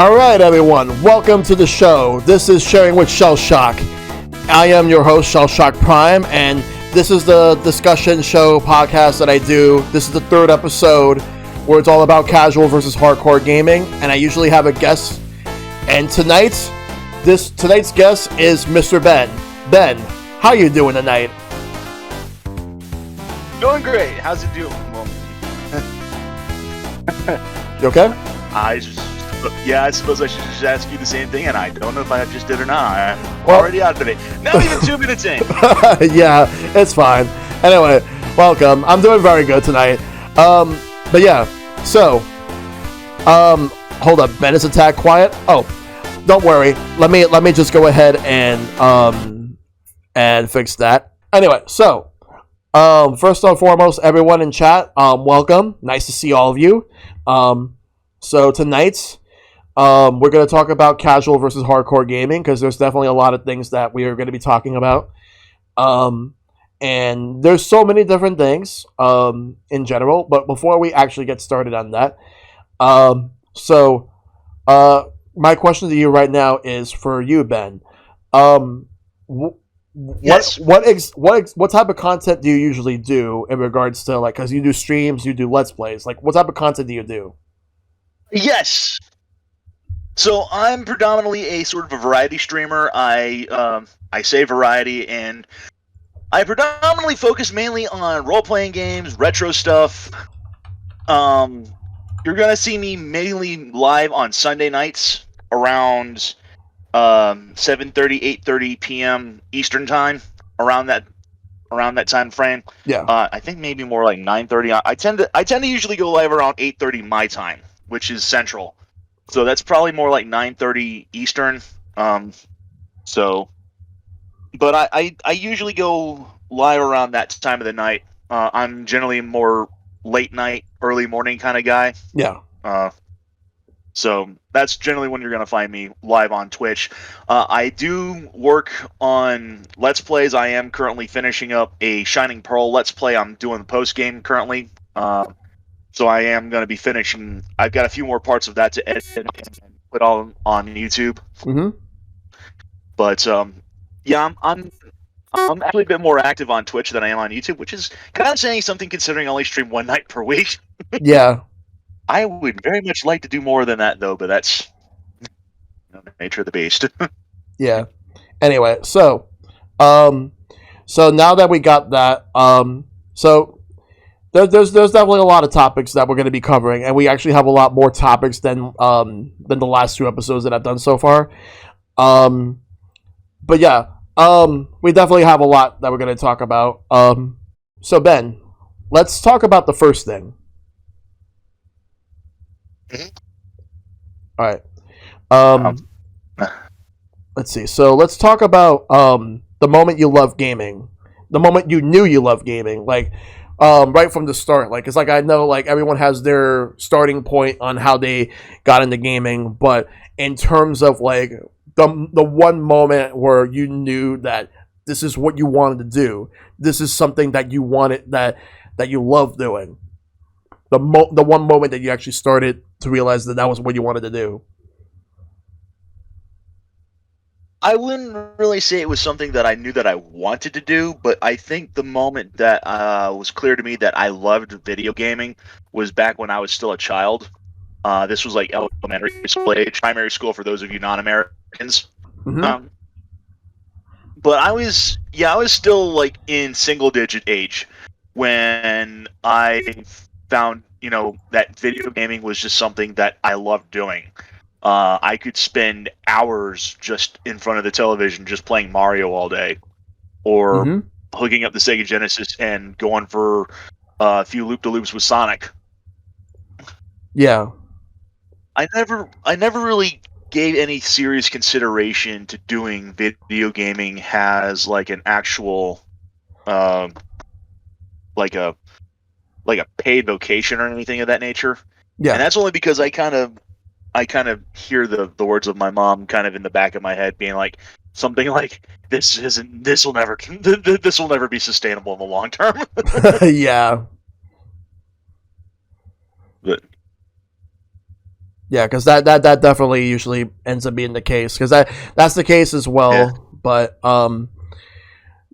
All right, everyone, welcome to the show. This is Sharing with Shellshock. I am your host, ShellshockPrime, and this is the discussion show podcast that I do. This is the third episode where it's all about casual versus hardcore gaming, and I usually have a guest. And tonight's guest is Mr. Ben. Ben, how you doing tonight? Doing great. How's it doing? You okay? I suppose I should just ask you the same thing, and I don't know if I just did or not. I'm already out of it. Not even 2 minutes in. Yeah, it's fine. Anyway, welcome. I'm doing very good tonight. But yeah, so, hold up. Ben is attack quiet. Oh, don't worry. Let me just go ahead and fix that. Anyway, so, first and foremost, everyone in chat, welcome. Nice to see all of you. So tonight, we're going to talk about casual versus hardcore gaming because there's definitely a lot of things that we are going to be talking about. And there's so many different things in general. But before we actually get started on that, my question to you right now is for you, Ben. Yes. What type of content do you usually do in regards to, like, because you do streams, you do let's plays, like what type of content do you do? Yes. So I'm predominantly a sort of a variety streamer. I say variety, and I predominantly focus mainly on role-playing games, retro stuff. You're gonna see me mainly live on Sunday nights around 7:30, 8:30 p.m. Eastern time, around that time frame. Yeah. I think maybe more like 9:30. I tend to usually go live around 8:30 my time, which is Central. So that's probably more like 9:30 Eastern. But I usually go live around that time of the night. I'm generally more late night, early morning kind of guy. Yeah. So that's generally when you're going to find me live on Twitch. I do work on Let's Plays. I am currently finishing up a Shining Pearl Let's Play. I'm doing the post-game currently. So I am going to be finishing. I've got a few more parts of that to edit and put on YouTube. Mm-hmm. But yeah, I'm actually a bit more active on Twitch than I am on YouTube, which is kind of saying something considering I only stream one night per week. Yeah. I would very much like to do more than that, though, but that's the nature of the beast. Yeah. Anyway, so now that we got that, so there's definitely a lot of topics that we're going to be covering, and we actually have a lot more topics than the last two episodes that I've done so far. But yeah, we definitely have a lot that we're going to talk about. So Ben, let's talk about the first thing. All right. Let's see. So let's talk about the moment you love gaming, the moment you knew you loved gaming, like right from the start. Like, it's like I know like everyone has their starting point on how they got into gaming, but in terms of like the one moment where you knew that this is what you wanted to do, this is something that you wanted that you love doing. The one moment that you actually started to realize that was what you wanted to do. I wouldn't really say it was something that I knew that I wanted to do, but I think the moment that was clear to me that I loved video gaming was back when I was still a child. This was like elementary school age, primary school for those of you non-Americans. Mm-hmm. But I was still like in single-digit age when I found, that video gaming was just something that I loved doing. I could spend hours just in front of the television just playing Mario all day, or hooking up the Sega Genesis and going for a few loop-de-loops with Sonic. Yeah. I never really gave any serious consideration to doing video gaming as like an actual like a paid vocation or anything of that nature. Yeah. And that's only because I kind of hear the words of my mom kind of in the back of my head being like something like, this will never be sustainable in the long term. Yeah. But Yeah, because that definitely usually ends up being the case. Because that's the case as Yeah. well. But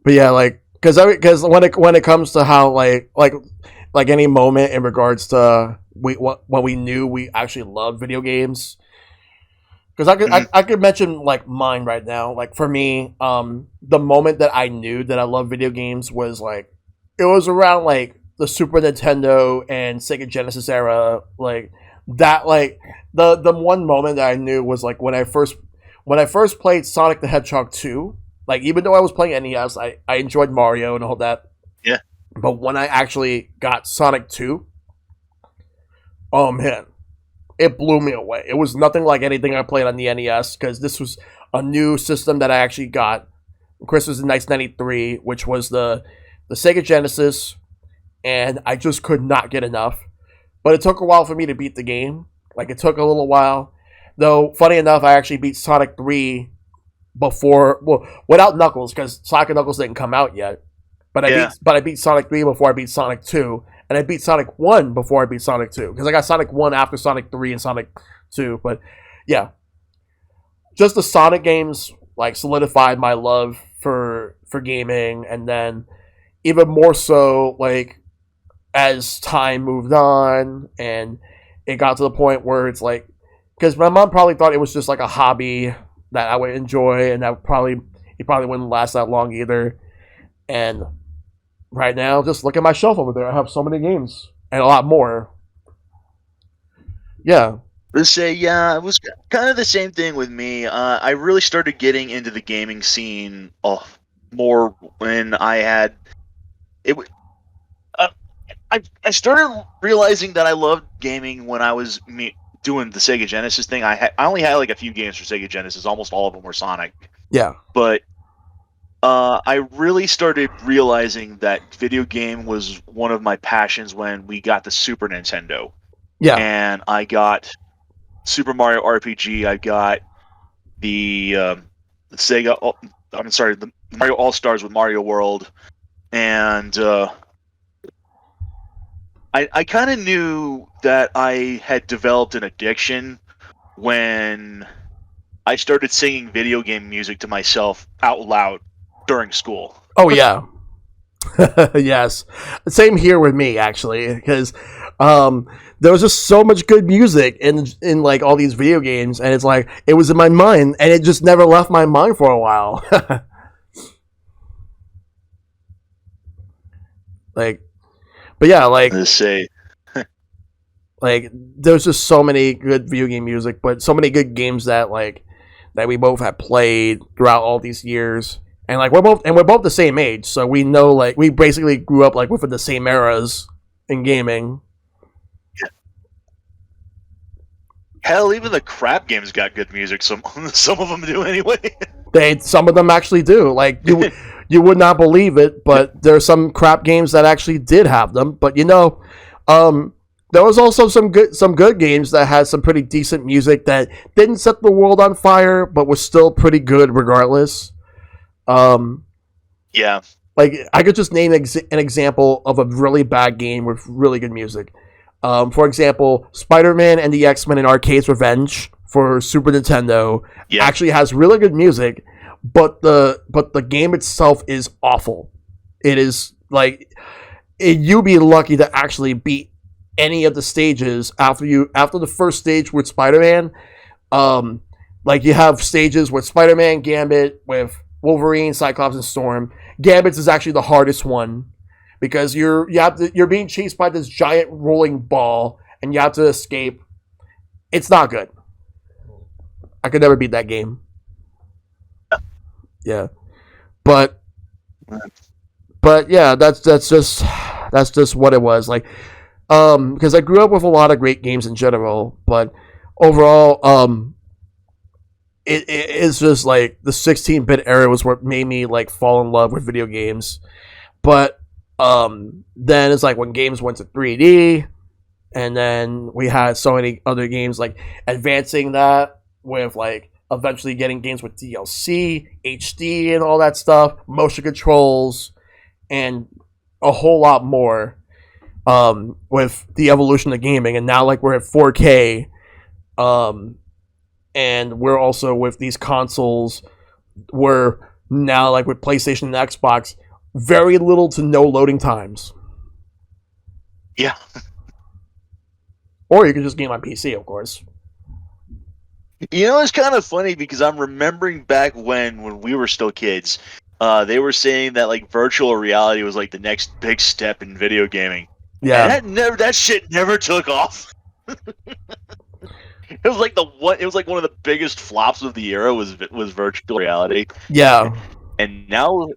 yeah, like because when it comes to how like any moment in regards to when we knew we actually loved video games. Because Mhm. I could mention like mine right now. Like for me, the moment that I knew that I loved video games was like it was around like the Super Nintendo and Sega Genesis era. Like that, like the one moment that I knew was like when I first played Sonic the Hedgehog 2. Like even though I was playing NES, I enjoyed Mario and all that. Yeah. But when I actually got Sonic 2, oh man, it blew me away. It was nothing like anything I played on the NES because this was a new system that I actually got Christmas in 1993, which was the Sega Genesis, and I just could not get enough. But it took a while for me to beat the game. Like it took a little while, though. Funny enough, I actually beat Sonic 3 before, well, without Knuckles because Sonic and Knuckles didn't come out yet. Yeah. But I beat Sonic 3 before I beat Sonic 2, and I beat Sonic 1 before I beat Sonic 2 because I got Sonic 1 after Sonic 3 and Sonic 2. But yeah, just the Sonic games like solidified my love for gaming, and then even more so like as time moved on and it got to the point where it's like because my mom probably thought it was just like a hobby that I would enjoy and that probably it probably wouldn't last that long either. And right now, just look at my shelf over there. I have so many games and a lot more. Yeah, Let's say, yeah, it was kind of the same thing with me. I really started getting into the gaming scene more when I had it. Uh, I started realizing that I loved gaming when I was doing the Sega Genesis thing. I only had like a few games for Sega Genesis. Almost all of them were Sonic, yeah, but I really started realizing that video game was one of my passions when we got the Super Nintendo, yeah. and I got Super Mario RPG. I got the Sega. I'm sorry, the Mario All Stars with Mario World, and I kind of knew that I had developed an addiction when I started singing video game music to myself out loud during school. Oh yeah, yes. Same here with me actually, because there was just so much good music in like all these video games, and it's like it was in my mind, and it just never left my mind for a while. like, but yeah, Let's say, like there's just so many good video game music, but so many good games that we both have played throughout all these years. And like we're both the same age, so we know like we basically grew up like within the same eras in gaming. hell, even the crap games got good music. Some of them do anyway. Some of them actually do. Like you would not believe it, but there are some crap games that actually did have them. But there was also some good games that had some pretty decent music that didn't set the world on fire, but was still pretty good regardless. Yeah, Like I could just name an example of a really bad game with really good music. For example, Spider-Man and the X-Men in Arcade's Revenge for Super Nintendo yeah, actually has really good music, but the game itself is awful. It is like you'd be lucky to actually beat any of the stages after the first stage with Spider-Man. Like you have stages with Spider-Man, Gambit, with Wolverine, Cyclops, and Storm. Gambit's is actually the hardest one because you're being chased by this giant rolling ball and you have to escape. It's not good. I could never beat that game. Yeah, but yeah, that's just what it was like. Because I grew up with a lot of great games in general, but overall, it's just like the 16-bit era was what made me like fall in love with video games. But then it's like when games went to 3D, and then we had so many other games like advancing that with like eventually getting games with DLC, HD, and all that stuff, motion controls, and a whole lot more. With the evolution of gaming, and now like we're at 4K, Um, and we're also with these consoles, we're now like with PlayStation and Xbox, very little to no loading times. Yeah. Or you can just game on PC, of course. You know, it's kind of funny because I'm remembering back when we were still kids. They were saying that like virtual reality was like the next big step in video gaming, Yeah. and that shit never took off. It was like one of the biggest flops of the era was virtual reality. Yeah. And now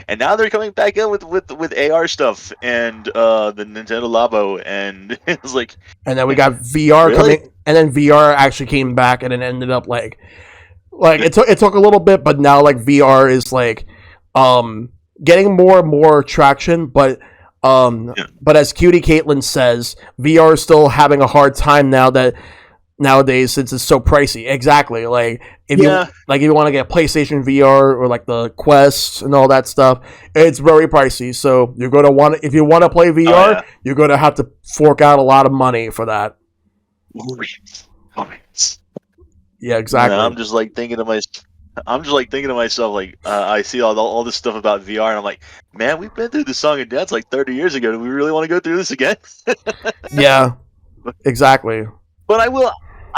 they're coming back in with AR stuff and the Nintendo Labo, and it's like, And then we got VR really? coming, and then VR actually came back, and it ended up like it took a little bit, but now like VR is like getting more and more traction, but but as Cutie Caitlin says, VR is still having a hard time nowadays since it's so pricey. Exactly. Like if you want to get PlayStation VR or like the Quest and all that stuff, it's very pricey. So you're going to want if you want to play VR, you're going to have to fork out a lot of money for that. Oh, yes. Yeah, exactly. And I'm just like thinking to myself, like I see all this stuff about VR, and I'm like, man, we've been through the song and dance like 30 years ago. Do we really want to go through this again? Yeah, exactly. But I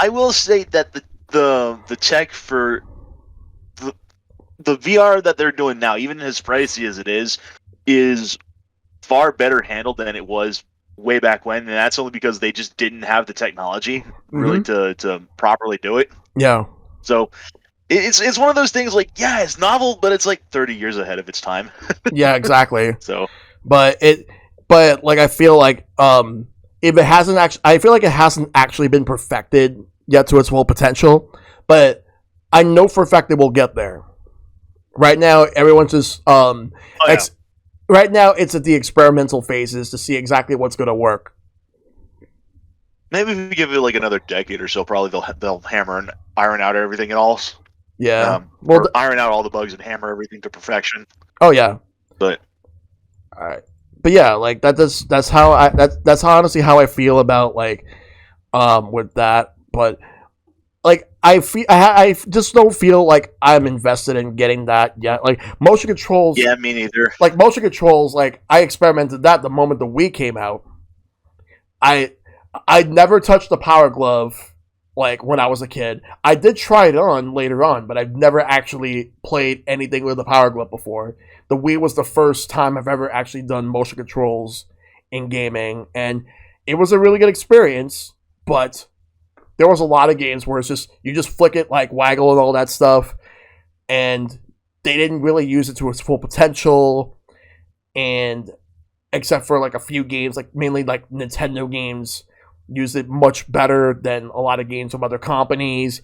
will say that the tech for the VR that they're doing now, even as pricey as it is far better handled than it was way back when, and that's only because they just didn't have the technology really to properly do it. Yeah. So it's one of those things like, yeah, it's novel, but it's like 30 years ahead of its time. Yeah, exactly. So, but like I feel like if it hasn't actually, I feel like it hasn't actually been perfected yet to its full potential, but I know for a fact it will get there. Right now, everyone's just right now it's at the experimental phases to see exactly what's going to work. Maybe if we give it like another decade or so, probably they'll hammer and iron out everything else. Yeah, iron out all the bugs and hammer everything to perfection. Oh yeah, but all right, but yeah, like that's how that's honestly how I feel about like with that. But like I just don't feel like I'm invested in getting that yet. Like motion controls. Yeah, me neither. Like motion controls, like I experimented that the moment the Wii came out. I never touched the Power Glove like when I was a kid. I did try it on later on, but I've never actually played anything with the Power Glove before. The Wii was the first time I've ever actually done motion controls in gaming, and it was a really good experience, but there was a lot of games where it's just you just flick it like waggle and all that stuff, and they didn't really use it to its full potential, and except for like a few games, like mainly like Nintendo games, use it much better than a lot of games from other companies.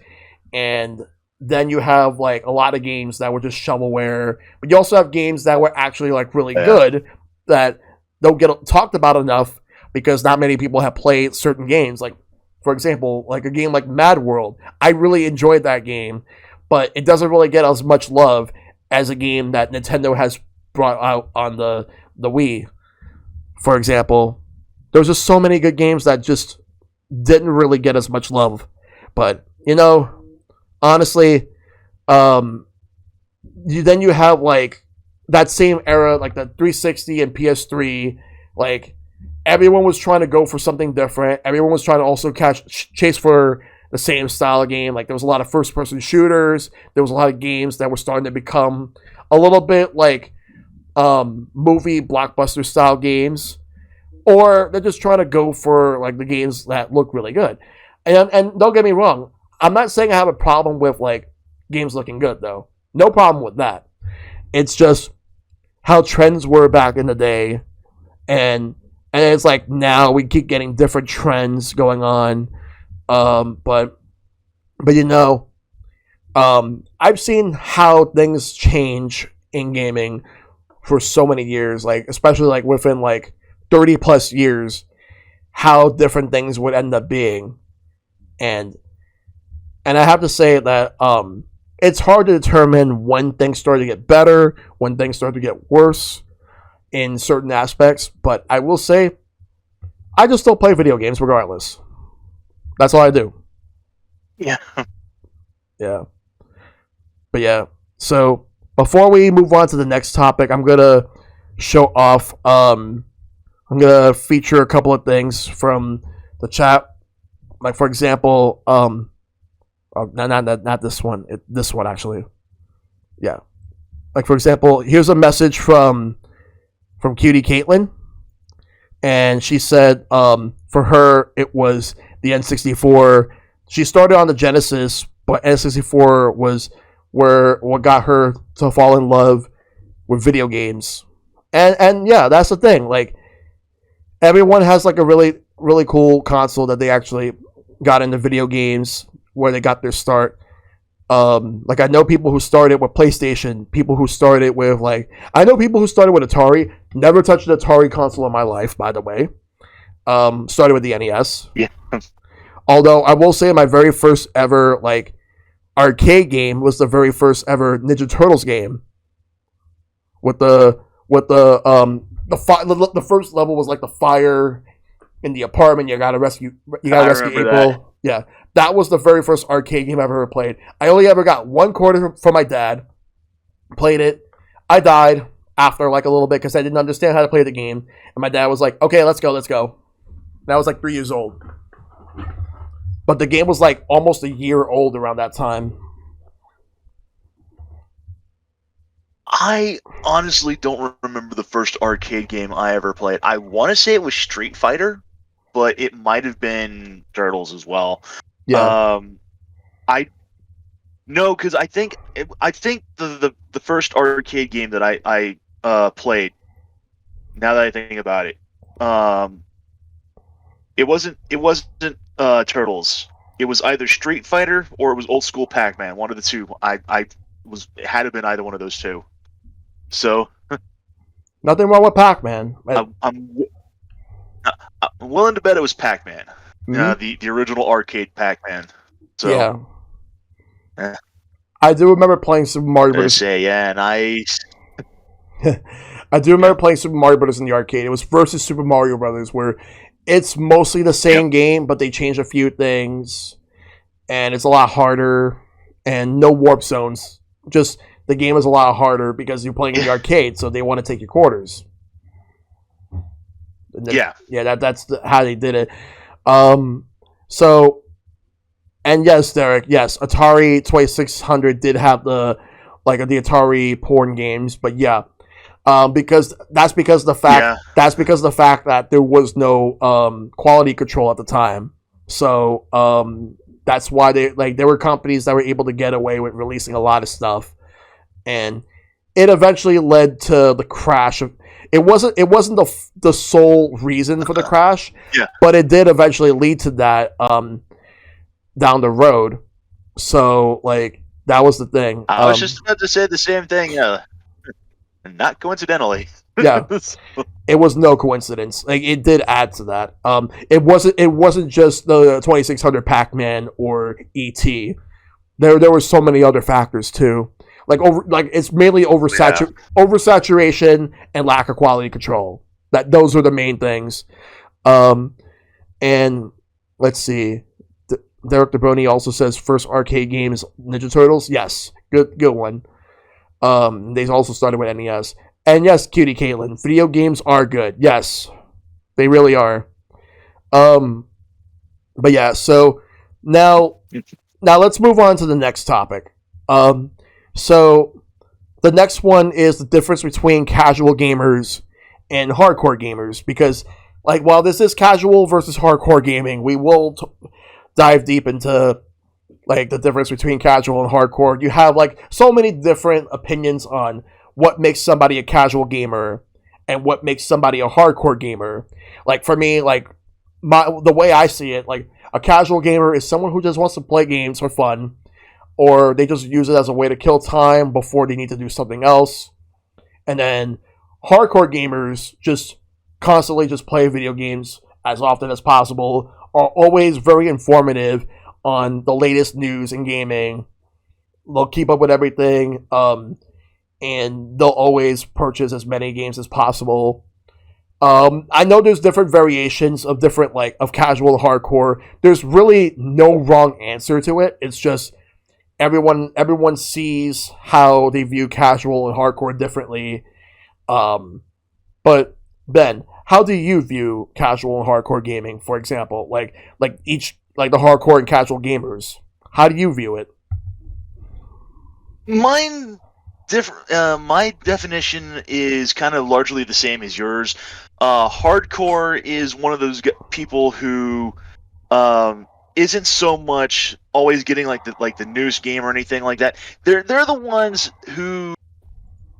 And then you have like a lot of games that were just shovelware, but you also have games that were actually like really good that don't get talked about enough because not many people have played certain games. Like for example, like a game like Mad World, I really enjoyed that game, but it doesn't really get as much love as a game that Nintendo has brought out on the Wii. For example, there was just so many good games that just didn't really get as much love. But, you know, honestly, then you have, like, that same era, like the 360 and PS3, like, everyone was trying to go for something different. Everyone was trying to also chase for the same style of game. Like, there was a lot of first-person shooters. There was a lot of games that were starting to become a little bit like movie blockbuster style games. Or they're just trying to go for like the games that look really good. And don't get me wrong, I'm not saying I have a problem with like games looking good though. No problem with that. It's just how trends were back in the day, and it's like now we keep getting different trends going on. But you know, I've seen how things change in gaming for so many years, like especially like within like 30 plus years, how different things would end up being. And I have to say that it's hard to determine when things start to get better, when things start to get worse in certain aspects, but I will say I just still play video games regardless. That's all I do. Yeah. Yeah. But yeah. So before we move on to the next topic, I'm gonna show off. I'm gonna feature a couple of things from the chat. Like for example, not this one. This one actually. Yeah. Like for example, here's a message from Cutie Caitlin, and she said for her it was the N64. She started on the Genesis, but N64 was where what got her to fall in love with video games. And yeah, that's the thing. Like everyone has like a really cool console that they actually got into video games where they got their start. Like I know people who started with PlayStation, people who started with I know people who started with Atari. Never touched an Atari console in my life, by the way. Started with the NES. Yeah. Although I will say my very first ever arcade game was the very first ever Ninja Turtles game. With the first level was like the fire in the apartment. You gotta rescue April. That. Yeah, that was the very first arcade game I've ever played. I only ever got one quarter from my dad. Played it. I died after like a little bit because I didn't understand how to play the game. And my dad was like, "Okay, let's go." And I was like 3 years old. But the game was like almost a year old around that time. I honestly don't remember the first arcade game I ever played. I want to say it was Street Fighter, but it might have been Turtles as well. Yeah. Because I think the first arcade game that I played. Now that I think about it, it wasn't Turtles. It was either Street Fighter or it was old school Pac-Man. One of the two. It had to have been either one of those two. So Nothing wrong with Pac-Man. I'm willing to bet it was Pac-Man. Mm-hmm. The original arcade Pac-Man. So yeah. I do remember playing Super Mario Bros. Nice. I do remember playing Super Mario Bros. In the arcade. It was versus Super Mario Brothers, where it's mostly the same game, but they changed a few things, and it's a lot harder, and no warp zones. Just the game is a lot harder because you're playing in the arcade, so they want to take your quarters. That's how they did it. So, and yes, Derek, yes, Atari 2600 did have the Atari porn games, but yeah, because that's because of the fact that there was no quality control at the time. So that's why there were companies that were able to get away with releasing a lot of stuff, and it eventually led to the crash of. It wasn't the sole reason for the crash, but it did eventually lead to that down the road. So that was the thing. I was just about to say the same thing. Not coincidentally. Yeah, it was no coincidence. It did add to that. It wasn't just the 2600 Pac-Man or ET. There were so many other factors too. It's mainly oversaturation and lack of quality control. Those are the main things. And let's see. Derek DeBoni also says first arcade game is Ninja Turtles. Yes, good one. They also started with NES. And yes, Cutie Caitlin, video games are good. Yes, they really are. But yeah, so now let's move on to the next topic. So the next one is the difference between casual gamers and hardcore gamers, because while this is casual versus hardcore gaming, we will dive deep into the difference between casual and hardcore. You have so many different opinions on what makes somebody a casual gamer and what makes somebody a hardcore gamer. For me, the way I see it, a casual gamer is someone who just wants to play games for fun, or they just use it as a way to kill time before they need to do something else. And then hardcore gamers just constantly just play video games as often as possible, are always very informative on the latest news in gaming. They'll keep up with everything, and they'll always purchase as many games as possible. I know there's different variations of different like of casual and hardcore. There's really no wrong answer to it. It's just everyone sees how they view casual and hardcore differently. But Ben, how do you view casual and hardcore gaming? For example, like each like the hardcore and casual gamers. How do you view it? Mine different. My definition is kind of largely the same as yours. Hardcore is one of those people who isn't so much always getting like the newest game or anything like that. They're the ones who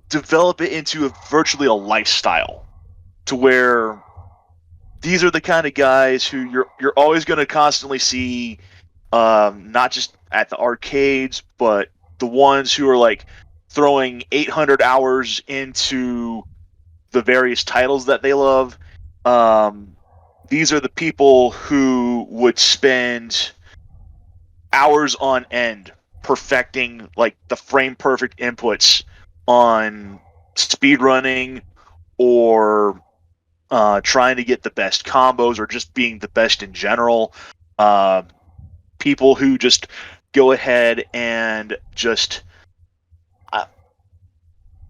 develop it into virtually a lifestyle, to where these are the kind of guys who you're always going to constantly see, not just at the arcades, but the ones who are like throwing 800 hours into the various titles that they love. These are the people who would spend hours on end perfecting like the frame perfect inputs on speedrunning, or trying to get the best combos, or just being the best in general. People who just go ahead and just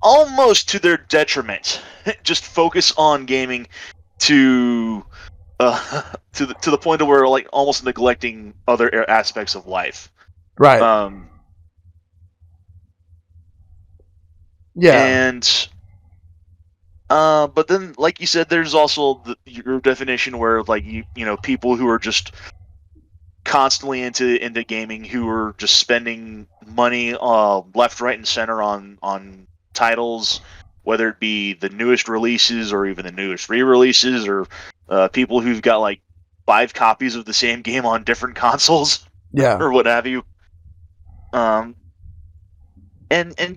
almost to their detriment just focus on gaming to to the point of where like almost neglecting other aspects of life. Right. Yeah. And but then, like you said, there's also your definition where like you know people who are just constantly into gaming, who are just spending money left, right, and center on titles, whether it be the newest releases or even the newest re-releases, or people who've got like 5 copies of the same game on different consoles, Yeah. or what have you. And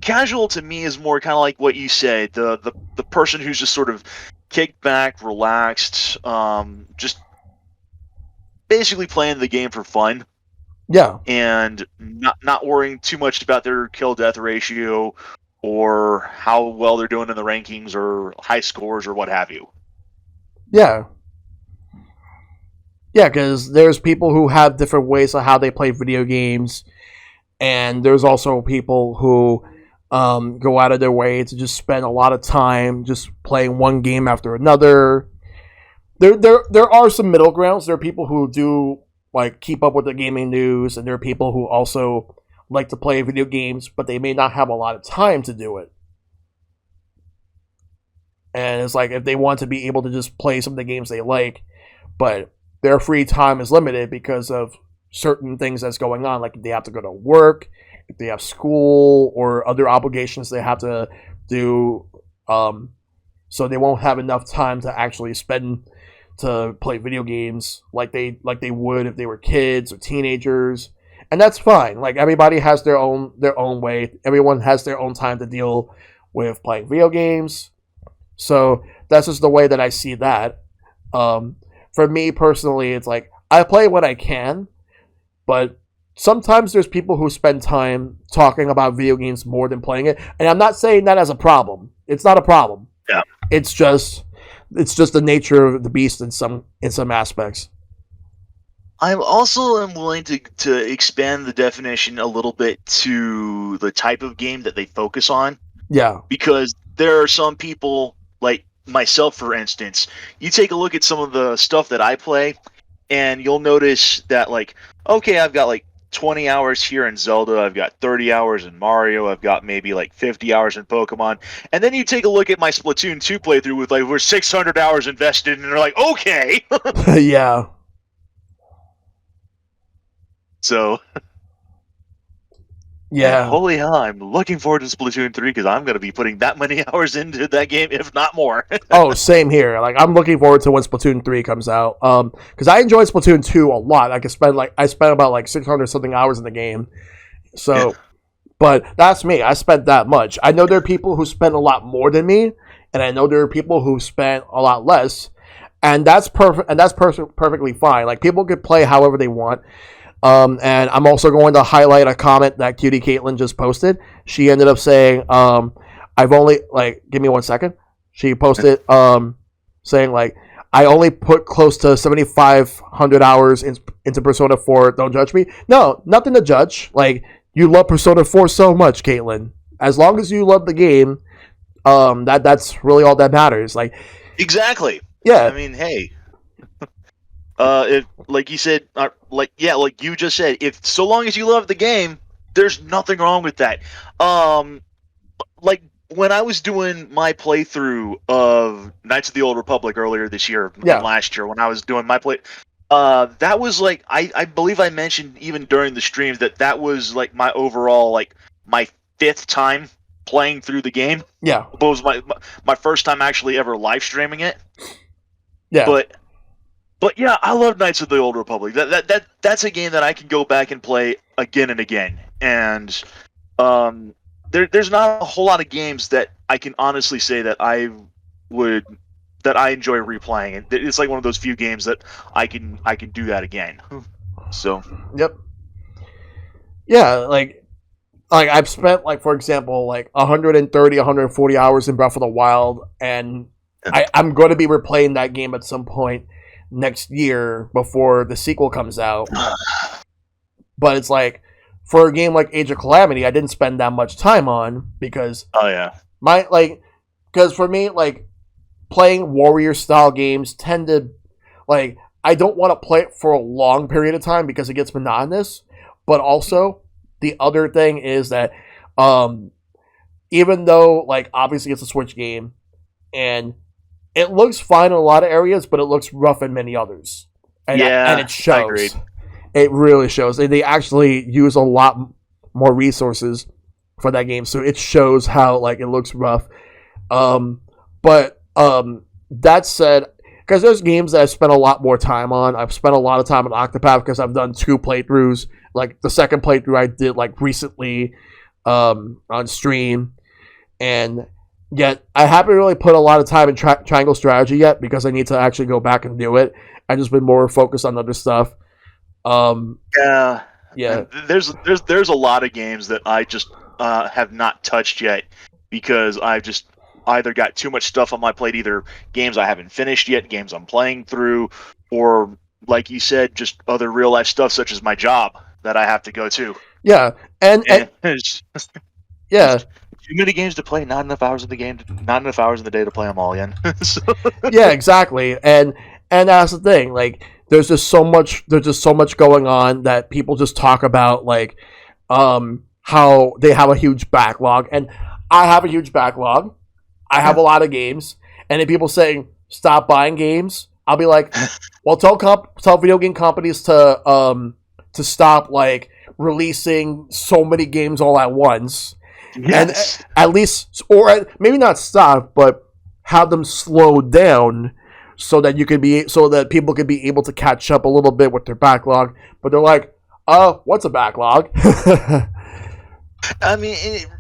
casual to me is more kind of like what you said, the person who's just sort of kicked back, relaxed, just basically playing the game for fun. Yeah. And not worrying too much about their kill death ratio, or how well they're doing in the rankings, or high scores, or what have you. Yeah. Yeah, because there's people who have different ways of how they play video games, and there's also people who go out of their way to just spend a lot of time just playing one game after another. There are some middle grounds. There are people who do like keep up with the gaming news, and there are people who also like to play video games, but they may not have a lot of time to do it. And it's like if they want to be able to just play some of the games they like, but their free time is limited because of certain things that's going on, like if they have to go to work, if they have school or other obligations they have to do, so they won't have enough time to actually spend to play video games like they would if they were kids or teenagers. And that's fine. Like everybody has their own way. Everyone has their own time to deal with playing video games. So that's just the way that I see that. For me personally, it's like I play when I can, but sometimes there's people who spend time talking about video games more than playing it, and I'm not saying that as a problem. It's not a problem. Yeah. It's just the nature of the beast in some aspects. I also am willing to expand the definition a little bit to the type of game that they focus on. Yeah. Because there are some people, like myself, for instance, you take a look at some of the stuff that I play, and you'll notice that, like, okay, I've got like 20 hours here in Zelda, I've got 30 hours in Mario, I've got maybe like 50 hours in Pokemon, and then you take a look at my Splatoon 2 playthrough with like, we're 600 hours invested, and they're like, okay! Yeah. So... yeah. And holy hell, I'm looking forward to Splatoon 3 because I'm going to be putting that many hours into that game, if not more. Oh, same here. Like I'm looking forward to when Splatoon 3 comes out. Because I enjoyed Splatoon 2 a lot. I spent about like 600 something hours in the game. So, yeah. But that's me. I spent that much. I know there are people who spend a lot more than me, and I know there are people who spend a lot less, and that's perfect. And that's perfectly fine. Like people could play however they want. And I'm also going to highlight a comment that Cutie Caitlin just posted. She ended up saying, I've only, like, give me 1 second. She posted, saying like, I only put close to 7,500 hours into Persona 4. Don't judge me. No, nothing to judge. Like, you love Persona 4 so much, Caitlin. As long as you love the game, that's really all that matters. Like, Exactly. yeah, I mean, hey, if like you said, like you just said, if so long as you love the game, there's nothing wrong with that. Um, like when I was doing my playthrough of Knights of the Old Republic earlier this year and yeah, last year, when I was doing my play, that was like I believe I mentioned even during the streams that was like my overall like my fifth time playing through the game. yeah, It was my first time actually ever live streaming it, yeah, but. But yeah, I love Knights of the Old Republic. That's a game that I can go back and play again and again. And there's not a whole lot of games that I can honestly say that would that I enjoy replaying. It's like one of those few games that I can do that again. So yep, yeah. Like I've spent like, for example, like 130, 140 hours in Breath of the Wild, and I'm going to be replaying that game at some point next year before the sequel comes out. But it's like, for a game like Age of Calamity, I didn't spend that much time on because oh yeah, because for me, like, playing warrior style games tend to, like, I don't want to play it for a long period of time because it gets monotonous. But also, the other thing is that, um, even though, like, obviously it's a Switch game and it looks fine in a lot of areas, but it looks rough in many others, and yeah, it I agreed. shows. It really shows. They actually use a lot more resources for that game, so it shows how like it looks rough. But that said, because there's games that I've spent a lot more time on. I've spent a lot of time on Octopath because I've done 2 playthroughs. Like the second playthrough I did like recently on stream, and yet I haven't really put a lot of time in Triangle Strategy yet because I need to actually go back and do it. I've just been more focused on other stuff. Yeah, Yeah, there's a lot of games that I just have not touched yet because I've just either got too much stuff on my plate, either games I haven't finished yet, games I'm playing through, or like you said, just other real life stuff such as my job that I have to go to. yeah, and It's yeah, just too many games to play, not enough hours in the game, not enough hours in the day to play them all again. So, yeah, exactly. And that's the thing. Like, there's just so much going on that people just talk about, like, how they have a huge backlog, and I have a huge backlog. I have yeah. a lot of games, and then people saying stop buying games. I'll be like, well, tell video game companies to stop like releasing so many games all at once, and Yes. at least, or maybe not stop, but have them slow down so that so that people could be able to catch up a little bit with their backlog. But they're like, what's a backlog? I mean,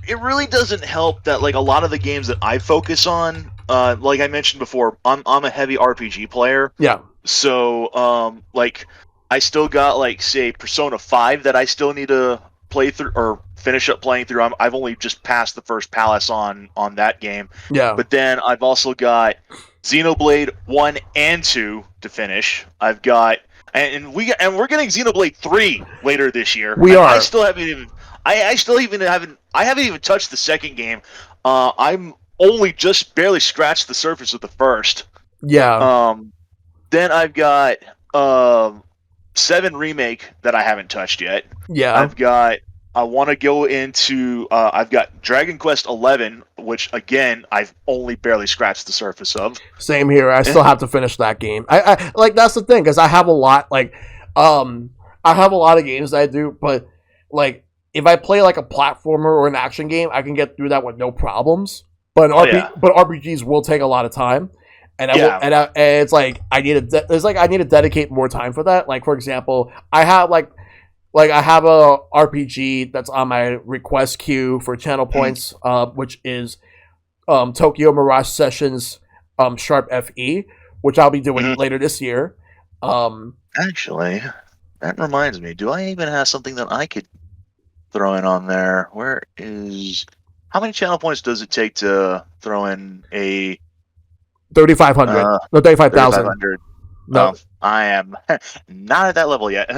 it really doesn't help that like a lot of the games that I focus on, like I mentioned before, I'm a heavy RPG player, Yeah, so like I still got like say Persona 5 that I still need to play through or finish up playing through. I've only just passed the first palace on that game, yeah, but then I've also got Xenoblade 1 and 2 to finish. I've got we're getting Xenoblade 3 later this year. we And are. I still haven't even I haven't even touched the second game. I'm only just barely scratched the surface of the first. Yeah, Then I've got 7 remake that I haven't touched yet. yeah, I want to go into. I've got Dragon Quest 11, which again I've only barely scratched the surface of. same here. I still have to finish that game. I like, that's the thing, because I have a lot. Like, I have a lot of games that I do, but like, if I play like a platformer or an action game, I can get through that with no problems. But but RPGs will take a lot of time, and and it's like I need to dedicate more time for that. Like, for example, I have I have a RPG that's on my request queue for channel points, which is Tokyo Mirage Sessions Sharp FE, which I'll be doing later this year. Actually, that reminds me. Do I even have something that I could throw in on there? How many channel points does it take to throw in a 3,500. No, 35,000. 3,500. No. I am not at that level yet.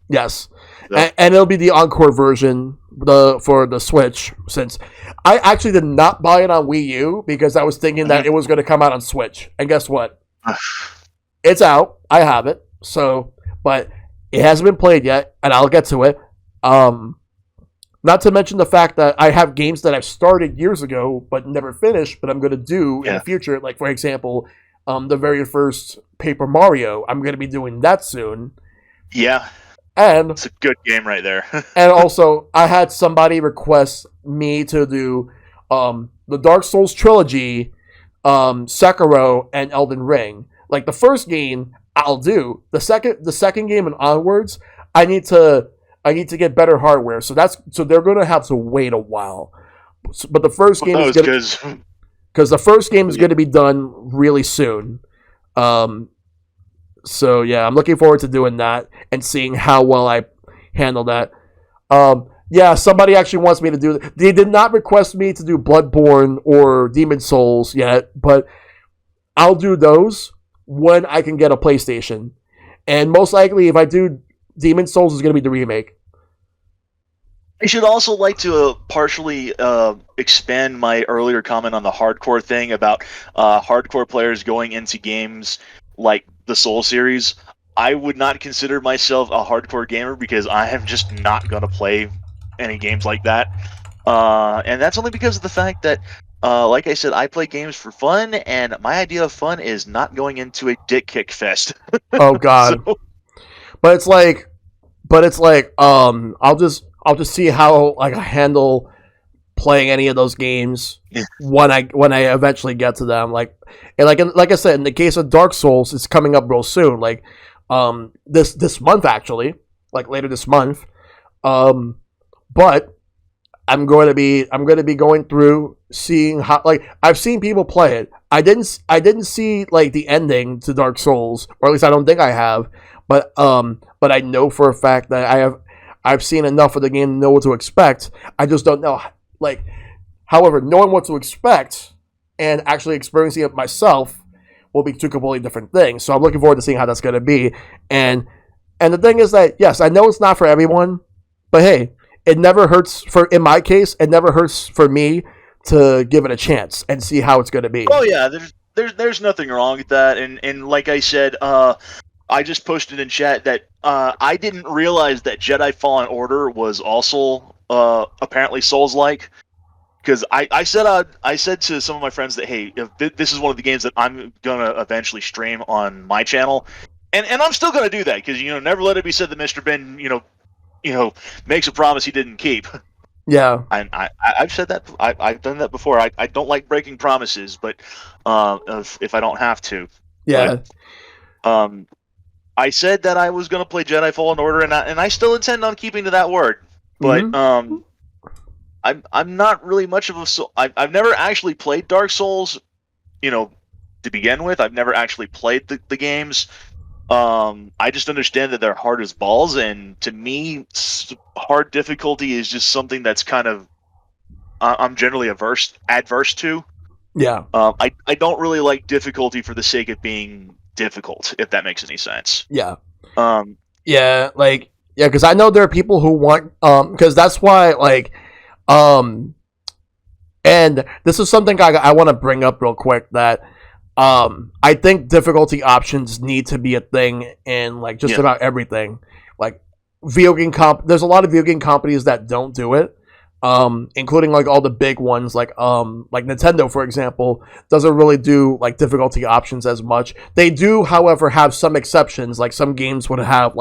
Yes. So, And it'll be the Encore version for the Switch, since I actually did not buy it on Wii U because I was thinking that it was going to come out on Switch. And guess what? It's out. I have it. So, but it hasn't been played yet, and I'll get to it. Not to mention the fact that I have games that I've started years ago but never finished, but I'm going to do in the future. Like, for example, the very first Paper Mario. I'm going to be doing that soon. Yeah. And it's a good game right there. And also, I had somebody request me to do the Dark Souls trilogy, Sekiro, and Elden Ring. Like, the first game, I'll do. The second game and onwards, I need to get better hardware. So they're going to have to wait a while. But the first game is going because the first game is going to be done really soon. So yeah, I'm looking forward to doing that and seeing how well I handle that. Yeah, somebody actually wants me to do. They did not request me to do Bloodborne or Demon Souls yet, but I'll do those when I can get a PlayStation. And most likely, if I do Demon Souls, is going to be the remake. I should also like to partially expand my earlier comment on the hardcore thing about hardcore players going into games like the Soul series. I would not consider myself a hardcore gamer because I am just not going to play any games like that. And that's only because of the fact that, like I said, I play games for fun, and my idea of fun is not going into a dick kick fest. Oh, God. So... But it's like, I'll just see how like I handle playing any of those games when I eventually get to them. Like I said, in the case of Dark Souls, it's coming up real soon. Like this month actually, like later this month. But I'm going to be going through seeing how, like, I've seen people play it. I didn't see like the ending to Dark Souls, or at least I don't think I have. But I know for a fact that I've seen enough of the game to know what to expect. I just don't know. Like, however, knowing what to expect and actually experiencing it myself will be two completely different things. So I'm looking forward to seeing how that's going to be. And the thing is that, yes, I know it's not for everyone, but hey, it never hurts in my case, it never hurts for me to give it a chance and see how it's going to be. Oh yeah, there's nothing wrong with that. And like I said, I just posted in chat that I didn't realize that Jedi Fallen Order was also apparently Souls-like. Because I said to some of my friends that, hey, this is one of the games that I'm gonna eventually stream on my channel, and I'm still gonna do that because never let it be said that Mr. Ben makes a promise he didn't keep. Yeah, I've said that. I've done that before. I don't like breaking promises, but if I don't have to. Yeah. But, I said that I was going to play Jedi Fallen Order, and I still intend on keeping to that word. But I'm not really much of a soul. I've never actually played Dark Souls, to begin with. I've never actually played the games. I just understand that they're hard as balls, and to me, hard difficulty is just something that's kind of I'm generally adverse to. Yeah. I don't really like difficulty for the sake of being difficult, if that makes any sense. Yeah. Yeah, because I know there are people who want because that's why and this is something I want to bring up real quick that I think difficulty options need to be a thing in just about everything. Like video game there's a lot of video game companies that don't do it. Including all the big ones like Nintendo, for example, doesn't really do difficulty options as much. They do, however, have some exceptions. Like some games would have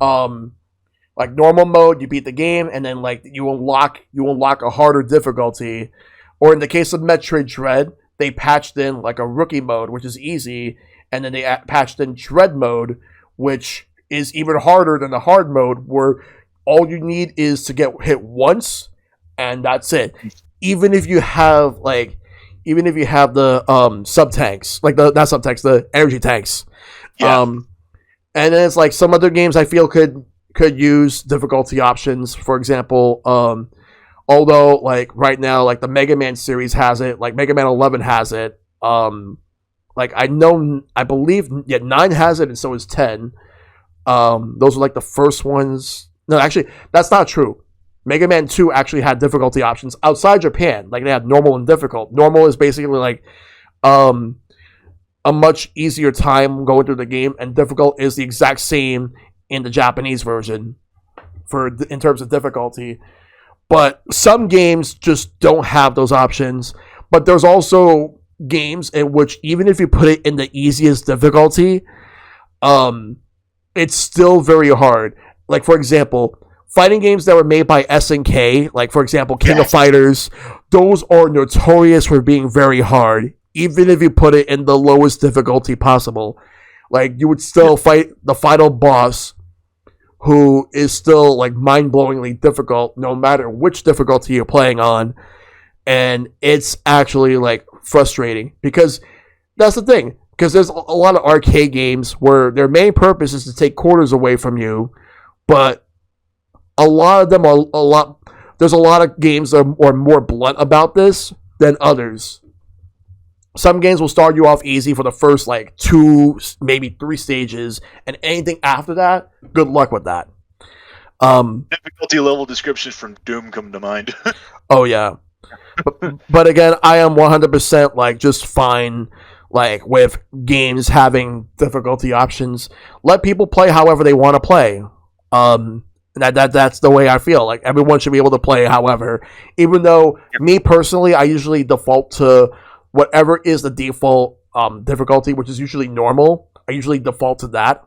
normal mode, you beat the game, and then you unlock a harder difficulty. Or in the case of Metroid Dread, they patched in a rookie mode, which is easy, and then they patched in Dread mode, which is even harder than the hard mode, where all you need is to get hit once. And that's it. Even if you have the sub tanks, the energy tanks. Yeah. And then it's some other games I feel could use difficulty options. For example, although right now the Mega Man series has it, Mega Man 11 has it. Like I believe, yeah, 9 has it, and so is 10. Those are like the first ones. No, actually, that's not true. Mega Man 2 actually had difficulty options outside Japan. Like they had normal and difficult. Normal is basically like um, a much easier time going through the game, and difficult is the exact same in the Japanese version in terms of difficulty. But some games just don't have those options. But there's also games in which even if you put it in the easiest difficulty, it's still very hard. Like for example, fighting games that were made by SNK, like for example King of Fighters, those are notorious for being very hard, even if you put it in the lowest difficulty possible. Like you would still fight the final boss, who is still like mind-blowingly difficult no matter which difficulty you're playing on. And it's actually like frustrating because that's the thing. Because there's a lot of arcade games where their main purpose is to take quarters away from you, but a lot of them are there's a lot of games that are more blunt about this than others. Some games will start you off easy for the first like 2, maybe 3 stages, and anything after that, good luck with that. Difficulty level descriptions from Doom come to mind. Oh yeah, but again, I am 100% like just fine like with games having difficulty options. Let people play however they want to play. That's the way I feel. Like everyone should be able to play however. Even though me personally, I usually default to whatever is the default difficulty, which is usually normal. I usually default to that.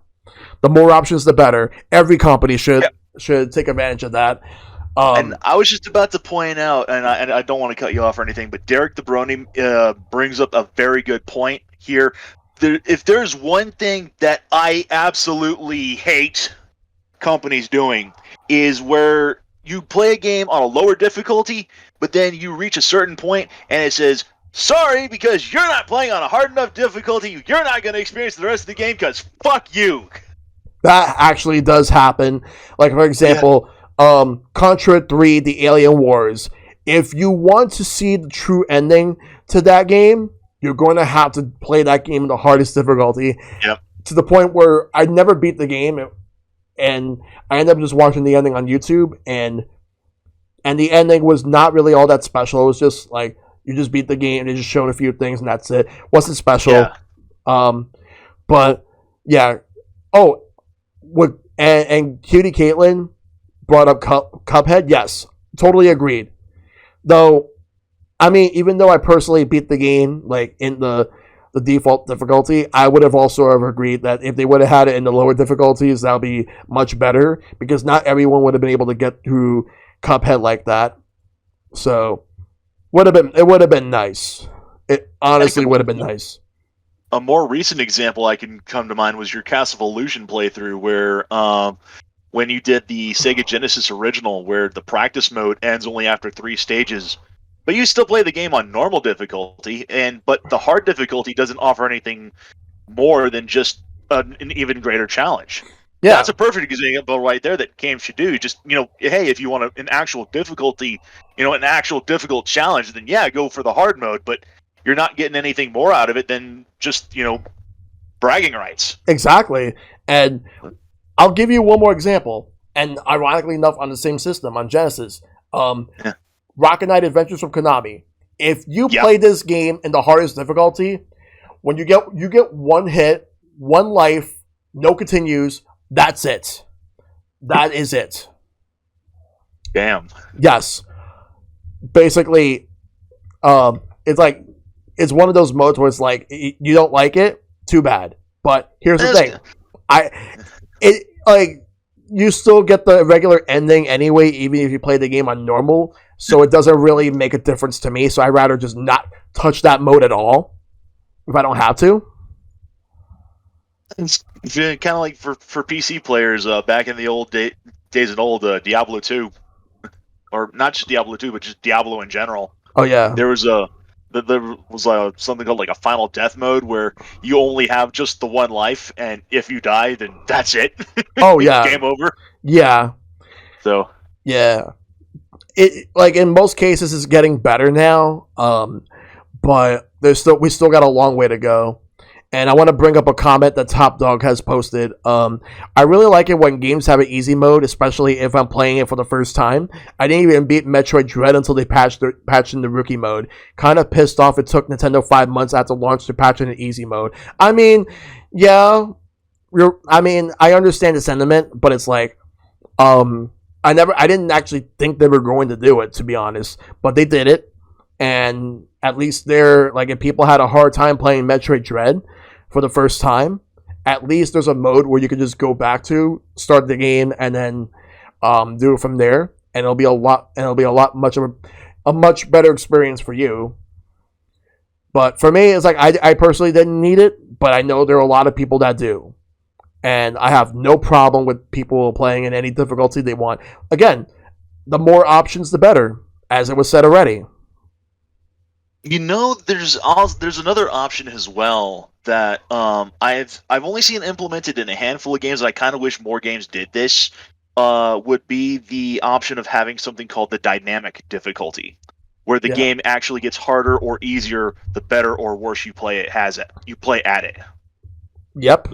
The more options, the better. Every company should take advantage of that. And I was just about to point out, and I don't want to cut you off or anything, but Derek the Brony brings up a very good point here. If there's one thing that I absolutely hate companies doing, is where you play a game on a lower difficulty, but then you reach a certain point and it says, sorry, because you're not playing on a hard enough difficulty, you're not going to experience the rest of the game because fuck you. That actually does happen. Like, for example, Contra 3, The Alien Wars. If you want to see the true ending to that game, you're going to have to play that game in the hardest difficulty. Yep. To the point where I never beat the game, and I ended up just watching the ending on YouTube, and the ending was not really all that special. It was just like, you just beat the game, and it just showed a few things, and that's it. Wasn't special. Yeah. But, yeah. Oh, and Cutie Caitlin brought up Cuphead. Yes, totally agreed. Though, I mean, even though I personally beat the game like in the default difficulty, I would have also agreed that if they would have had it in the lower difficulties, that would be much better, because not everyone would have been able to get through Cuphead like that. So, it would have been nice. It honestly would have been nice. A more recent example I can come to mind was your Cast of Illusion playthrough, where when you did the Sega Genesis original, where the practice mode ends only after 3 stages, but you still play the game on normal difficulty, but the hard difficulty doesn't offer anything more than just an even greater challenge. Yeah, that's a perfect example right there that games should do. Just, hey, if you want an actual difficulty, an actual difficult challenge, then yeah, go for the hard mode, but you're not getting anything more out of it than just, bragging rights. Exactly. And I'll give you one more example. And ironically enough, on the same system, on Genesis. Rocket Knight Adventures from Konami. If you play this game in the hardest difficulty, when you get one hit, one life, no continues, that's it. That is it. Damn. Yes. Basically, it's one of those modes where it's like, you don't like it, too bad. But here's the thing. You still get the regular ending anyway, even if you play the game on normal, so it doesn't really make a difference to me, so I'd rather just not touch that mode at all, if I don't have to. It's kind of like for PC players back in the old days of old Diablo 2. Or not just Diablo 2, but just Diablo in general. Oh, yeah. There was something called like a final death mode where you only have just the one life, and if you die, then that's it. Oh yeah, game over. Yeah. So yeah, it like in most cases it's getting better now. But we still got a long way to go. And I want to bring up a comment that Top Dog has posted. I really like it when games have an easy mode, especially if I'm playing it for the first time. I didn't even beat Metroid Dread until they patched in the rookie mode. Kind of pissed off it took Nintendo 5 months after launch to patch in the easy mode. I mean, yeah, I understand the sentiment, but it's like, I didn't actually think they were going to do it, to be honest, but they did it. And at least they're like, if people had a hard time playing Metroid Dread for the first time, at least there's a mode where you can just go back to, start the game, and then do it from there, and it'll be a much better experience for you. But for me, it's like I personally didn't need it, but I know there are a lot of people that do, and I have no problem with people playing in any difficulty they want. Again, the more options, the better, as it was said already. There's another option as well that I've only seen implemented in a handful of games. I kind of wish more games did this. Would be the option of having something called the dynamic difficulty, where the game actually gets harder or easier the better or worse you play at it. Yep.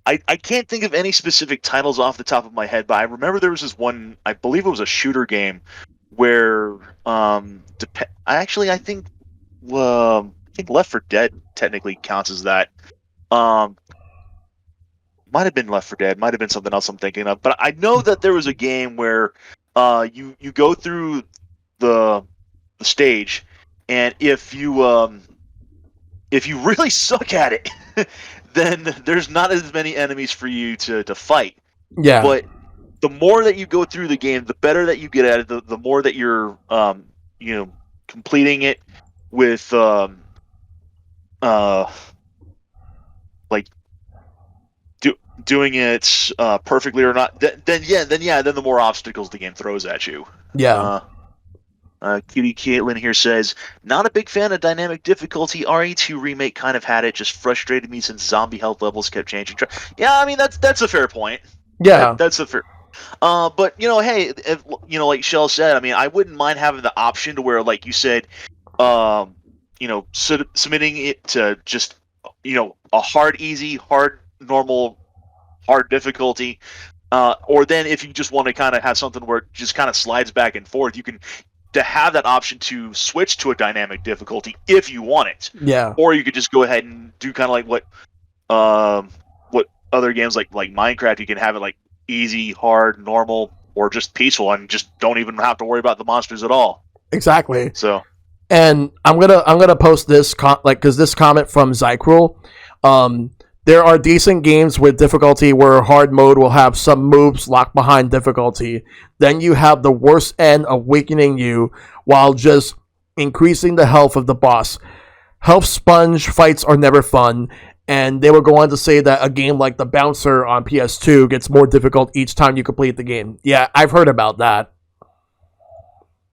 I can't think of any specific titles off the top of my head, but I remember there was this one. I believe it was a shooter game where I think Left 4 Dead technically counts as that. Might have been Left 4 Dead, might have been something else I'm thinking of, but I know that there was a game where you go through the stage, and if you really suck at it, then there's not as many enemies for you to fight. Yeah. But the more that you go through the game, the better that you get at it, the more that you're, completing it with, doing it perfectly or not. Then the more obstacles the game throws at you. Yeah. Cutie Caitlin here says, not a big fan of dynamic difficulty. RE2 remake kind of had it, just frustrated me since zombie health levels kept changing. Yeah, I mean that's a fair point. Yeah, that's a fair. But hey, if, like Shell said, I mean, I wouldn't mind having the option to where, like you said, submitting it to just a hard, easy, hard, normal, hard difficulty. Or then if you just want to kind of have something where it just kind of slides back and forth, you can to have that option to switch to a dynamic difficulty if you want it. Yeah. Or you could just go ahead and do kind of like what other games like Minecraft, you can have it like easy, hard, normal, or just peaceful, and just don't even have to worry about the monsters at all. Exactly. So, and I'm gonna post this because this comment from Zykrul. There are decent games with difficulty where hard mode will have some moves locked behind difficulty. Then you have the worst end awakening you while just increasing the health of the boss. Health sponge fights are never fun, and they will go on to say that a game like The Bouncer on PS2 gets more difficult each time you complete the game. Yeah, I've heard about that.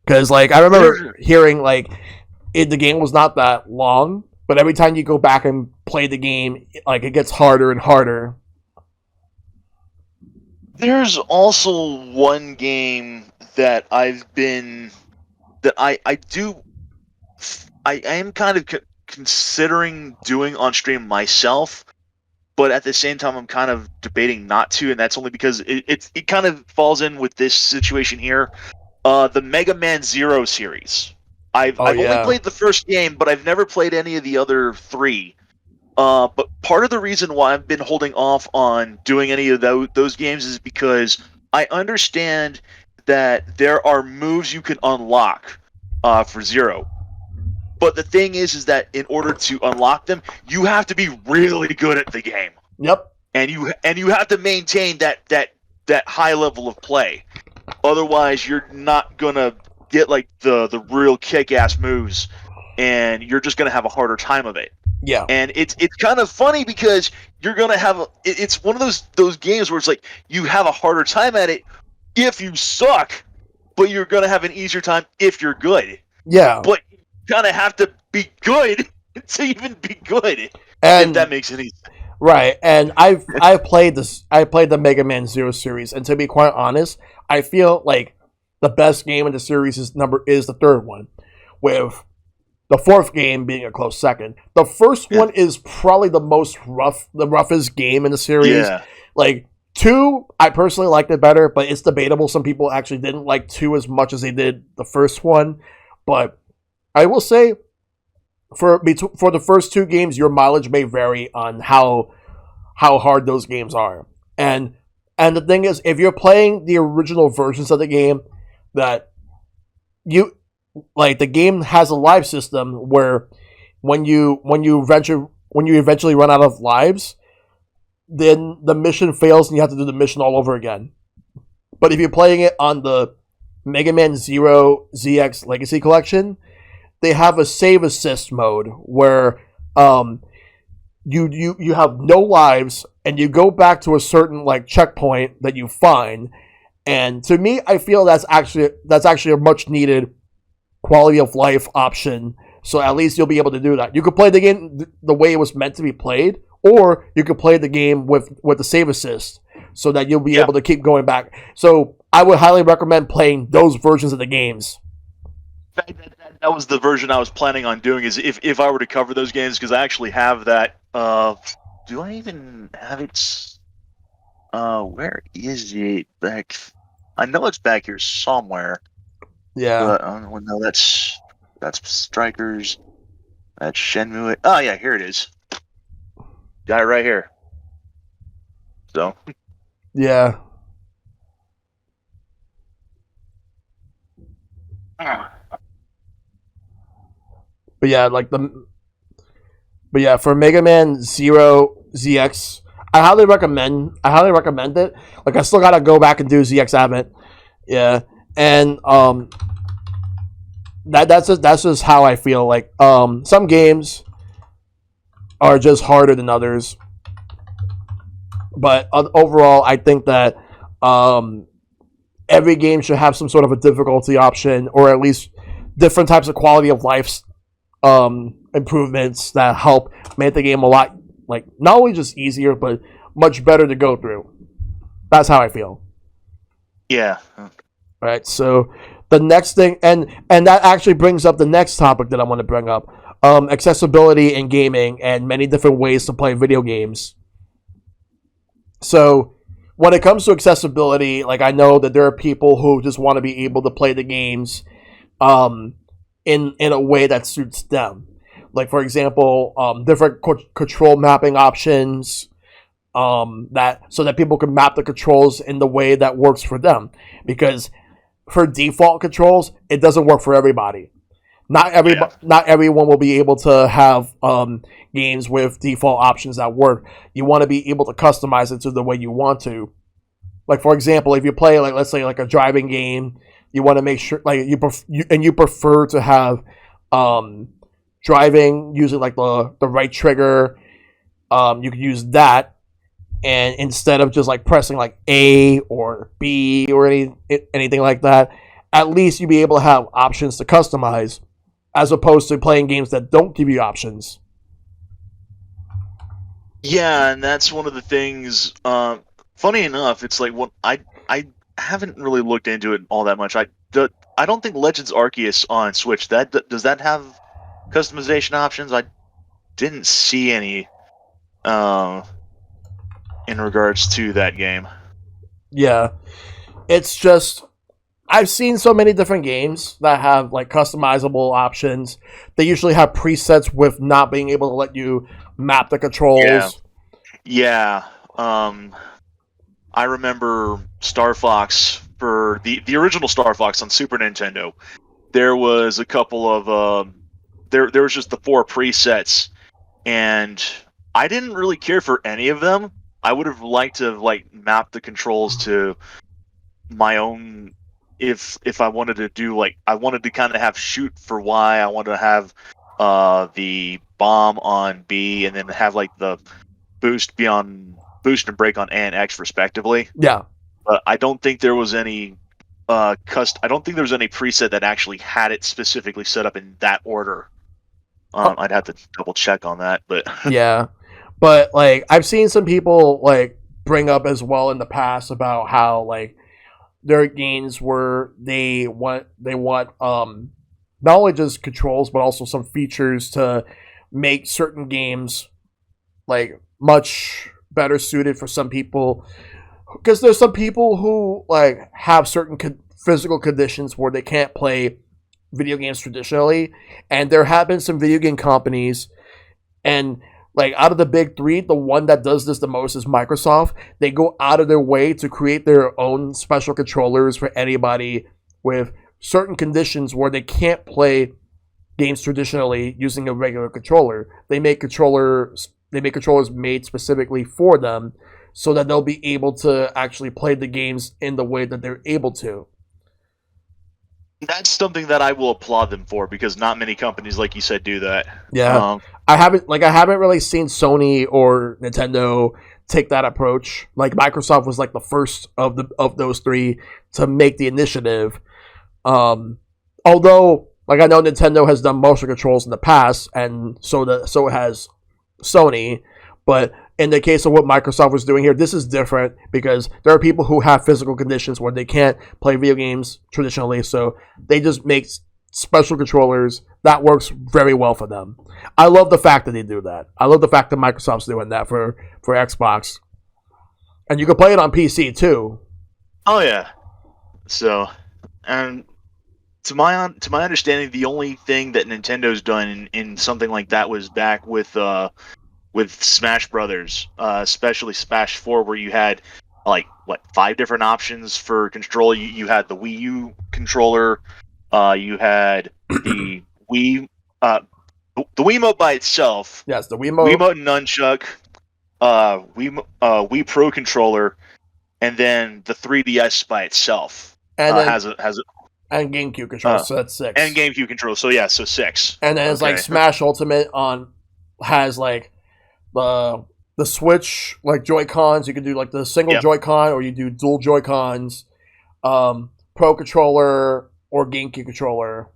Because, like, I remember hearing, like, the game was not that long, but every time you go back and play the game, like, it gets harder and harder. There's also one game that I am kind of considering doing on stream myself, but at the same time I'm kind of debating not to, and that's only because it kind of falls in with this situation here. The Mega Man Zero series. I've only played the first game, but I've never played any of the other three. But part of the reason why I've been holding off on doing any of those games is because I understand that there are moves you can unlock for Zero. But the thing is that in order to unlock them, you have to be really good at the game. Yep. And you have to maintain that high level of play. Otherwise, you're not gonna get like the real kick-ass moves, and you're just gonna have a harder time of it. Yeah. And it's kind of funny because you're gonna have it's one of those games where it's like you have a harder time at it if you suck, but you're gonna have an easier time if you're good. Yeah. But you kind of have to be good to even be good. And if that makes any sense. Right, and I've played this. I played the Mega Man Zero series, and to be quite honest, I feel like the best game in the series is the third one, with The fourth game being a close second. The first Yeah. one is probably the roughest game in the series. Yeah. Like 2, I personally liked it better, but it's debatable. Some people actually didn't like 2 as much as they did the first one. But I will say, for the first 2 games, your mileage may vary on how hard those games are. And the thing is, if you're playing the original versions of the game, that you like the game has a live system where when you eventually run out of lives, then the mission fails and you have to do the mission all over again. But if you're playing it on the Mega Man Zero ZX Legacy Collection, they have a save assist mode where you have no lives and you go back to a certain like checkpoint that you find. And to me, I feel that's actually a much needed quality of life option. So at least you'll be able to do that. You could play the game the way it was meant to be played, or you could play the game with the save assist, so that you'll be able to keep going back. So I would highly recommend playing those versions of the games. That was the version I was planning on doing. Is if I were to cover those games, because I actually have that. Do I even have it? Where is it back? I know it's back here somewhere. Yeah. But no, that's Strikers. That's Shenmue. Oh yeah, here it is. Got it right here. So. Yeah. But yeah, for Mega Man Zero ZX, I highly recommend it. Like I still gotta go back and do ZX Advent. Yeah. And that's just how I feel. Like some games are just harder than others. But overall, I think that every game should have some sort of a difficulty option, or at least different types of quality of life improvements that help make the game a lot, like, not only just easier, but much better to go through. That's how I feel. Yeah. Right. So the next thing, and that actually brings up the next topic that I want to bring up: accessibility in gaming and many different ways to play video games. So when it comes to accessibility, like, I know that there are people who just want to be able to play the games in a way that suits them. Like, for example, different control mapping options, that so that people can map the controls in the way that works for them. Because for default controls, it doesn't work for everybody. Not everyone will be able to have games with default options that work. You want to be able to customize it to the way you want to. Like, for example, if you play, like, let's say, like a driving game, you want to make sure, like, you prefer to have driving using, like, the right trigger. You can use that, and instead of just, like, pressing, like, A or B or anything like that, at least you'll be able to have options to customize, as opposed to playing games that don't give you options. Yeah, and that's one of the things. Funny enough, it's like what I haven't really looked into it all that much. I don't think Legends Arceus on Switch does that have customization options. I didn't see any in regards to that game. Yeah, it's just, I've seen so many different games that have, like, customizable options. They usually have presets with not being able to let you map the controls. Yeah. I remember Star Fox, for the original Star Fox on Super Nintendo. There was a couple of there was just the 4 presets, and I didn't really care for any of them. I would have liked to have, like, mapped the controls to my own. If I wanted to do, like, I wanted to kind of have shoot for Y, I wanted to have the bomb on B, and then have, like, the boost and brake on A and X respectively. Yeah. But I don't think there was any I don't think there was any preset that actually had it specifically set up in that order. I'd have to double check on that, but Yeah. But, like, I've seen some people, like, bring up as well in the past about how, like, their games where they want not only just controls but also some features to make certain games like much better suited for some people, because there's some people who like have certain physical conditions where they can't play video games traditionally, and there have been some video game companies, and like out of the big three, the one that does this the most is Microsoft. They go out of their way to create their own special controllers for anybody with certain conditions where they can't play games traditionally using a regular controller. They make controllers made specifically for them so that they'll be able to actually play the games in the way that they're able to. That's something that I will applaud them for, because not many companies, like you said, do that. Yeah. I haven't really seen Sony or Nintendo take that approach. Like Microsoft was like the first of those three to make the initiative. Although like I know Nintendo has done motion controls in the past, and so has Sony, but in the case of what Microsoft was doing here, this is different because there are people who have physical conditions where they can't play video games traditionally, so they just make special controllers that works very well for them. I love the fact that they do that. I love the fact that Microsoft's doing that for Xbox, and you can play it on PC too. Oh yeah. So, and to my understanding, the only thing that Nintendo's done in something like that was back with Smash Brothers, especially Smash 4, where you had like 5 different options for control. You had the Wii U controller, you had the Wii, the Wiimote by itself. Yes, the Wiimote and nunchuck, Wii Pro controller, and then the 3DS by itself. And has a and GameCube controller, so that's 6. And GameCube controller, so yeah, so 6. And then it's like Smash Ultimate has like the Switch like Joy-Cons. You can do like the single Joy-Con, or you do dual Joy-Cons, Pro controller or GameCube controller,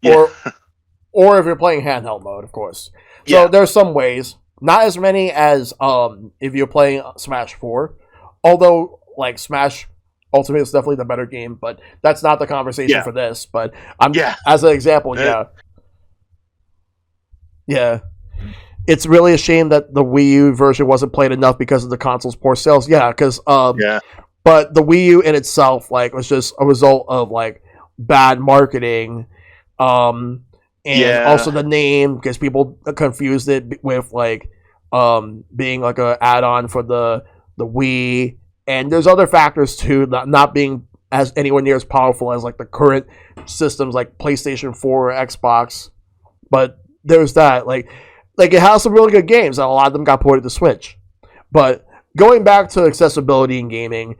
or if you're playing handheld mode, of course. So there's some ways, not as many as if you're playing Smash 4, although like Smash Ultimate is definitely the better game, but that's not the conversation for this. But as an example, it's really a shame that the Wii U version wasn't played enough because of the console's poor sales. But the Wii U in itself was just a result of bad marketing, and also the name, because people confused it with being like an add-on for the Wii. And there's other factors too, not being as anywhere near as powerful as the current systems like PlayStation 4 or Xbox. But there's that. It has some really good games, and a lot of them got ported to Switch. But going back to accessibility in gaming,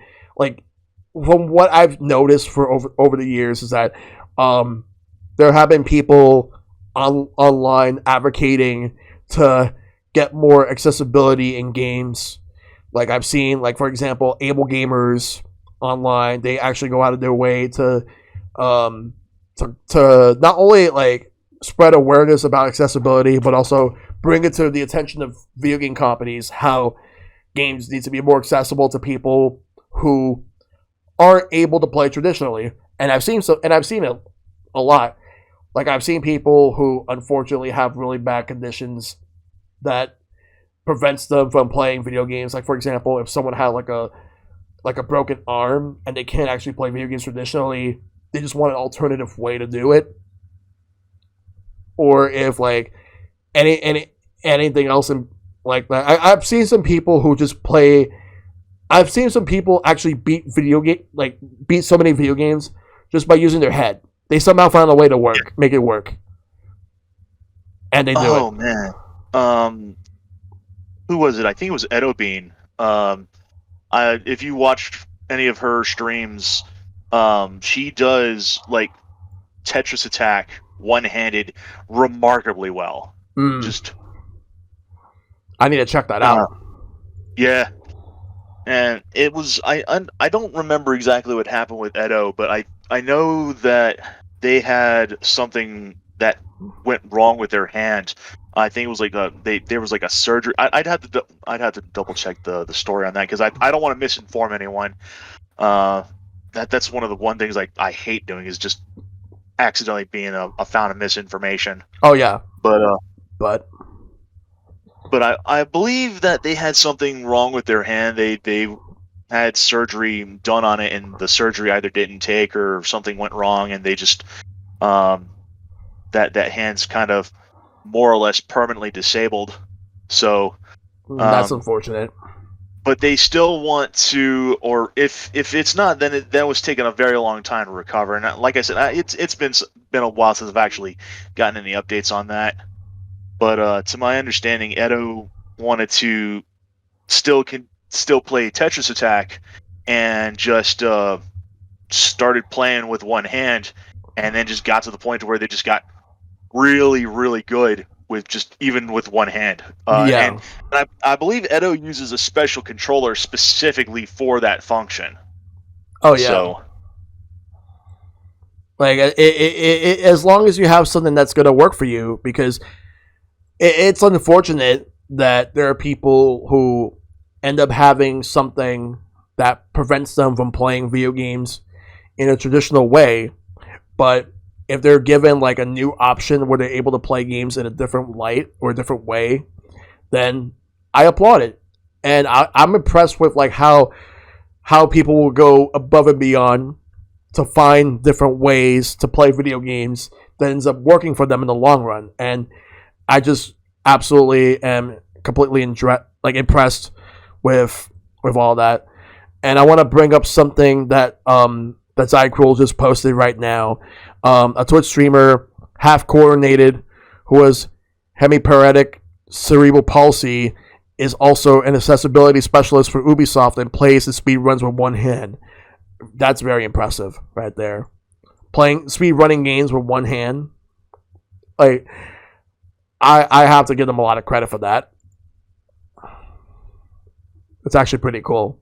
from what I've noticed for over the years is that there have been people online advocating to get more accessibility in games. I've seen, for example, Able Gamers online. They actually go out of their way to not only spread awareness about accessibility, but also bring it to the attention of video game companies how games need to be more accessible to people who aren't able to play traditionally. And I've seen it a lot. I've seen people who unfortunately have really bad conditions that prevents them from playing video games. For example, if someone had a broken arm and they can't actually play video games traditionally, they just want an alternative way to do it. Or if anything else like that. I've seen some people who just play. I've seen some people actually beat so many video games just by using their head. They somehow found a way to make it work, and they do it. Oh man. Who was it? I think it was Edo Bean. If you watched any of her streams, she does Tetris Attack one-handed remarkably well. Just, I need to check that out. Yeah, and it was I don't remember exactly what happened with Edo, but I know that they had something that went wrong with their hand. I think it was there was a surgery. I'd have to double check the story on that, because I don't want to misinform anyone. That's one of the things I hate doing, is just accidentally being a found of misinformation. Oh yeah, But but I believe that they had something wrong with their hand. They had surgery done on it, and the surgery either didn't take or something went wrong, and they just um, that hand's kind of more or less permanently disabled. So, that's um, unfortunate. but they still want to, or if it's not, then that was taking a very long time to recover. And like I said, it's been a while since I've actually gotten any updates on that. But to my understanding, Edo wanted to still play Tetris Attack, and just started playing with one hand, and then just got to the point to where they just got really really good with just even with one hand. Yeah. And I believe Edo uses a special controller specifically for that function. Oh yeah. So Like as long as you have something that's going to work for you, because it's unfortunate that there are people who end up having something that prevents them from playing video games in a traditional way, but if they're given like a new option where they're able to play games in a different light or a different way, then I applaud it, and I'm impressed with like how people will go above and beyond to find different ways to play video games that ends up working for them in the long run. And I just absolutely am completely impressed with all that. And I want to bring up something that Zycruel just posted right now. A Twitch streamer, half coordinated, who has hemiparetic cerebral palsy, is also an accessibility specialist for Ubisoft and plays and speed runs with one hand. That's very impressive right there. Playing speed running games with one hand, like I have to give them a lot of credit for that. It's actually pretty cool.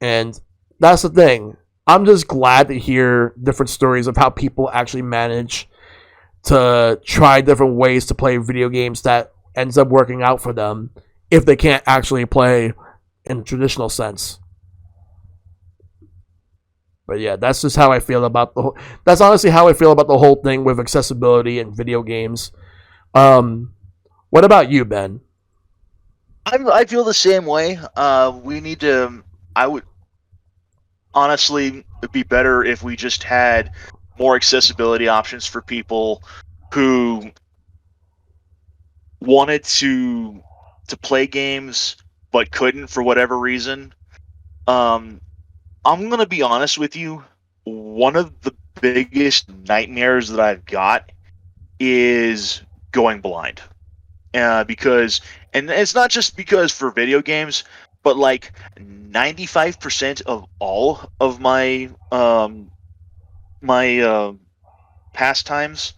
And that's the thing. I'm just glad to hear different stories of how people actually manage to try different ways to play video games that ends up working out for them if they can't actually play in the traditional sense. But yeah, that's just how I feel about the whole. That's honestly how I feel about the whole thing with accessibility and video games. What about you, Ben? I feel the same way. We need to. I would honestly, it'd be better if we just had more accessibility options for people who wanted to play games but couldn't for whatever reason. Um, I'm gonna be honest with you. One of the biggest nightmares that I've got is going blind. Because, and it's not just because for video games, but like 95% of all of my pastimes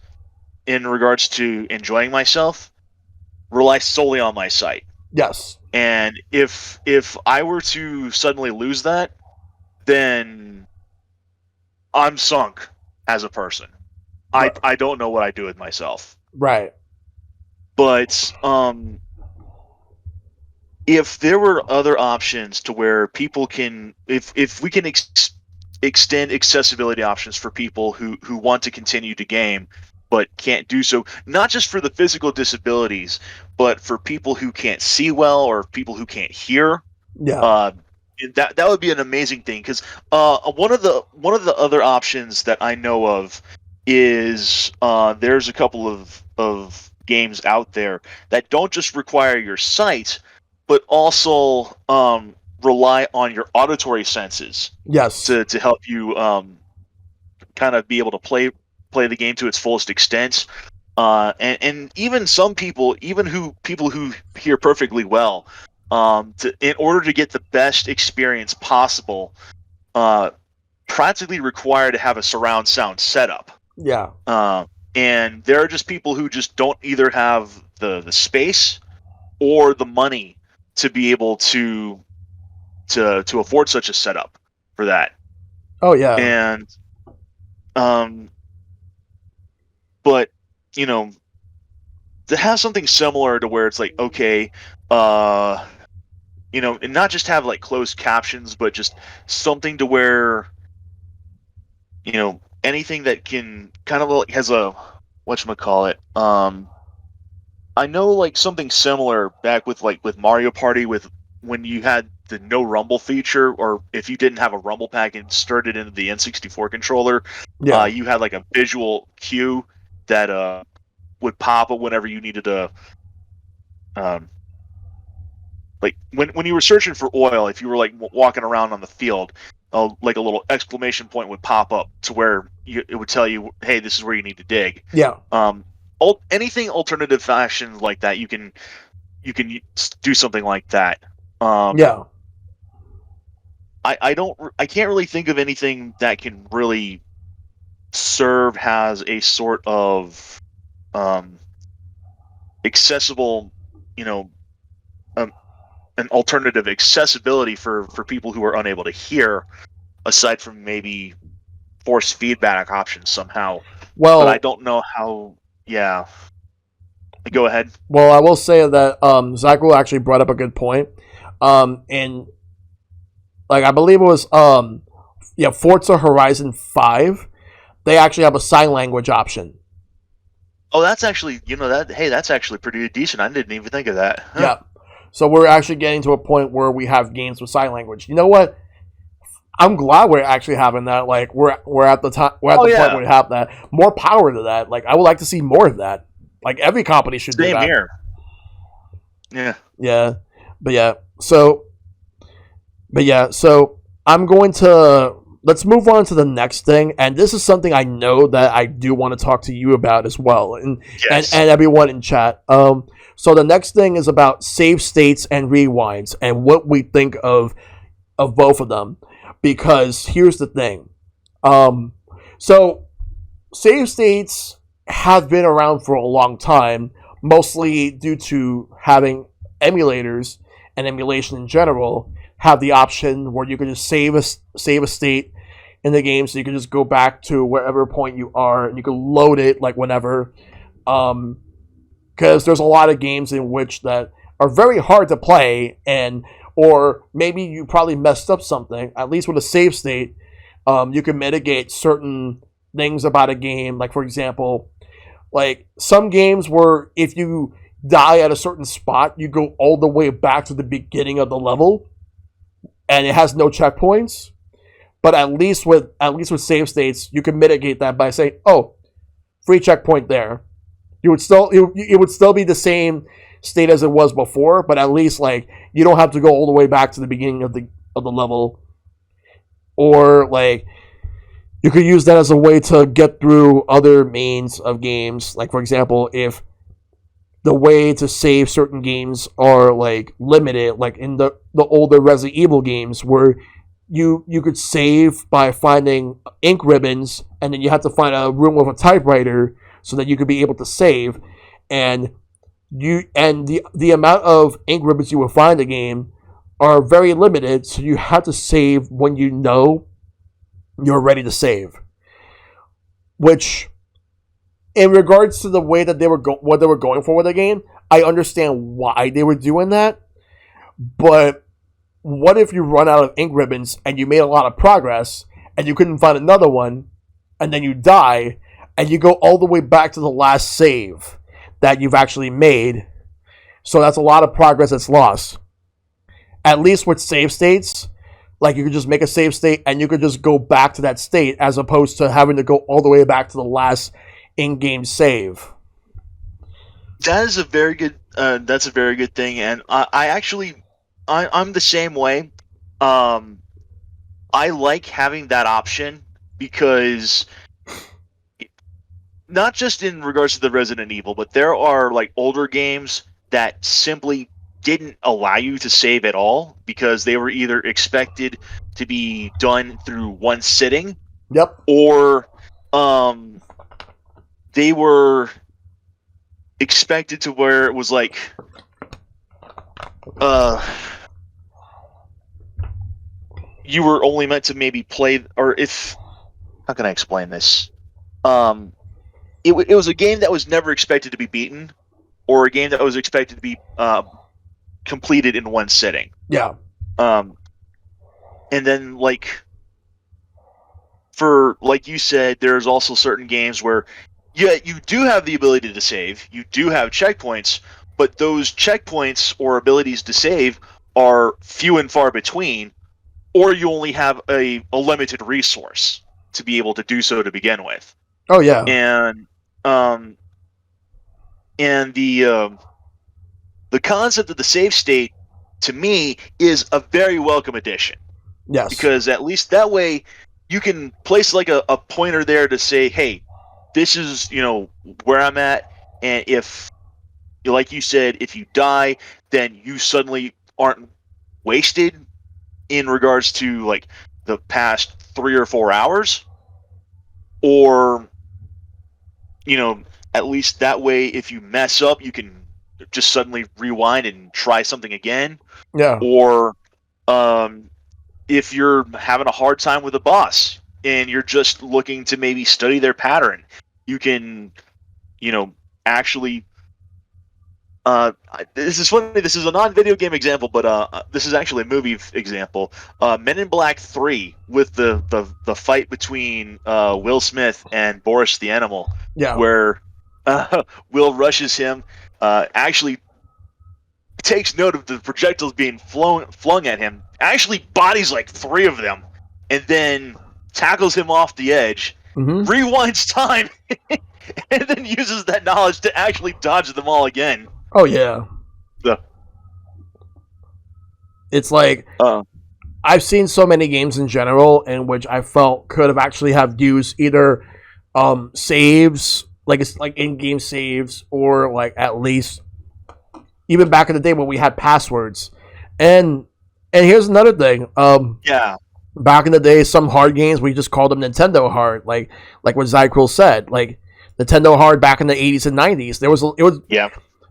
in regards to enjoying myself rely solely on my sight. Yes. And if I were to suddenly lose that, then I'm sunk as a person. I don't know what I do with myself. Right. But if there were other options to where people can, if we can extend accessibility options for people who want to continue to game but can't do so, not just for the physical disabilities, but for people who can't see well or people who can't hear, Yeah. uh, that would be an amazing thing. Because one of the other options that I know of is there's a couple of games out there that don't just require your sight, but also rely on your auditory senses Yes. to help you kind of be able to play the game to its fullest extent. And even some people, people who hear perfectly well, in order to get the best experience possible, uh, practically require to have a surround sound setup. Yeah. And there are just people who just don't either have the space or the money to be able to afford such a setup for that. Oh yeah. And um, but you know, to have something similar to where it's like, okay, uh, and not just have like closed captions, but just something to where anything that can kind of like has a whatchamacallit. I know like something similar back with Mario Party with when you had the no rumble feature, or if you didn't have a rumble pack inserted into the N64 controller, Yeah, you had like a visual cue that would pop up whenever you needed to um, like when you were searching for oil, if you were like walking around on the field, like a little exclamation point would pop up to where it would tell you, "Hey, this is where you need to dig." yeah, Um, anything alternative fashion like that, you can do something like that. Um, yeah. I can't really think of anything that can really serve as a sort of um, accessible, you know, um, an alternative accessibility for people who are unable to hear, aside from maybe force feedback options somehow. But I Well, don't know how. Yeah, go ahead. well, I will say that Zachary actually brought up a good point. And like I believe it was yeah, Forza Horizon 5, they actually have a sign language option. Oh, that's actually that. Hey, that's actually pretty decent. I didn't even think of that. Huh. Yeah. So we're actually getting to a point where we have games with sign language. You know what? I'm glad we're actually having that. Like we're at the time we're at Oh the point yeah, where we have that. More power to that. Like I would like to see more of that. Like every company should do same that. here. Yeah. Yeah. But yeah. So I'm going to let's move on to the next thing, and this is something I know that I do want to talk to you about as well, Yes. and everyone in chat. So the next thing is about save states and rewinds and what we think of both of them, because here's the thing. Um, so save states have been around for a long time, mostly due to having emulators and emulation in general have the option where you can just save a state in the game, so you can just go back to wherever point you are and you can load it like whenever. Um, because there's a lot of games in which that are very hard to play, and or maybe you probably messed up something. At least with a save state, you can mitigate certain things about a game. Like for example, like some games where if you die at a certain spot, you go all the way back to the beginning of the level, and it has no checkpoints. But at least with save states, you can mitigate that by saying, "Oh, free checkpoint there." It would still be the same state as it was before, but at least like you don't have to go all the way back to the beginning of the level, or like you could use that as a way to get through other means of games. Like for example, if the way to save certain games are like limited, like in the older Resident Evil games where you could save by finding ink ribbons, and then you have to find a room with a typewriter so that you could be able to save, and the amount of ink ribbons you will find in the game are very limited, so you have to save when you know you're ready to save. Which, in regards to the way that what they were going for with the game, I understand why they were doing that. But what if you run out of ink ribbons and you made a lot of progress and you couldn't find another one, and then you die and you go all the way back to the last save that you've actually made? So that's a lot of progress that's lost. At least with save states, like you could just make a save state and you could just go back to that state as opposed to having to go all the way back to the last in-game save. That is a very good. That's a very good thing, and I actually, I'm the same way. Um, I like having that option because not just in regards to the Resident Evil, but there are like older games that simply didn't allow you to save at all because they were either expected to be done through one sitting, Yep. or um, they were expected to where it was like uh you were only meant to maybe play, or if, how can I explain this? Um, it was a game that was never expected to be beaten, or a game that was expected to be completed in one sitting. Yeah. Um, and then like for, like you said, there's also certain games where, yeah, you do have the ability to save, you do have checkpoints, but those checkpoints or abilities to save are few and far between, or you only have a limited resource to be able to do so to begin with. Oh yeah. And um, and the concept of the save state, to me, is a very welcome addition, Yes. because at least that way you can place like a pointer there to say, hey, this is, where I'm at, and if, like you said, if you die, then you suddenly aren't wasted in regards to like the past 3 or 4 hours, or at least that way, if you mess up, you can just suddenly rewind and try something again. Yeah. Or if you're having a hard time with a boss and you're just looking to maybe study their pattern, you can, actually. This is funny. This is a non-video game example, but this is actually a movie example. Men in Black 3, with the fight between Will Smith and Boris the Animal, Yeah. where Will rushes him, actually takes note of the projectiles being flung at him, actually bodies like 3 of them, and then tackles him off the edge, rewinds time, and then uses that knowledge to actually dodge them all again. Oh yeah. So, it's like I've seen so many games in general in which I felt could have actually have used either saves, like it's like in-game saves, or like at least even back in the day when we had passwords. And here's another thing. Yeah. Back in the day, some hard games we just called them Nintendo hard, like what Zykril said, like Nintendo hard back in the 80s and 90s.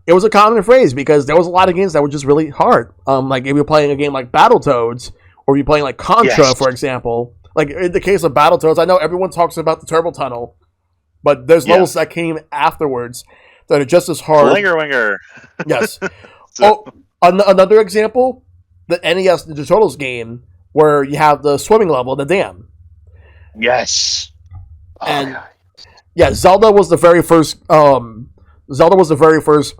It was a common phrase because there was a lot of games that were just really hard. Like if you're playing a game like Battletoads, or you're playing like Contra, for example. Like in the case of Battletoads, I know everyone talks about the Turbo Tunnel, but there's levels that came afterwards that are just as hard. Winger. Yes. Another example, the NES Ninja Turtles game where you have the swimming level, the dam. Yes. And yeah, Zelda was the very first. Zelda was the very first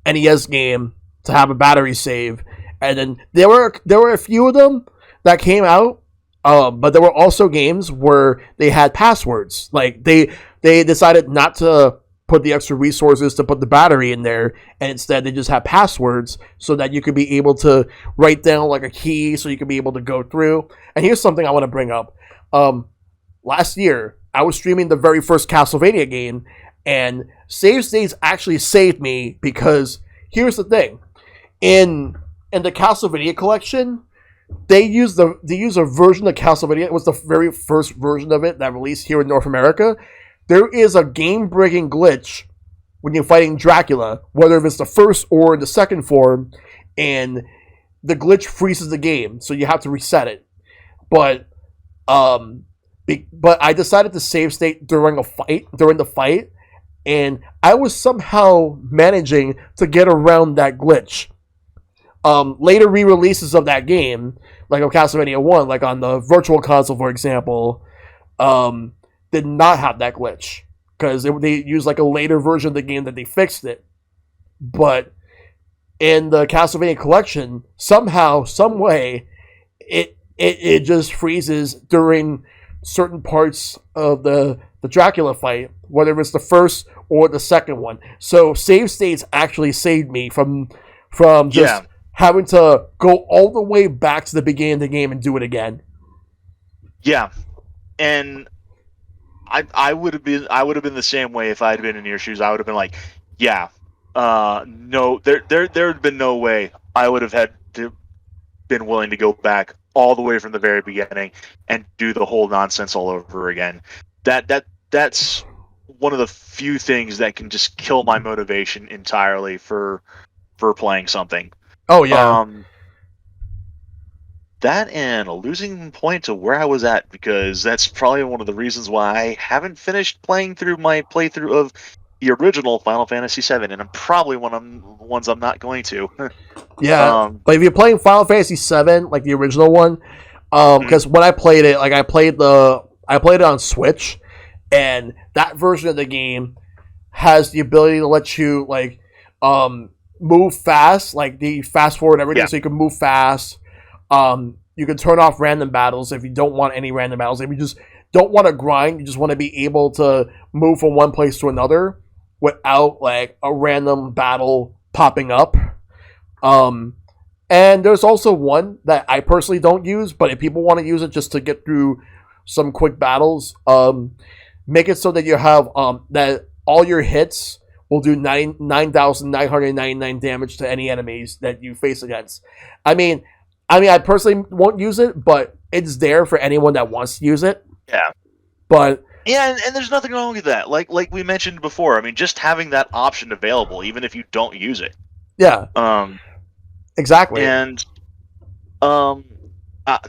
NES game to have a battery save, and then there were a few of them that came out, but there were also games where they had passwords. Like they decided not to put the extra resources to put the battery in there, and instead they just have passwords so that you could be able to write down like a key, so you could be able to go through. And here's something I want to bring up. Last year I was streaming the very first Castlevania game, and save states actually saved me because here's the thing: in the Castlevania collection, they use a version of Castlevania. It was the very first version of it that released here in North America. There is a game-breaking glitch when you're fighting Dracula, whether it's the first or the second form, and the glitch freezes the game, so you have to reset it. But I decided to save state during the fight, and I was somehow managing to get around that glitch. Later re-releases of that game, like of Castlevania 1, like on the Virtual Console, for example, did not have that glitch because they used like a later version of the game that they fixed it. But in the Castlevania collection, somehow, some way, it just freezes during certain parts of the Dracula fight, whether it's the first or the second one. So save states actually saved me from just having to go all the way back to the beginning of the game and do it again. Yeah, and I would have been the same way if I had been in your shoes. I would have been like, no, there had been no way I would have had to been willing to go back all the way from the very beginning and do the whole nonsense all over again. That's one of the few things that can just kill my motivation entirely for playing something. Oh yeah. That and a losing point to where I was at, because that's probably one of the reasons why I haven't finished playing through my playthrough of the original Final Fantasy VII, and I'm probably one of the ones I'm not going to. Yeah, but if you're playing Final Fantasy VII, like the original one, because when I played it, like I played the I played it on Switch, and that version of the game has the ability to let you like move fast, like the fast forward everything, Yeah. so you can move fast. You can turn off random battles if you don't want any random battles. If you just don't want to grind, you just want to be able to move from one place to another without like a random battle popping up. Um, and there's also one that I personally don't use, but if people want to use it just to get through some quick battles, make it so that you have that all your hits will do 9,999 damage to any enemies that you face against. I mean, I personally won't use it, but it's there for anyone that wants to use it. Yeah. But Yeah, and there's nothing wrong with that. Like we mentioned before, I mean, just having that option available, even if you don't use it. yeah, exactly. And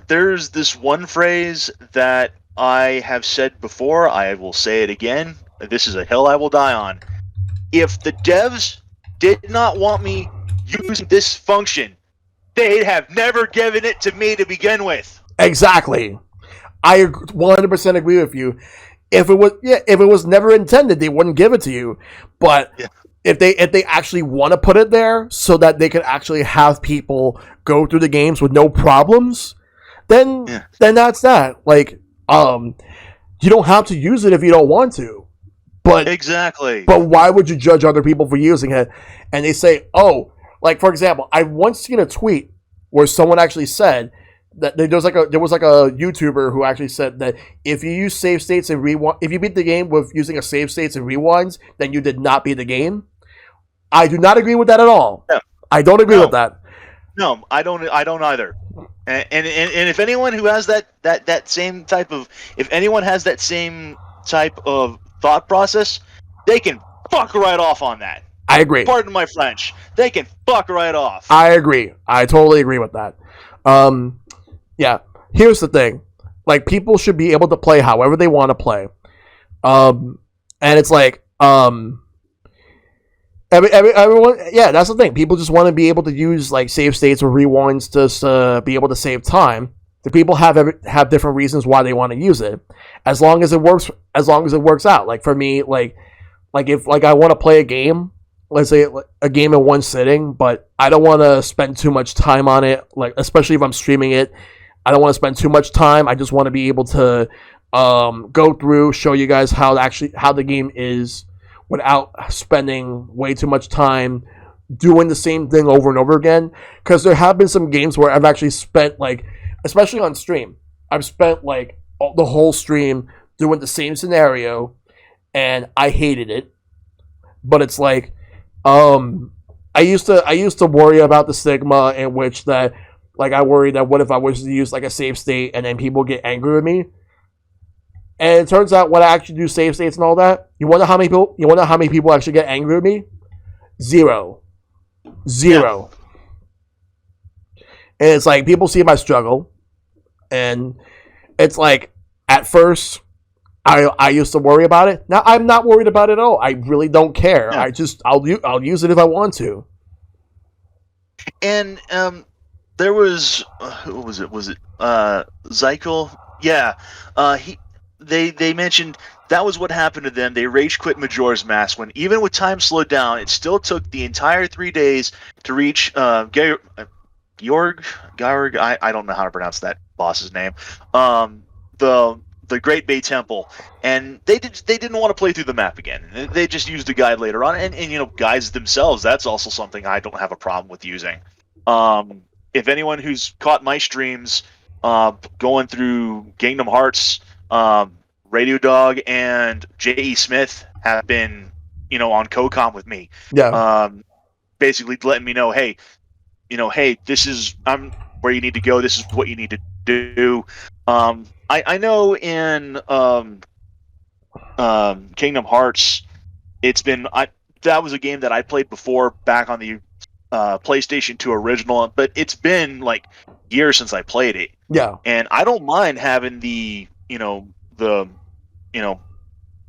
there's this one phrase that I have said before. I will say it again. This is a hill I will die on. If the devs did not want me using this function, they'd have never given it to me to begin with. Exactly. I 100% agree with you. If it was never intended, they wouldn't give it to you. But Yeah. if they actually want to put it there so that they can actually have people go through the games with no problems, then that's that. Like, you don't have to use it if you don't want to. But Exactly. But why would you judge other people for using it? And they say, oh, like for example, I've once seen a tweet where someone actually said that there was like a YouTuber who actually said that if you use save states and rewind, if you beat the game with using a save states and rewinds, then you did not beat the game. I do not agree with that at all. No. I don't agree with that. No, I don't either. And if anyone who has that same type of, if anyone has that same type of thought process, they can fuck right off on that. I agree. Pardon my French. They can fuck right off. I agree. I totally agree with that. Yeah. Here's the thing. Like, people should be able to play however they want to play. And it's like, everyone, yeah, that's the thing. People just want to be able to use like save states or rewinds to be able to save time. The people have different reasons why they want to use it. As long as it works out. Like for me, like if like I want to play a game, let's say a game in one sitting, but I don't want to spend too much time on it. Like especially if I'm streaming it, I don't want to spend too much time. I just want to be able to go through, show you guys how the game is without spending way too much time doing the same thing over and over again. Because there have been some games where I've actually spent like, especially on stream, I've spent like the whole stream doing the same scenario, and I hated it. But it's like, I used to worry about the stigma in which that, like, I worry that what if I was to use like a save state and then people get angry with me. And it turns out when I actually do save states and all that, you wonder how many people actually get angry with me? Zero. Yeah. And it's like people see my struggle, and it's like at first I used to worry about it. Now I'm not worried about it at all. I really don't care. Yeah. I'll use it if I want to. And there was who was it? Was it Zykel? Yeah. They mentioned that was what happened to them. They rage quit Majora's Mask when even with time slowed down, it still took the entire 3 days to reach Georg. I don't know how to pronounce that boss's name. The Great Bay Temple, and they didn't want to play through the map again. They just used a guide later on, and you know, guides themselves. That's also something I don't have a problem with using. If anyone who's caught my streams going through Kingdom Hearts, Radio Dog and J.E. Smith have been, you know, on COCOM with me. Yeah. Basically letting me know, hey, this is where you need to go. This is what you need to do. I know in Kingdom Hearts, that was a game that I played before back on the PlayStation 2 original, but it's been like years since I played it. Yeah. And I don't mind having the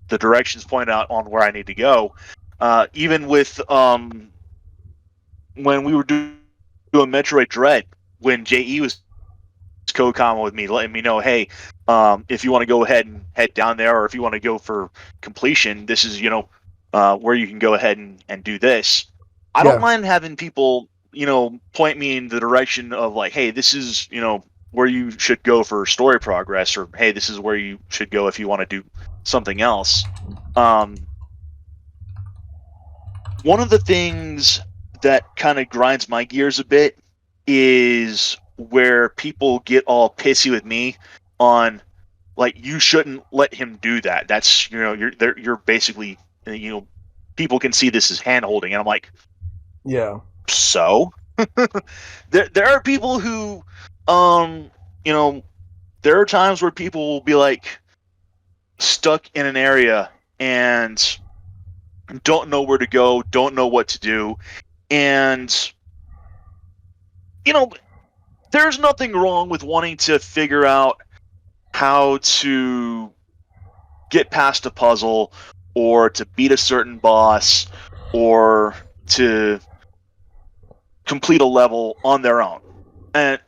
directions pointed out on where I need to go. Even with when we were doing Metroid Dread, when JE was code comment with me, letting me know, hey, if you want to go ahead and head down there, or if you want to go for completion, this is where you can go ahead and do this. I don't Yeah. mind having people point me in the direction of like, hey, this is where you should go for story progress, or hey, this is where you should go if you want to do something else. One of the things that kind of grinds my gears a bit is where people get all pissy with me on like, you shouldn't let him do that. That's you're basically people can see this as hand holding, and I'm like, Yeah. so there are people who you know there are times where people will be like stuck in an area and don't know where to go, don't know what to do, and there's nothing wrong with wanting to figure out how to get past a puzzle, or to beat a certain boss, or to complete a level on their own. And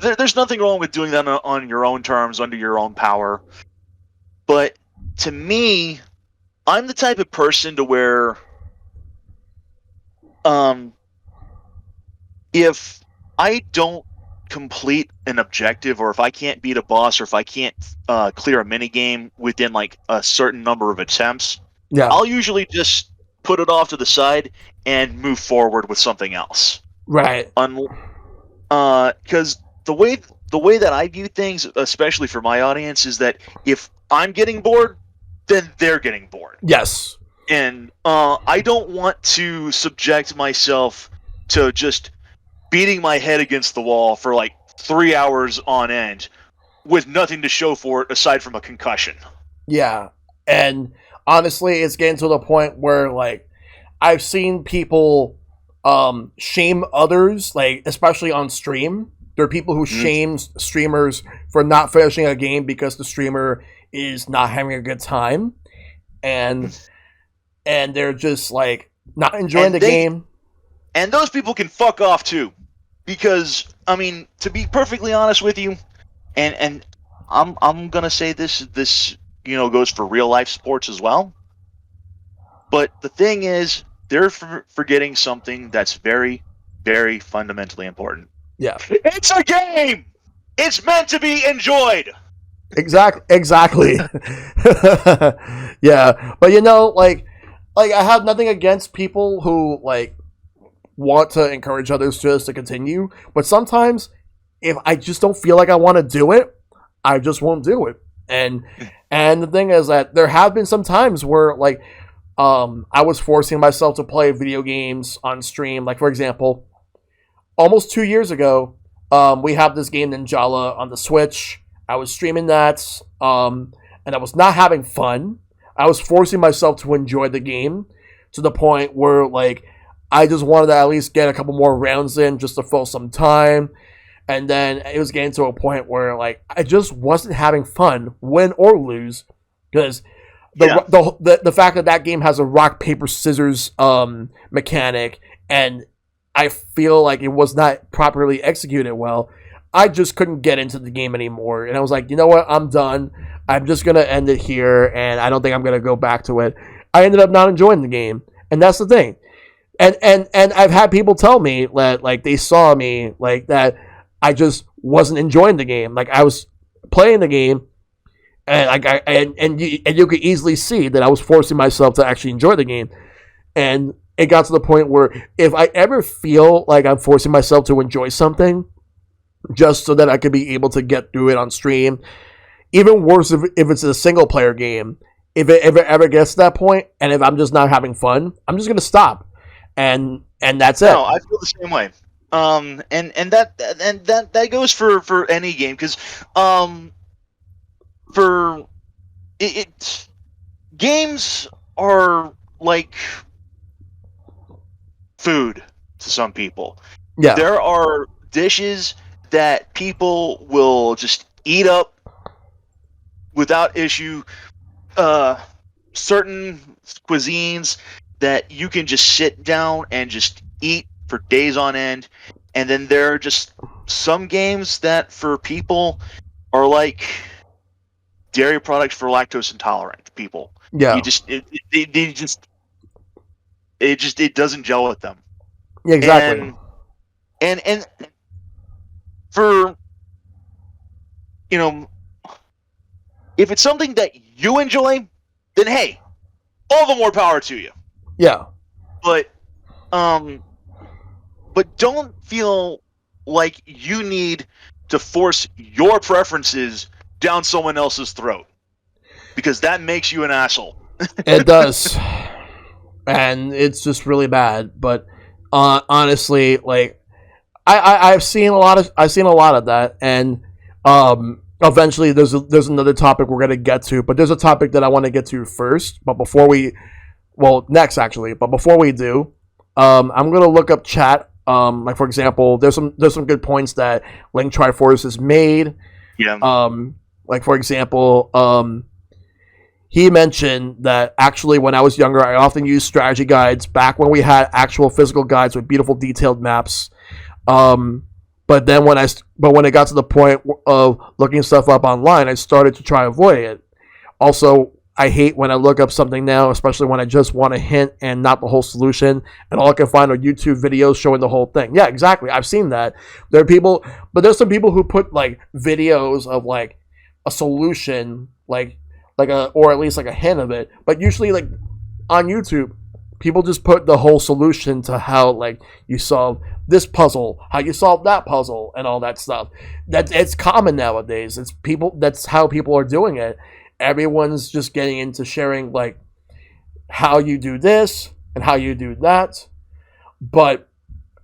there's nothing wrong with doing that on your own terms, under your own power. But to me, I'm the type of person to where if I don't complete an objective, or if I can't beat a boss, or if I can't clear a mini game within like a certain number of attempts, Yeah. I'll usually just put it off to the side and move forward with something else. Right. Because the way that I view things, especially for my audience, is that if I'm getting bored, then they're getting bored. Yes. And I don't want to subject myself to just beating my head against the wall for like 3 hours on end with nothing to show for it aside from a concussion. Yeah. And honestly, it's getting to the point where like I've seen people shame others, like especially on stream. There are people who shame streamers for not finishing a game because the streamer is not having a good time, and they're just like not enjoying the game. And those people can fuck off too, because I mean, to be perfectly honest with you, and I'm gonna say this goes for real life sports as well. But the thing is, they're forgetting something that's very, very fundamentally important. Yeah. It's a game. It's meant to be enjoyed. Exactly. Yeah, but like I have nothing against people who like want to encourage others just to continue, but sometimes if I just don't feel like I want to do it, I just won't do it. And the thing is that there have been some times where like I was forcing myself to play video games on stream. Like for example, almost 2 years ago, we have this game Ninjala on the Switch. I was streaming that, and I was not having fun. I was forcing myself to enjoy the game to the point where like I just wanted to at least get a couple more rounds in just to fill some time. And then it was getting to a point where like I just wasn't having fun, win or lose, because the fact that that game has a rock paper scissors mechanic, and I feel like it was not properly executed well. I just couldn't get into the game anymore, and I was like, you know what, I'm done. I'm just gonna end it here, and I don't think I'm gonna go back to it. I ended up not enjoying the game, and that's the thing. And I've had people tell me that like they saw me like that I just wasn't enjoying the game. Like I was playing the game, and like you could easily see that I was forcing myself to actually enjoy the game. And it got to the point where if I ever feel like I'm forcing myself to enjoy something just so that I could be able to get through it on stream, even worse if it's a single player game, if it ever gets to that point, and if I'm just not having fun, I'm just gonna stop, and that's it. No, I feel the same way. And that goes for any game, because for it games are like food to some people. Yeah. There are dishes that people will just eat up without issue. Certain cuisines that you can just sit down and just eat for days on end, and then there are just some games that for people are like dairy products for lactose intolerant people. Yeah. You just it doesn't gel with them. Yeah, exactly. And for if it's something that you enjoy, then hey, all the more power to you. Yeah. But don't feel like you need to force your preferences down someone else's throat, because that makes you an asshole. It does. And it's just really bad. But honestly, like I've seen a lot of that, and eventually there's another topic we're gonna get to, but there's a topic that I want to get to first. But next actually, but before we do, I'm gonna look up chat. Like for example, there's some good points that Link Triforce has made. Yeah. Like for example, he mentioned that actually when I was younger, I often used strategy guides back when we had actual physical guides with beautiful detailed maps. But then when it got to the point of looking stuff up online, I started to try to avoid it. Also, I hate when I look up something now, especially when I just want a hint and not the whole solution, and all I can find are YouTube videos showing the whole thing. Yeah, exactly. I've seen that. There's some people who put like videos of like a solution, or at least like a hint of it. But usually, like on YouTube, people just put the whole solution to how like you solve this puzzle, how you solve that puzzle, and all that stuff. It's common nowadays. That's how people are doing it. Everyone's just getting into sharing like how you do this and how you do that. But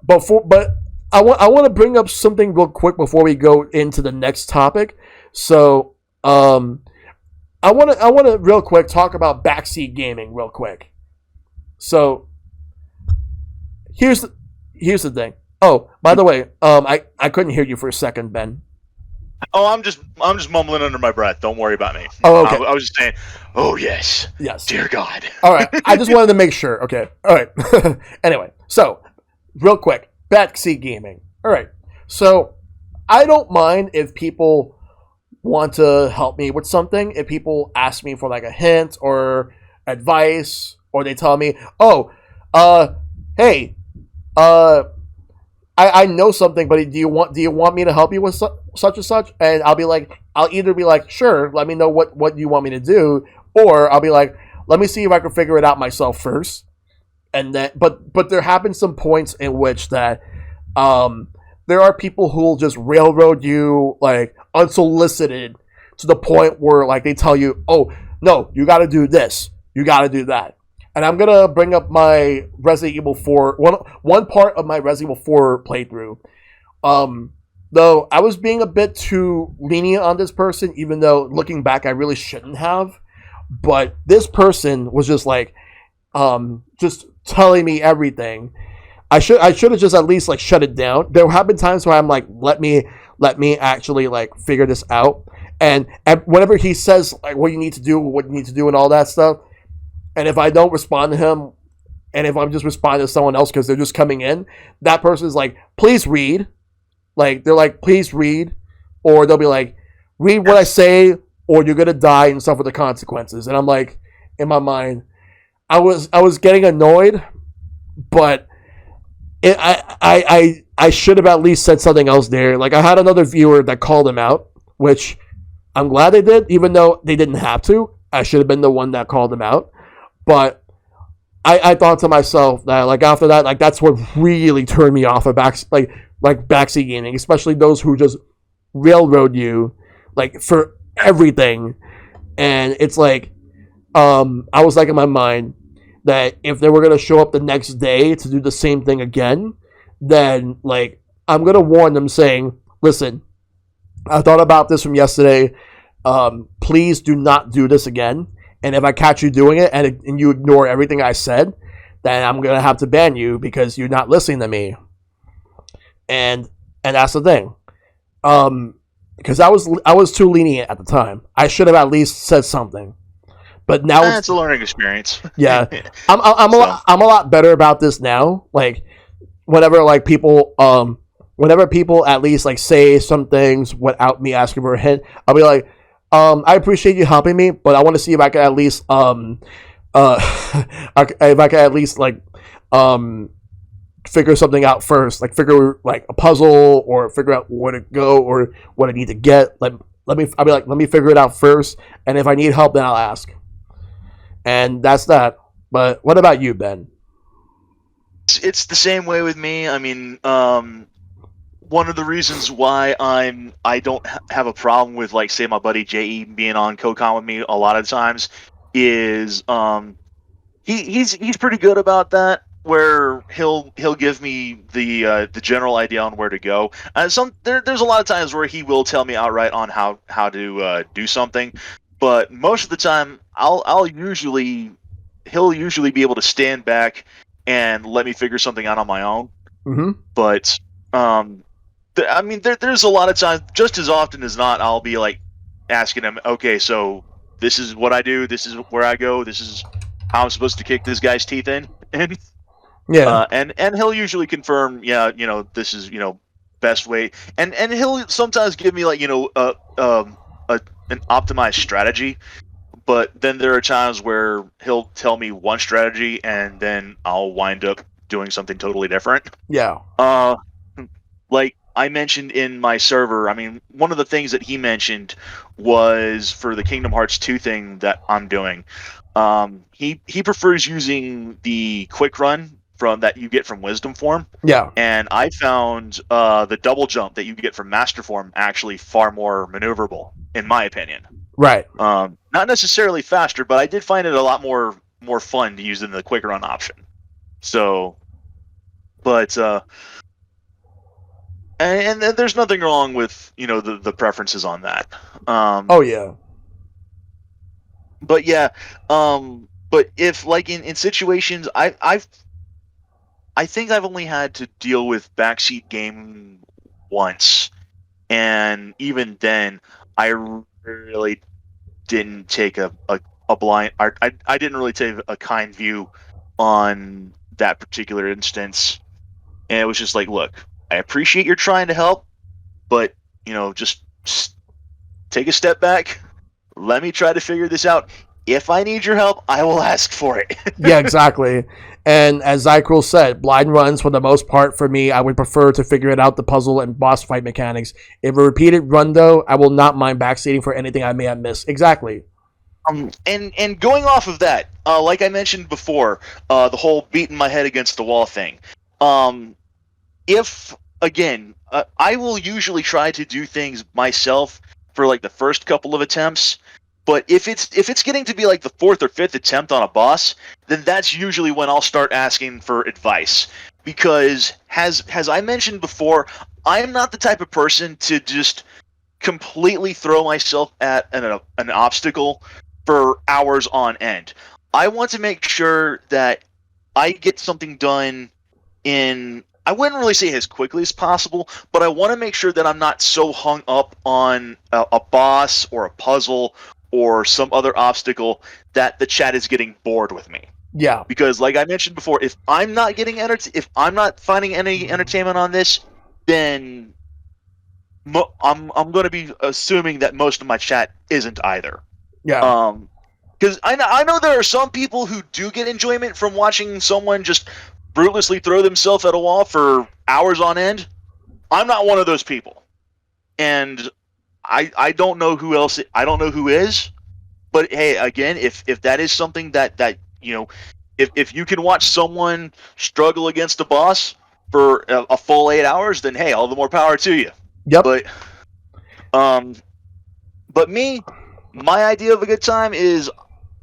I want to bring up something real quick before we go into the next topic. So I want to real quick talk about backseat gaming real quick. So here's the thing. Oh, by the way, I couldn't hear you for a second, Ben. Oh, I'm just mumbling under my breath. Don't worry about me. Oh, okay. I was just saying, oh yes, yes, dear God. All right, I just wanted to make sure. Okay, all right. Anyway, so real quick, backseat gaming. All right, so I don't mind if people want to help me with something. If people ask me for like a hint or advice, or they tell me, oh, hey, I know something, but do you want me to help you with such and such? And I'll either be like, sure, let me know what you want me to do, or I'll be like, let me see if I can figure it out myself first. And then, but there have been some points in which that, there are people who will just railroad you like unsolicited to the point where like they tell you, oh no, you got to do this, you got to do that. And I'm gonna bring up my Resident Evil 4 one part of my Resident Evil 4 playthrough. Though I was being a bit too lenient on this person, even though looking back I really shouldn't have. But this person was just like, just telling me everything. I should have just at least like shut it down. There have been times where I'm like, let me actually like figure this out. And whenever he says like what you need to do, and all that stuff. And if I don't respond to him, and if I'm just responding to someone else because they're just coming in, that person is like, please read. Like, they're like, please read. Or they'll be like, read what I say, or you're going to die and suffer the consequences. And I'm like, in my mind, I was getting annoyed, but I should have at least said something else there. Like, I had another viewer that called him out, which I'm glad they did, even though they didn't have to. I should have been the one that called him out. But I thought to myself that like after that, like that's what really turned me off of backseat gaming, especially those who just railroad you like for everything. And it's like I was like in my mind that if they were gonna show up the next day to do the same thing again, then like I'm gonna warn them saying, listen, I thought about this from yesterday. Please do not do this again. And if I catch you doing it and you ignore everything I said, then I'm going to have to ban you because you're not listening to me. And that's the thing. Because I was too lenient at the time. I should have at least said something. But now it's a learning experience. Yeah. I'm a lot better about this now. Like whenever like people whenever people at least like say some things without me asking for a hint, I'll be like, I appreciate you helping me, but I want to see if I can at least if I can at least like um figure something out first, like figure like a puzzle or figure out where to go or what I need to get. Like I'll be like, let me figure it out first, and if I need help, then I'll ask. And that's that. But what about you, Ben? It's the same way with me. I mean, one of the reasons why I don't have a problem with, like, say, my buddy JE being on CoCon with me a lot of times is he's pretty good about that, where he'll give me the general idea on where to go. There's a lot of times where he will tell me outright on how to do something, but most of the time he'll usually be able to stand back and let me figure something out on my own. Mm-hmm. But I mean, there's a lot of times, just as often as not, I'll be like asking him, okay, so this is what I do, this is where I go, this is how I'm supposed to kick this guy's teeth in, and Yeah. and he'll usually confirm, yeah, this is best way, and he'll sometimes give me, like, an optimized strategy, but then there are times where he'll tell me one strategy and then I'll wind up doing something totally different. Yeah. Like I mentioned in my server, I mean, one of the things that he mentioned was for the Kingdom Hearts 2 thing that I'm doing. He prefers using the quick run from that you get from Wisdom Form. Yeah. And I found the double jump that you get from Master Form actually far more maneuverable, in my opinion. Right. Not necessarily faster, but I did find it a lot more fun to use than the quick run option. So, but and there's nothing wrong with the preferences on that. Oh yeah. But yeah, but if, like, in situations, I think I've only had to deal with backseat game once, and even then, I really didn't take a blind. I didn't really take a kind view on that particular instance, and it was just like, look, I appreciate you're trying to help, but just take a step back. Let me try to figure this out. If I need your help, I will ask for it. Yeah, exactly. And as Zykril said, blind runs for the most part for me, I would prefer to figure it out the puzzle and boss fight mechanics. If a repeated run though, I will not mind backseating for anything I may have missed. Exactly. And going off of that, like I mentioned before, the whole beating my head against the wall thing. If again, I will usually try to do things myself for like the first couple of attempts. But if it's getting to be like the fourth or fifth attempt on a boss, then that's usually when I'll start asking for advice. Because as I mentioned before, I'm not the type of person to just completely throw myself at an obstacle for hours on end. I want to make sure that I get something done in, I wouldn't really say as quickly as possible, but I want to make sure that I'm not so hung up on a boss or a puzzle or some other obstacle that the chat is getting bored with me. Yeah. Because, like I mentioned before, if I'm not getting if I'm not finding any entertainment on this, then I'm going to be assuming that most of my chat isn't either. Yeah. Because I know there are some people who do get enjoyment from watching someone just brutalessly throw themselves at a wall for hours on end. I'm not one of those people, and I don't know who else. I don't know who is, but hey, again, if that is something that if you can watch someone struggle against a boss for a full 8 hours, then hey, all the more power to you. Yep. But my idea of a good time is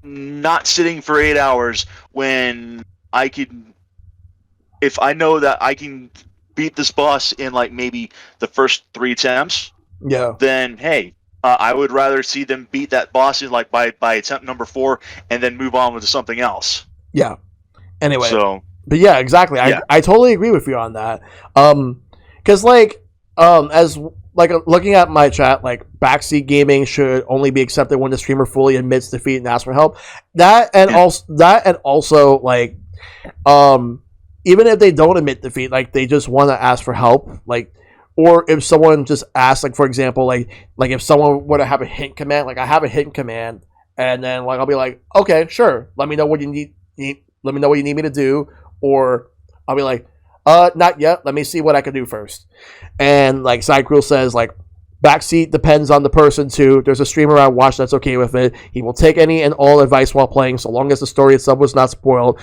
not sitting for 8 hours when I can, if I know that I can beat this boss in like maybe the first 3 attempts. Yeah. Then hey, I would rather see them beat that boss in like by attempt number 4 and then move on with something else. Yeah. Anyway. So, but yeah, exactly. Yeah. I totally agree with you on that. Because as like looking at my chat, like backseat gaming should only be accepted when the streamer fully admits defeat and asks for help. That and also like even if they don't admit defeat, like they just want to ask for help, like or if someone just asks, like for example, like if someone were to have a hint command, like I have a hint command, and then like I'll be like, okay, sure, let me know what you need let me know what you need me to do, or I'll be like, not yet, let me see what I can do first. And like Cycreel says, like backseat depends on the person too. There's a streamer I watch that's okay with it. He will take any and all advice while playing, so long as the story itself was not spoiled.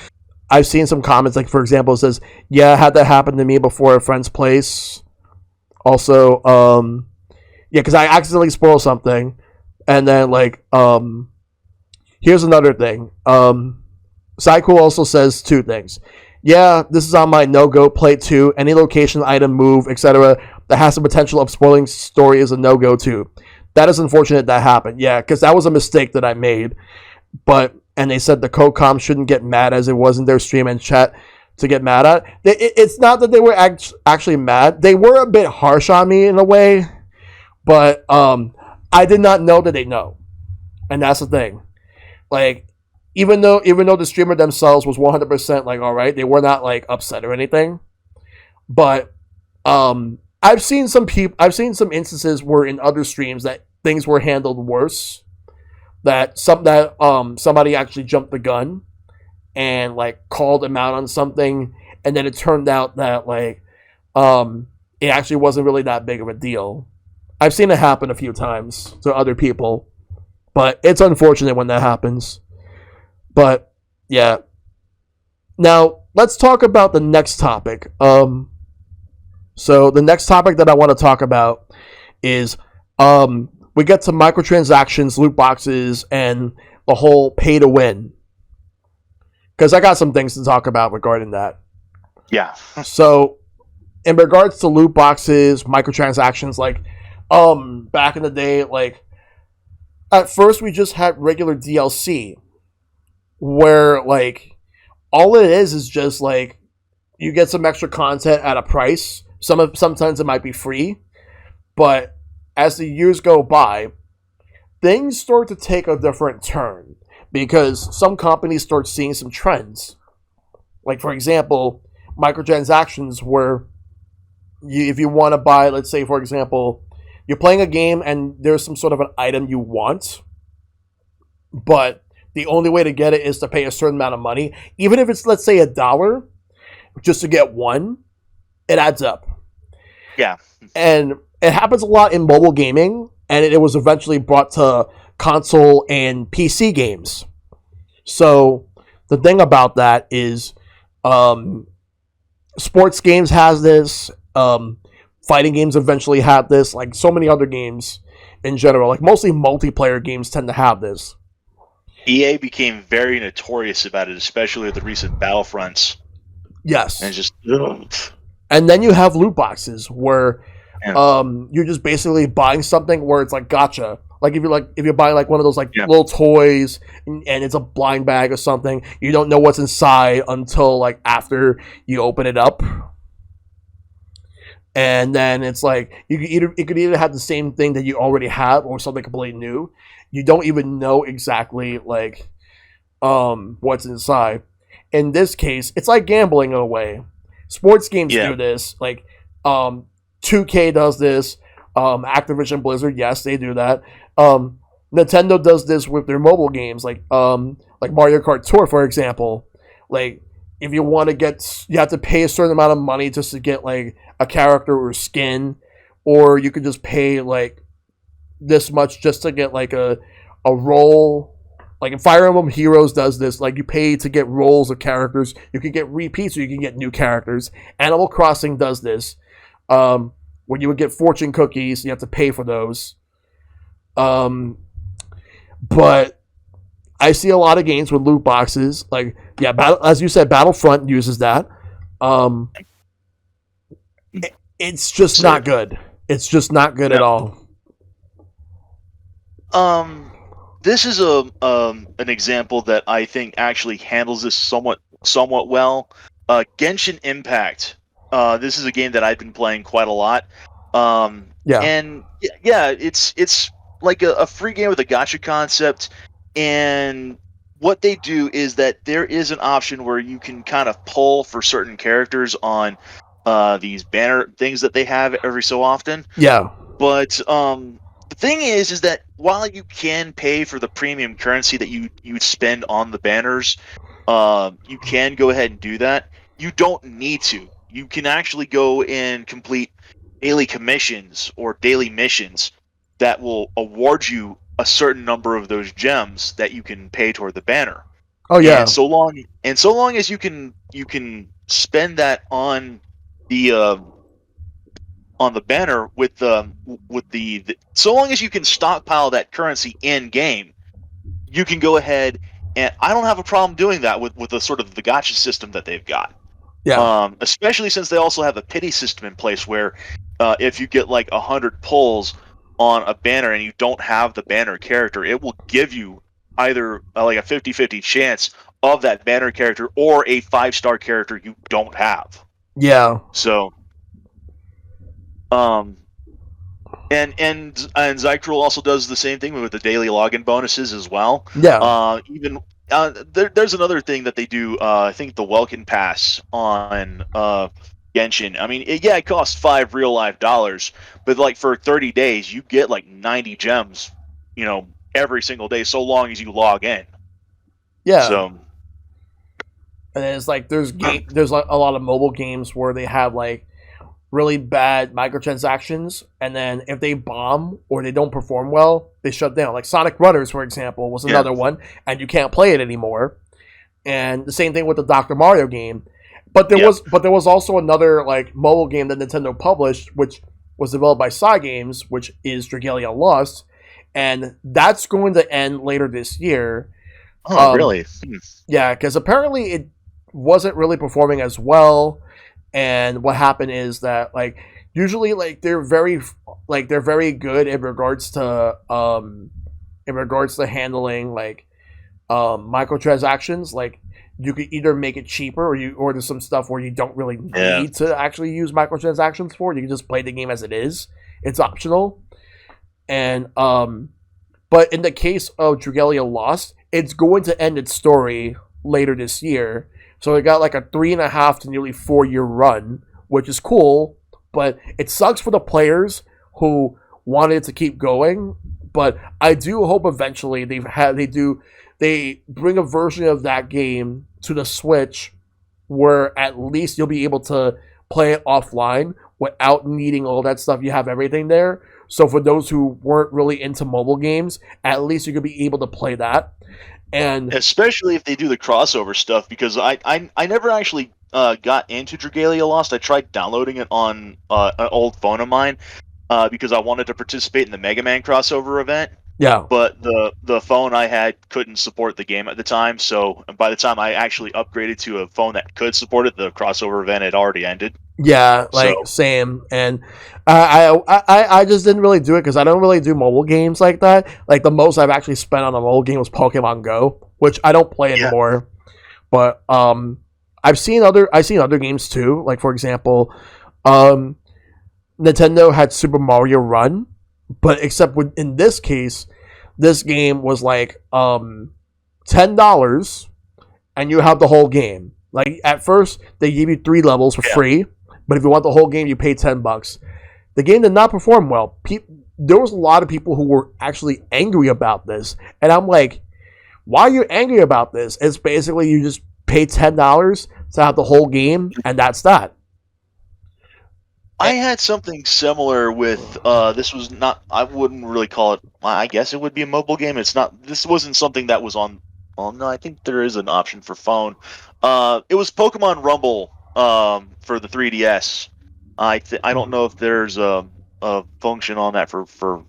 I've seen some comments, like for example, it says, "Yeah, had that happen to me before at a friend's place." Also, yeah, because I accidentally spoiled something, and then like, here's another thing. Psycho also says two things. Yeah, this is on my no-go plate too. Any location, item, move, etc. that has the potential of spoiling story is a no-go too. That is unfortunate that happened. Yeah, because that was a mistake that I made. But and they said the co-com shouldn't get mad as it wasn't their stream and chat to get mad at. It's not that they were actually mad. They were a bit harsh on me in a way, but I did not know that they know, and that's the thing. Like even though the streamer themselves was 100% like all right, they were not like upset or anything. But I've seen some instances where in other streams that things were handled worse. That somebody actually jumped the gun and like called him out on something, and then it turned out that like it actually wasn't really that big of a deal. I've seen it happen a few times to other people, but it's unfortunate when that happens. But yeah. Now let's talk about the next topic. So the next topic that I want to talk about is we get to microtransactions, loot boxes, and the whole pay to win. Because I got some things to talk about regarding that. Yeah. So, in regards to loot boxes, microtransactions, like, back in the day, like, at first we just had regular DLC, where, like, all it is just, like, you get some extra content at a price. Sometimes it might be free, but as the years go by, things start to take a different turn because some companies start seeing some trends. Like, for example, microtransactions where if you want to buy, let's say, for example, you're playing a game and there's some sort of an item you want, but the only way to get it is to pay a certain amount of money. Even if it's, let's say, $1 just to get one, it adds up. Yeah. And it happens a lot in mobile gaming, and it was eventually brought to console and PC games. So the thing about that is sports games has this, fighting games eventually had this, like so many other games in general. Like mostly multiplayer games tend to have this. EA became very notorious about it, especially with the recent Battlefronts. Yes. And just... And then you have loot boxes where you're just basically buying something where it's like gotcha. Like if you're buying like one of those like little toys and it's a blind bag or something, you don't know what's inside until like after you open it up. And then it's like it could either have the same thing that you already have or something completely new. You don't even know exactly like what's inside. In this case, it's like gambling in a way. Sports games do this. Like 2K does this. Activision Blizzard, yes, they do that. Nintendo does this with their mobile games, like Mario Kart Tour, for example. Like if you want to get, you have to pay a certain amount of money just to get like a character or skin, or you could just pay like this much just to get like a roll. Like Fire Emblem Heroes does this. Like you pay to get rolls of characters. You can get repeats or you can get new characters. Animal Crossing does this. When you would get fortune cookies, you have to pay for those. But I see a lot of games with loot boxes. Like, yeah, as you said, Battlefront uses that. It's just not good. It's just not good at all. This is an example that I think actually handles this somewhat well. Genshin Impact. This is a game that I've been playing quite a lot. And it's like a free game with a gacha concept. And what they do is that there is an option where you can kind of pull for certain characters on these banner things that they have every so often. Yeah. But the thing is that while you can pay for the premium currency that you spend on the banners, you can go ahead and do that. You don't need to. You can actually go and complete daily commissions or daily missions that will award you a certain number of those gems that you can pay toward the banner. Oh And yeah. so long as you can spend that on the banner with the so long as you can stockpile that currency in game, you can go ahead, and I don't have a problem doing that with the sort of the gotcha system that they've got. Yeah. Especially since they also have a pity system in place where if you get like 100 pulls on a banner and you don't have the banner character, it will give you either like a 50-50 chance of that banner character or a 5-star character you don't have. Yeah. So um and Zycrul also does the same thing with the daily login bonuses as well. Yeah. Even there's another thing that they do. I think the Welkin Pass on Genshin. I mean, it costs $5 real life, but like for 30 days, you get like 90 gems. Every single day, so long as you log in. Yeah. So And it's like there's like a lot of mobile games where they have like really bad microtransactions, and then if they bomb or they don't perform well, they shut down. Like Sonic Runners, for example, was yeah, another one, and you can't play it anymore. And the same thing with the Dr. Mario game. yeah, But there was also another like mobile game that Nintendo published, which was developed by Cygames, which is Dragalia Lost, and that's going to end later this year. oh, Um, really? yeah, because apparently it wasn't really performing as well. And what happened is that like usually like they're very good in regards to handling like microtransactions. Like you could either make it cheaper or there's some stuff where you don't really Yeah. need to actually use microtransactions for. You can just play the game as it is. It's optional. And but in the case of Dragalia Lost, it's going to end its story later this year. So it got like a 3.5 to nearly 4 year run, which is cool, but it sucks for the players who wanted to keep going. But I do hope eventually they bring a version of that game to the Switch where at least you'll be able to play it offline without needing all that stuff. You have everything there. So for those who weren't really into mobile games, at least you could be able to play that. And Especially if they do the crossover stuff, because I never actually got into Dragalia Lost. I tried downloading it on an old phone of mine because I wanted to participate in the Mega Man crossover event, yeah, but the phone I had couldn't support the game at the time. So by the time I actually upgraded to a phone that could support it, the crossover event had already ended. yeah, like So same. And I just didn't really do it because I don't really do mobile games like that. Like the most I've actually spent on a mobile game was Pokemon Go, which I don't play yeah, anymore. But I've seen other games too. Like for example, um Nintendo had Super Mario Run, but except in this case, this game was like $10 and you have the whole game. Like at first they give you 3 levels for yeah. free, but if you want the whole game, you pay $10. The game did not perform well. There was a lot of people who were actually angry about this, and I'm like, why are you angry about this? It's basically you just pay $10 to have the whole game, and that's that. I Eh, had something similar with this was not, I wouldn't really call it, I guess it would be a mobile game. It's not, this wasn't something that was on, well, no, I think there is an option for phone. It was Pokemon Rumble for the 3DS. I don't know if there's a function on that for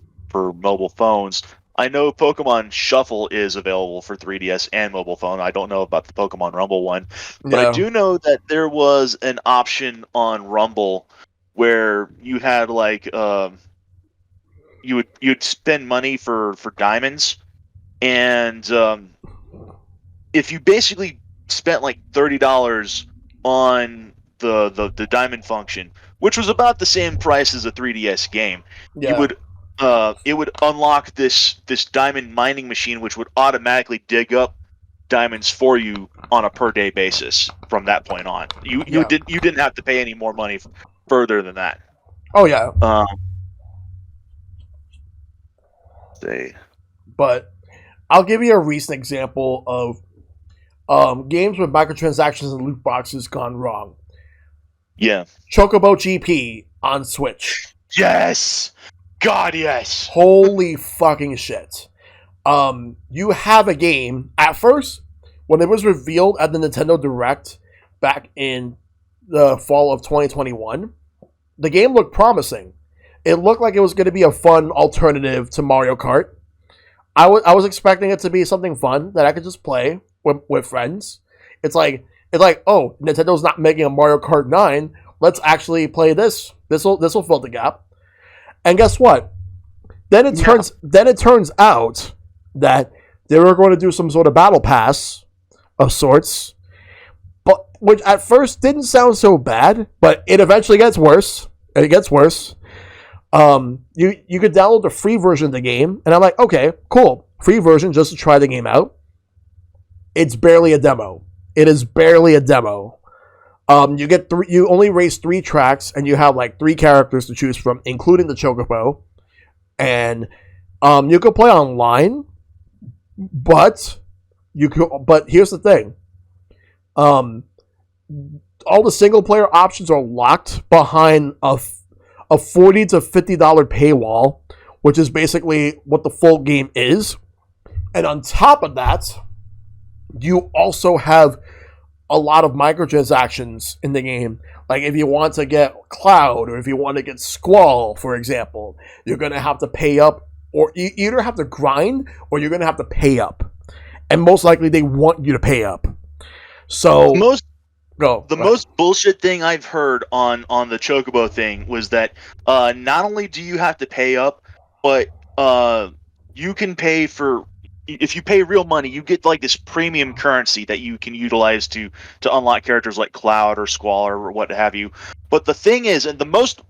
mobile phones. I know Pokemon Shuffle is available for 3DS and mobile phone. I don't know about the Pokemon Rumble one, but I Yeah, do know that there was an option on Rumble where you had like you'd spend money for diamonds, and if you basically spent like $30 on the diamond function, which was about the same price as a 3DS game, you yeah, would it would unlock this diamond mining machine, which would automatically dig up diamonds for you on a per day basis from that point on. You didn't have to pay any more money further than that. Oh yeah. But I'll give you a recent example of games with microtransactions and loot boxes gone wrong. Yeah. Chocobo GP on Switch. Yes. God, yes. Holy fucking shit. You have a game, at first, when it was revealed at the Nintendo Direct back in the fall of 2021, the game looked promising. It looked like it was going to be a fun alternative to Mario Kart. I was expecting it to be something fun that I could just play with friends. It's like, oh, Nintendo's not making a Mario Kart 9. Let's actually play this. This will fill the gap. And guess what? Then it turns out that they were going to do some sort of battle pass of sorts, but which at first didn't sound so bad, but it eventually gets worse. And it gets worse. You could download the free version of the game, and I'm like, okay, cool, free version just to try the game out. It's barely a demo. It is barely a demo. You only race 3 tracks, and you have like 3 characters to choose from, including the Chocobo, and you could play online, but here's the thing. All the single player options are locked behind a $40 to $50 paywall, which is basically what the full game is. And on top of that, you also have a lot of microtransactions in the game. Like if you want to get Cloud, or if you want to get Squall, for example, you're going to have to pay up, or you either have to grind, or you're going to have to pay up. And most likely they want you to pay up. So the most bullshit thing I've heard on the Chocobo thing was that not only do you have to pay up, but you can pay for, if you pay real money, you get like this premium currency that you can utilize to unlock characters like Cloud or Squall or what have you. But the thing is, and the most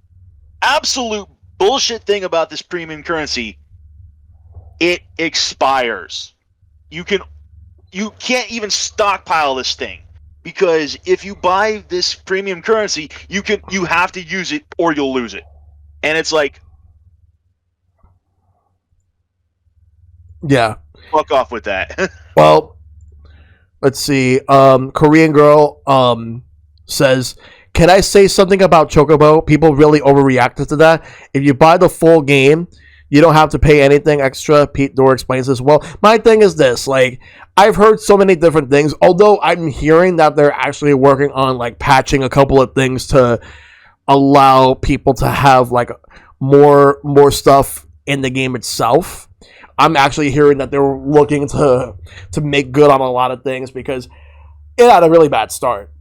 absolute bullshit thing about this premium currency, it expires. You can't even stockpile this thing, because if you buy this premium currency, you have to use it or you'll lose it. And it's like, yeah, fuck off with that. Well, let's see. Korean girl says, can I say something about Chocobo? People really overreacted to that. If you buy the full game, you don't have to pay anything extra. Pete Dorr explains this well. My thing is this, like, I've heard so many different things, although I'm hearing that they're actually working on like patching a couple of things to allow people to have like more stuff in the game itself. I'm actually hearing that they're looking to make good on a lot of things, because it had a really bad start.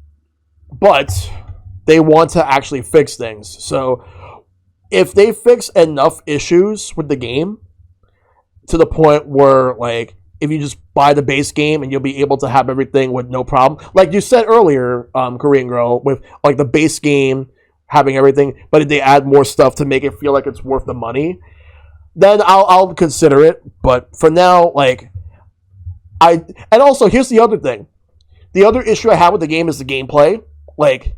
But they want to actually fix things. So if they fix enough issues with the game to the point where, like, if you just buy the base game and you'll be able to have everything with no problem, like you said earlier, Korean girl, with like the base game having everything, but if they add more stuff to make it feel like it's worth the money, then I'll consider it. But for now, like, and also here's the other thing. The other issue I have with the game is the gameplay. Like,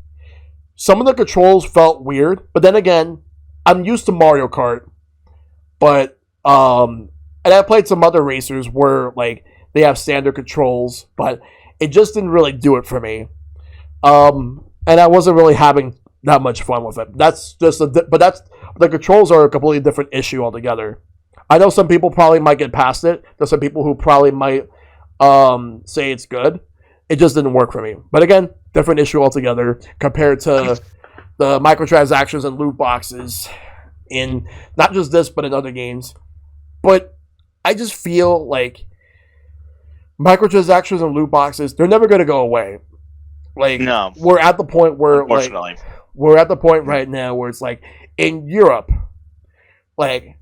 some of the controls felt weird, but then again, I'm used to Mario Kart, but and I played some other racers where like they have standard controls, but it just didn't really do it for me. And I wasn't really having that much fun with it. That's just the controls are a completely different issue altogether. I know some people probably might get past it. There's some people who probably might say it's good. It just didn't work for me. But again, different issue altogether compared to the microtransactions and loot boxes in not just this, but in other games. But I just feel like microtransactions and loot boxes, they're never going to go away. Like, no. We're at the point where, unfortunately, like, we're at the point right now where it's like, in Europe, like,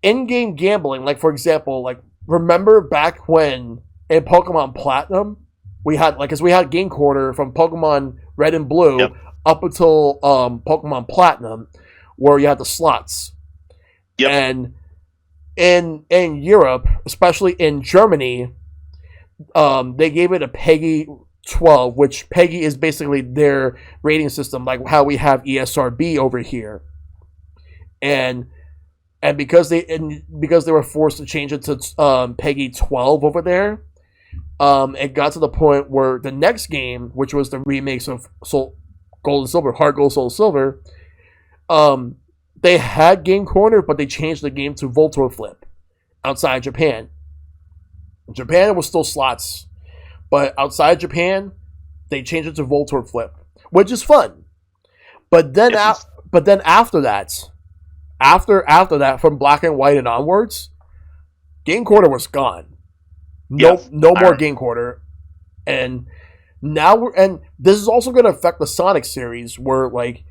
in-game gambling, like, for example, like, remember back when in Pokemon Platinum, we had, like, because we had Game Quarter from Pokemon Red and Blue up until Pokemon Platinum, where you had the slots. Yep. And in Europe, especially in Germany, they gave it a PEGI 12, which PEGI is basically their rating system, like how we have ESRB over here, and because they were forced to change it to PEGI 12 over there, it got to the point where the next game, which was the remakes of Gold and Silver, Heart Gold, Soul Silver, they had Game Corner, but they changed the game to Voltor Flip outside Japan. In Japan, it was still slots, but outside Japan, they changed it to Voltor Flip, which is fun. But then, after that, from Black and White and onwards, Game Corner was gone. No more Game Corner, and now this is also going to affect the Sonic series, where like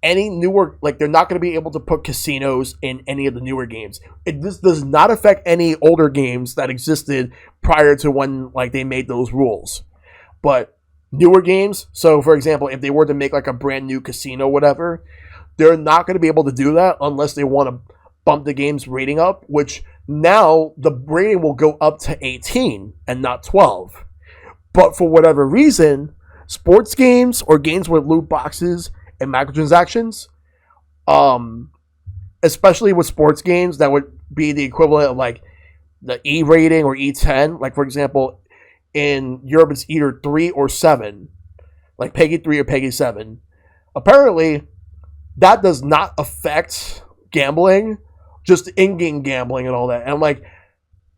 any newer, like they're not going to be able to put casinos in any of the newer games. This does not affect any older games that existed prior to when like they made those rules, but newer games. So, for example, if they were to make like a brand new casino, whatever, they're not going to be able to do that unless they want to bump the game's rating up, which now the rating will go up to 18 and not 12. But for whatever reason, sports games or games with loot boxes and microtransactions, especially with sports games, that would be the equivalent of like the E rating or E10. Like, for example, in Europe, it's either 3 or 7, like PEGI 3 or PEGI 7. Apparently, that does not affect gambling, just in-game gambling and all that. And I'm like,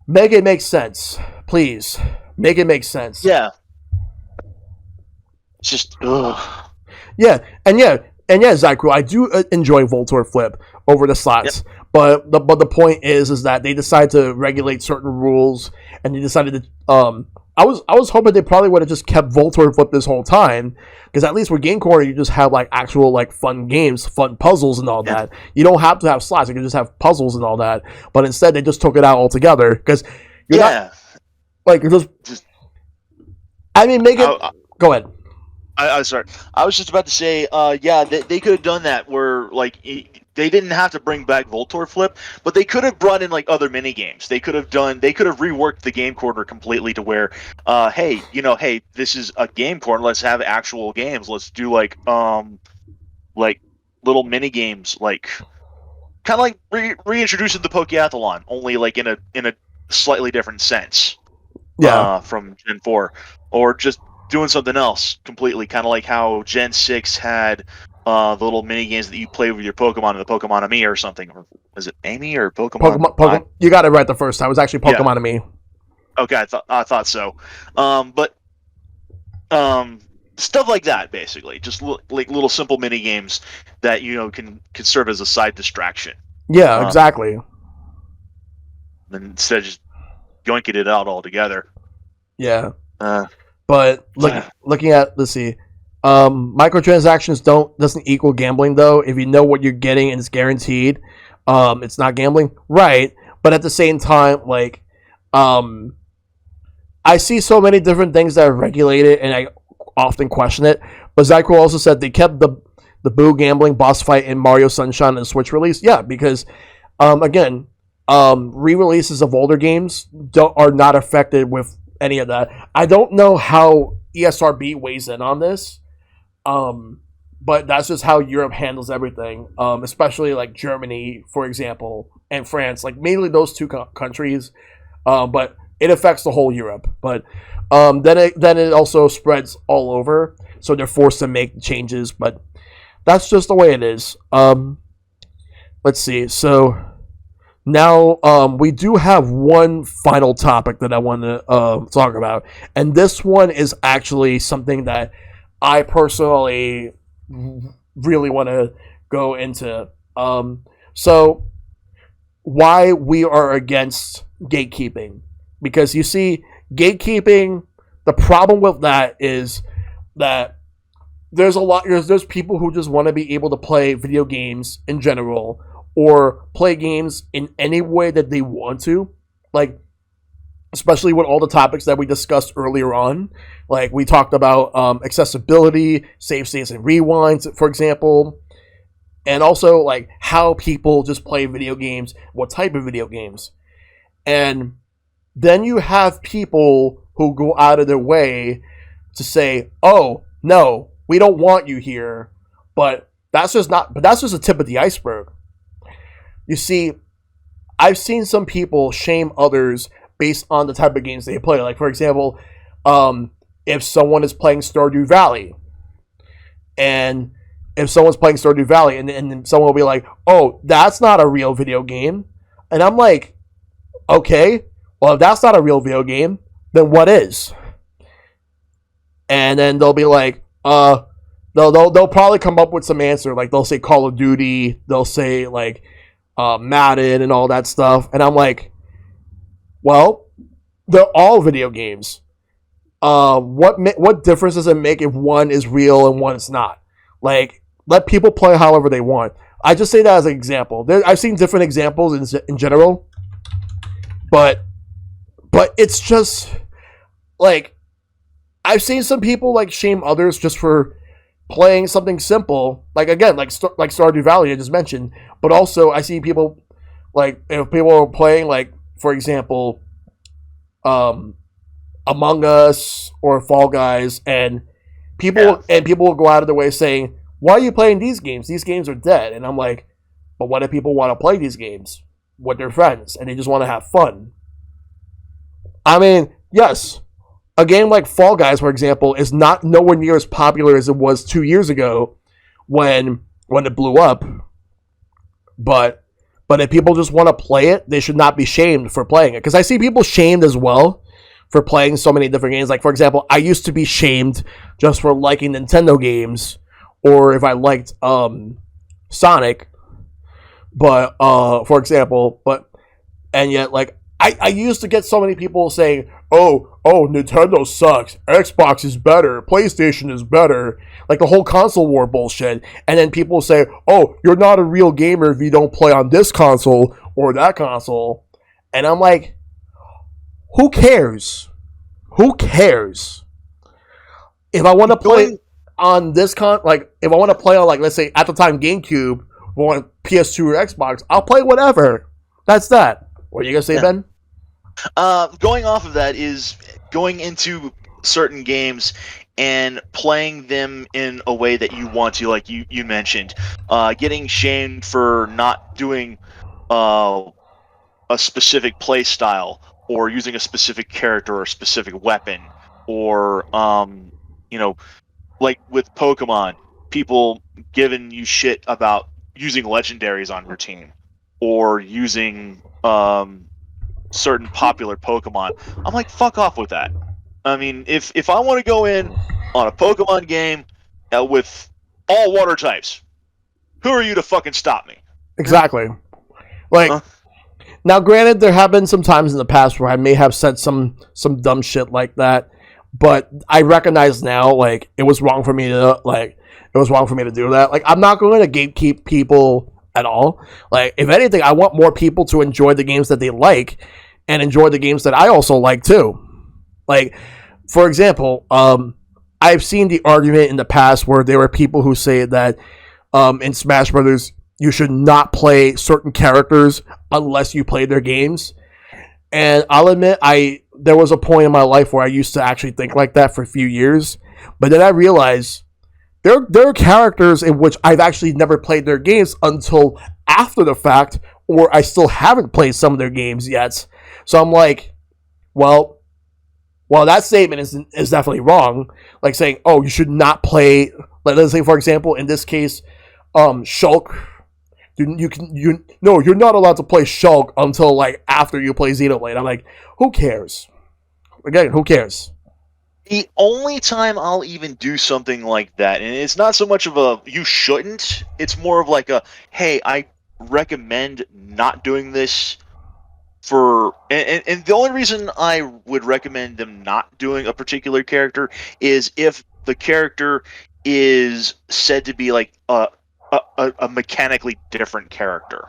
make it make sense. Please. Make it make sense. Yeah. It's just, ugh. Yeah, Zycru, I do enjoy Voltor Flip over the slots. Yep. But the point is that they decided to regulate certain rules, and they decided to I was hoping they probably would have just kept Voltor Flip this whole time, because at least with Game Corner you just have like actual like fun games, fun puzzles and all that. You don't have to have slots; you can just have puzzles and all that. But instead, they just took it out altogether, because you're not like you're just. I mean, make it. Go ahead. I sorry. I was just about to say, they could have done that where like they didn't have to bring back Voltor Flip, but they could have brought in like other mini games. They could have reworked the Game Corner completely to where, hey, this is a Game Corner. Let's have actual games. Let's do like little mini games, like kind of like reintroducing the Pokeathlon, only like in a slightly different sense. Yeah. From Gen 4, or just doing something else completely, kind of like how Gen 6 had the little mini games that you play with your Pokemon in the Pokemon Ami or something. Or is it Amy or Pokemon? You got it right the first time. It was actually Pokemon Ami. Okay, I thought so. But stuff like that, basically, just like little simple mini games that can serve as a side distraction. Yeah, exactly. Instead of just yoinking it out altogether. Yeah. But looking at, let's see, microtransactions doesn't equal gambling, though. If you know what you're getting and it's guaranteed, it's not gambling, right? But at the same time, like, I see so many different things that are regulated, and I often question it. But Zycro also said they kept the Boo gambling boss fight in Mario Sunshine and Switch release. Yeah, because again, re-releases of older games are not affected with any of that. I don't know how ESRB weighs in on this, but that's just how Europe handles everything, especially like Germany, for example, and France, like mainly those two countries, but it affects the whole Europe. But then it also spreads all over, so they're forced to make changes, but that's just the way it is. Let's see, so now, we do have one final topic that I want to talk about, and this one is actually something that I personally really want to go into. So, why we are against gatekeeping? Because you see, gatekeeping, the problem with that is that there's people who just want to be able to play video games in general, or play games in any way that they want to, like, especially with all the topics that we discussed earlier on. Like, we talked about accessibility, save states and rewinds, for example, and also, like, how people just play video games, what type of video games. And then you have people who go out of their way to say, "Oh no, we don't want you here," but that's just not. But that's just the tip of the iceberg. You see, I've seen some people shame others based on the type of games they play. Like for example, if someone is playing Stardew Valley, and if someone's playing Stardew Valley, and someone will be like, "Oh, that's not a real video game," and I'm like, "Okay, well if that's not a real video game, then what is?" And then they'll be like, they'll probably come up with some answer. Like they'll say Call of Duty, they'll say like Madden and all that stuff, and I'm like, well, they're all video games. What difference does it make if one is real and one is not? Like, let people play however they want. I just say that as an example. I've seen different examples in general, but it's just like I've seen some people like shame others just for playing something simple. Like again, like Stardew Valley I just mentioned, but also I see people like if people are playing like for example, Among Us or Fall Guys, and people will go out of their way saying, "Why are you playing these games? These games are dead." And I'm like, "But what if people want to play these games with their friends and they just want to have fun?" I mean, yes, a game like Fall Guys, for example, is not nowhere near as popular as it was 2 years ago when it blew up. But if people just want to play it, they should not be shamed for playing it. Because I see people shamed as well for playing so many different games. Like, for example, I used to be shamed just for liking Nintendo games, or if I liked Sonic. But for example, and yet like I used to get so many people saying, "Oh, Nintendo sucks. Xbox is better. PlayStation is better." Like the whole console war bullshit. And then people say, "Oh, you're not a real gamer if you don't play on this console or that console." And I'm like, who cares? Who cares? If I want to play on this if I want to play on like let's say at the time GameCube or on PS2 or Xbox, I'll play whatever. That's that. What are you gonna say, Ben? Going off of that is going into certain games and playing them in a way that you want to, like you mentioned, getting shamed for not doing a specific play style or using a specific character or a specific weapon, or like with Pokemon, people giving you shit about using legendaries on your team or using certain popular Pokemon. I'm like, fuck off with that. I mean, if I want to go in on a Pokemon game with all water types, who are you to fucking stop me? Exactly. Like, now granted, there have been some times in the past where I may have said some dumb shit like that, but I recognize now, like, it was wrong for me to do that. Like, I'm not going to gatekeep people at all. Like, if anything, I want more people to enjoy the games that they like and enjoy the games that I also like too. Like, for example, I've seen the argument in the past where there were people who say that in Smash Brothers you should not play certain characters unless you play their games. And I'll admit, there was a point in my life where I used to actually think like that for a few years, but then I realized there are characters in which I've actually never played their games until after the fact, or I still haven't played some of their games yet. So I'm like, well, that statement is definitely wrong. Like saying, "Oh, you should not play." Like, let's say, for example, in this case, Shulk. You're not allowed to play Shulk until like after you play Xenoblade. I'm like, who cares? Again, who cares? The only time I'll even do something like that, and it's not so much of a you shouldn't, it's more of like a, hey, I recommend not doing this for, and the only reason I would recommend them not doing a particular character is if the character is said to be like a mechanically different character.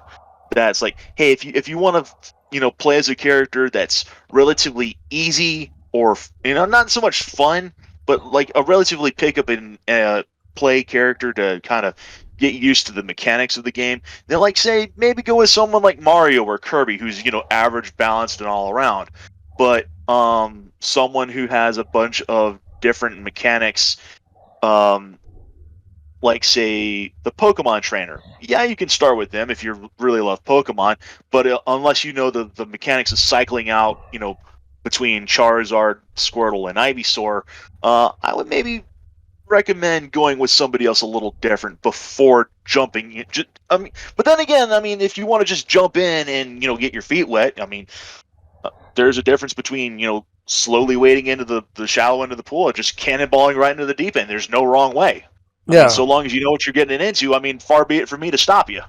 That's like, hey, if you want to play as a character that's relatively easy, or not so much fun, but like a relatively pick up and play character to kind of get used to the mechanics of the game, then like say maybe go with someone like Mario or Kirby, who's average, balanced, and all around. but someone who has a bunch of different mechanics, um, like say the Pokemon trainer. Yeah, you can start with them if you really love Pokemon, but unless you know the mechanics of cycling out, between Charizard, Squirtle, and Ivysaur, I would maybe recommend going with somebody else a little different before jumping. But then again, I mean, if you want to just jump in and get your feet wet, I mean, there's a difference between slowly wading into the shallow end of the pool and just cannonballing right into the deep end. There's no wrong way. I mean, Yeah, so long as you know what you're getting into, I mean, far be it for me to stop you.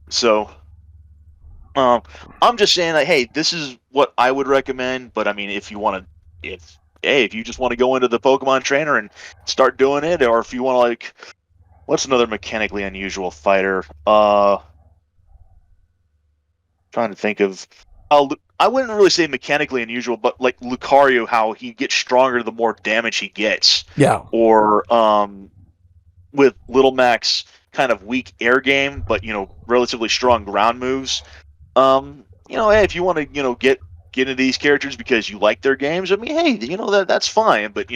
So, um, I'm just saying that, hey, this is what I would recommend. But I mean, if you want to, if you just want to go into the Pokemon trainer and start doing it, or if you want to what's another mechanically unusual fighter? Trying to think of. I wouldn't really say mechanically unusual, but like Lucario, how he gets stronger the more damage he gets, yeah, or with Little Mac's kind of weak air game, but relatively strong ground moves. Hey, if you want to, get into these characters because you like their games, I mean, hey, that's fine. But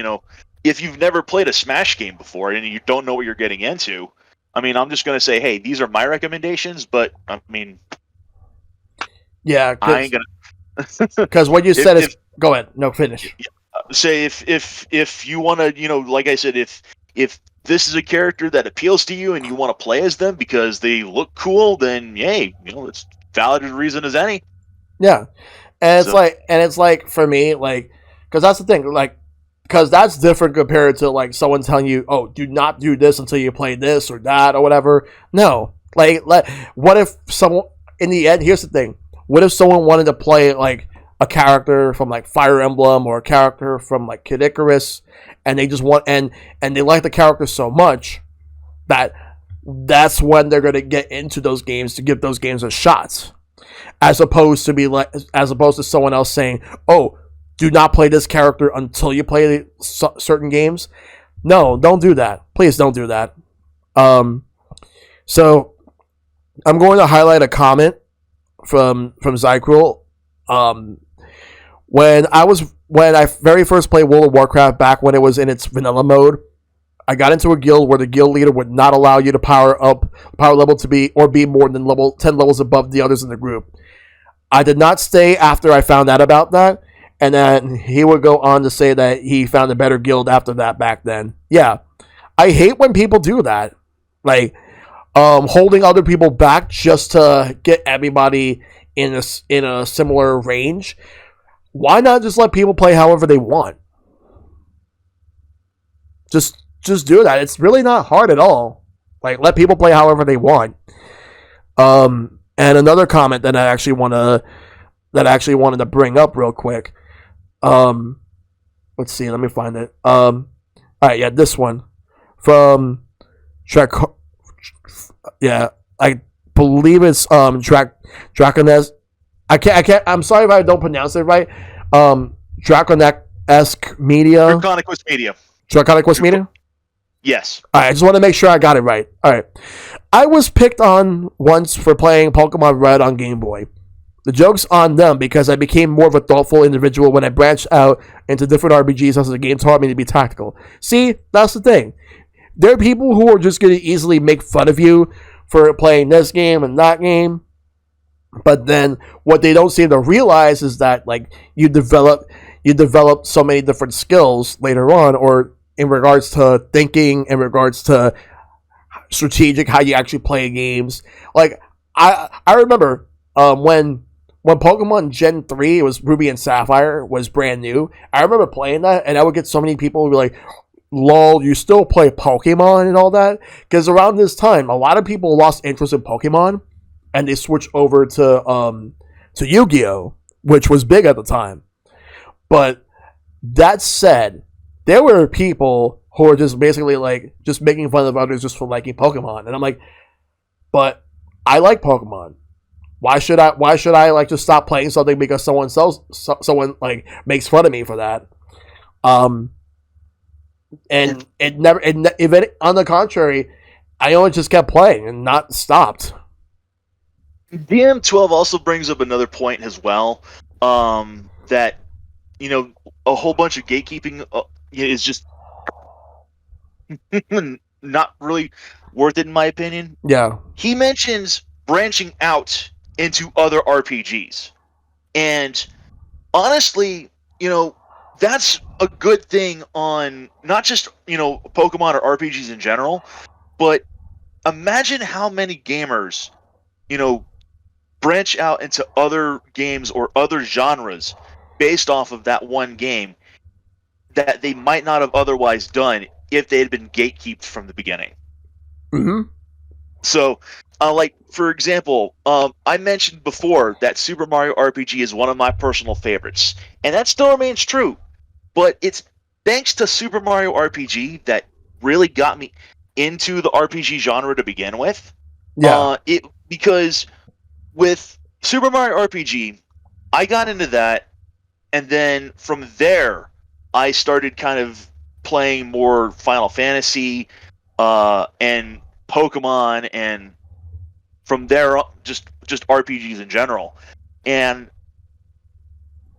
if you've never played a Smash game before and you don't know what you're getting into, I mean, I'm just gonna say, hey, these are my recommendations. But I mean, yeah. I ain't gonna. Because what you if, said is, if go ahead. No, finish. say if you want to, like I said, if this is a character that appeals to you and you want to play as them because they look cool, then yay, it's valid as reason as any. Yeah, and So it's like for me, like, because that's the thing, like, because that's different compared to like someone telling you, oh, do not do this until you play this or that or whatever. No, like, what if someone in the end? Here's the thing: what if someone wanted to play like a character from like Fire Emblem or a character from like Kid Icarus, and they just want and they like the character so much that that's when they're gonna get into those games to give those games a shot, as opposed to someone else saying, "Oh, do not play this character until you play certain games." No, don't do that. Please don't do that. Um, so I'm going to highlight a comment from Zykrul. Um, when I very first played World of Warcraft back when it was in its vanilla mode, I got into a guild where the guild leader would not allow you to power level to be more than level 10 levels above the others in the group. I did not stay after I found out about that, and then he would go on to say that he found a better guild after that back then. Yeah, I hate when people do that, like holding other people back just to get everybody in a similar range. Why not just let people play however they want? Just do that. It's really not hard at all. Like, let people play however they want. And another comment that I actually wanted to bring up real quick. Let's see. Let me find it. All right, yeah, this one from Track. Yeah, I believe it's Dracones. I can't. I'm sorry if I don't pronounce it right. Draconesque Media. Draconic Quest Media. Draconic Quest Media. Yes. All right, I just want to make sure I got it right. All right. I was picked on once for playing Pokemon Red on Game Boy. The joke's on them because I became more of a thoughtful individual when I branched out into different RPGs as the game taught me to be tactical. See, that's the thing. There are people who are just going to easily make fun of you for playing this game and that game. But then what they don't seem to realize is that like you develop so many different skills later on, or in regards to thinking, in regards to strategic, how you actually play games. Like I remember when Pokemon Gen 3, it was Ruby and Sapphire, was brand new. I remember playing that, and I would get so many people who were like, "Lol, you still play Pokemon and all that?" Because around this time, a lot of people lost interest in Pokemon, and they switched over to Yu-Gi-Oh, which was big at the time. But that said, there were people who were just basically like just making fun of others just for liking Pokemon, and I'm like, but I like Pokemon. Why should I like just stop playing something because someone like makes fun of me for that? And it never. If it, on the contrary, I only just kept playing and not stopped. DM12 also brings up another point as well. That a whole bunch of gatekeeping is just not really worth it in my opinion. Yeah. He mentions branching out into other RPGs. And honestly, that's a good thing on not just, Pokemon or RPGs in general, but imagine how many gamers, you know, branch out into other games or other genres based off of that one game that they might not have otherwise done if they had been gatekept from the beginning. Mm-hmm. So, like for example, I mentioned before that Super Mario RPG is one of my personal favorites, and that still remains true. But it's thanks to Super Mario RPG that really got me into the RPG genre to begin with. Yeah. It because with Super Mario RPG, I got into that, and then from there, I started kind of playing more Final Fantasy, and Pokemon, and from there, just RPGs in general. And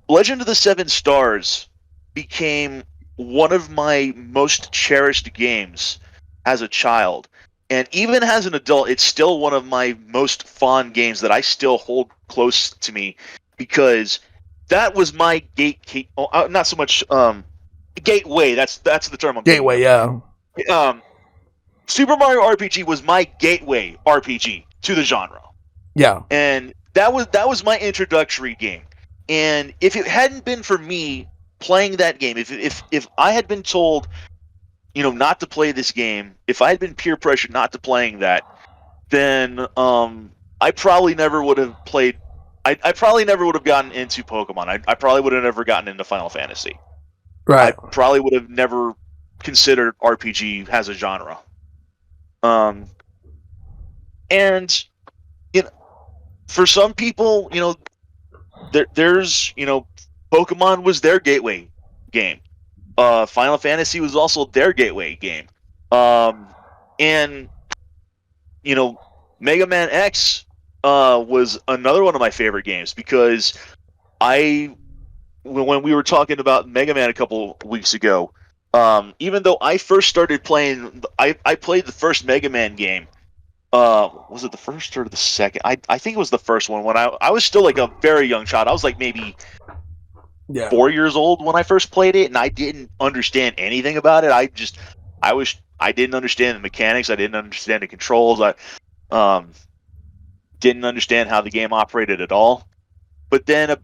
Legend of the Seven Stars became one of my most cherished games as a child. And even as an adult, it's still one of my most fond games that I still hold close to me because that was my not so much gateway. That's the term I'm thinking Gateway. of. Yeah. Um, Super Mario RPG was my gateway RPG to the genre, Yeah. and that was my introductory game. And if it hadn't been for me playing that game, if I had been told, not to play this game, if I had been peer pressured not to playing that, then I probably never would have played. I probably never would have gotten into Pokemon. I probably would have never gotten into Final Fantasy. I Right. probably would have never considered RPG as a genre. Um, and for some people, there's Pokemon was their gateway game. Final Fantasy was also their gateway game. And Mega Man X was another one of my favorite games because when we were talking about Mega Man a couple weeks ago, even though I first started playing, I played the first Mega Man game. Was it the first or the second? I think it was the first one when I was still like a very young child. I was like maybe Yeah. 4 years old when I first played it, and I didn't understand anything about it. I didn't understand the mechanics. I didn't understand the controls. I um, didn't understand how the game operated at all. But then uh,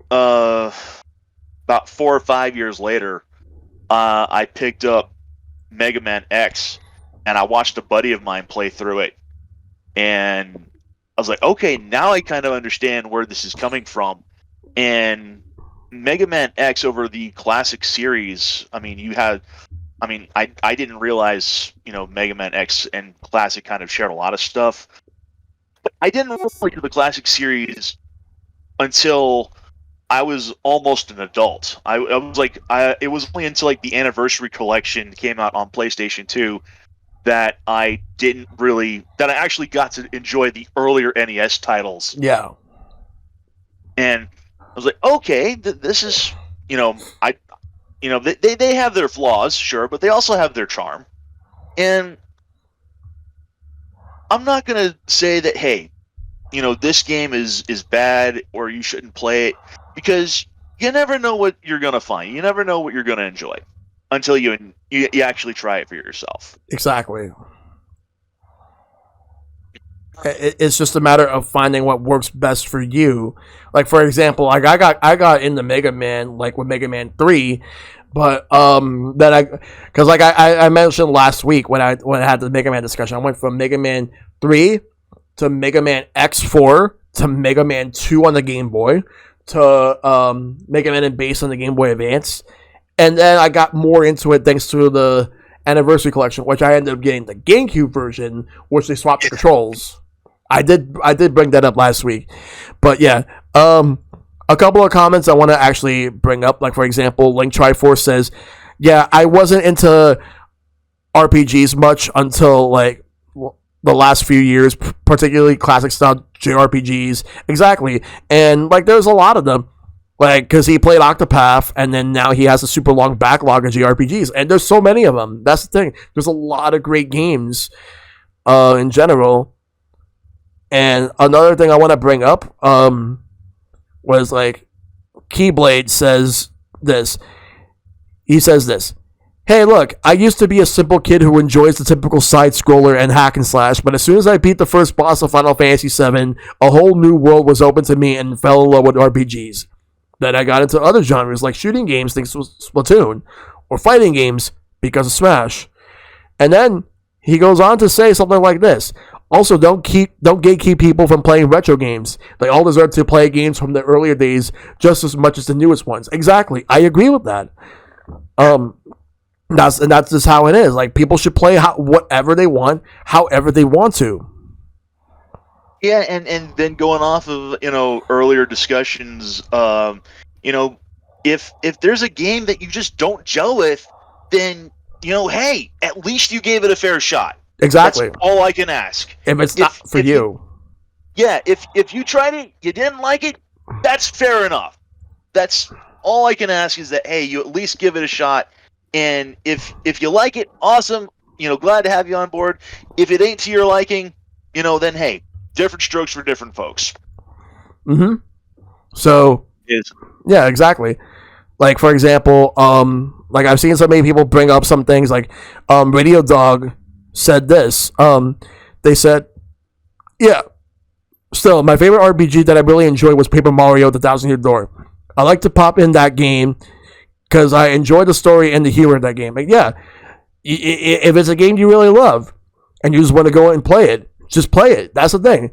about 4 or 5 years later, I picked up Mega Man X, and I watched a buddy of mine play through it, and I was like, okay, now I kind of understand where this is coming from. And Mega Man X over the classic series, I didn't realize, Mega Man X and classic kind of shared a lot of stuff. But I didn't really like the classic series until I was almost an adult. I was like, it was only until like the Anniversary Collection came out on PlayStation 2 that I actually got to enjoy the earlier NES titles. Yeah. And I was like, okay, this is, they have their flaws, sure, but they also have their charm. And I'm not gonna say that, hey, this game is bad or you shouldn't play it, because you never know what you're gonna find. You never know what you're gonna enjoy until you actually try it for yourself. Exactly. It's just a matter of finding what works best for you. Like for example, like I got into Mega Man like with Mega Man 3, but that I because like I mentioned last week when I had the Mega Man discussion, I went from Mega Man 3 to Mega Man X4 to Mega Man 2 on the Game Boy to Mega Man and Base on the Game Boy Advance, and then I got more into it thanks to the Anniversary Collection, which I ended up getting the GameCube version, which they swapped the controls. I did bring that up last week, but yeah, a couple of comments I want to actually bring up. Like for example, Link Triforce says, "Yeah, I wasn't into RPGs much until like the last few years, particularly classic style JRPGs." Exactly, and like there's a lot of them. Like, because he played Octopath, and then now he has a super long backlog of JRPGs, and there's so many of them. That's the thing. There's a lot of great games, in general. And another thing I want to bring up, was like, Keyblade says this. He says this. Hey, look, I used to be a simple kid who enjoys the typical side scroller and hack and slash, but as soon as I beat the first boss of Final Fantasy VII, a whole new world was open to me and fell in love with RPGs. Then I got into other genres like shooting games thanks to Splatoon, or fighting games because of Smash. And then he goes on to say something like this. Also, don't gatekeep people from playing retro games. They all deserve to play games from the earlier days just as much as the newest ones. Exactly, I agree with that. That's just how it is. Like, people should play whatever they want, however they want to. Yeah, and then going off of earlier discussions, if there's a game that you just don't gel with, then hey, at least you gave it a fair shot. Exactly. That's all I can ask. If it's not for you. Yeah, if you tried it, you didn't like it, that's fair enough. That's all I can ask, is that, hey, you at least give it a shot. And if you like it, awesome. Glad to have you on board. If it ain't to your liking, then hey, different strokes for different folks. Mm-hmm. So yeah, exactly. Like, for example, like, I've seen so many people bring up some things like, Radio Dog said this. They said, yeah, still, my favorite RPG that I really enjoyed was Paper Mario: The Thousand Year Door. I like to pop in that game because I enjoy the story and the humor of that game. Like, yeah, if it's a game you really love and you just want to go and play it, just play it. That's the thing,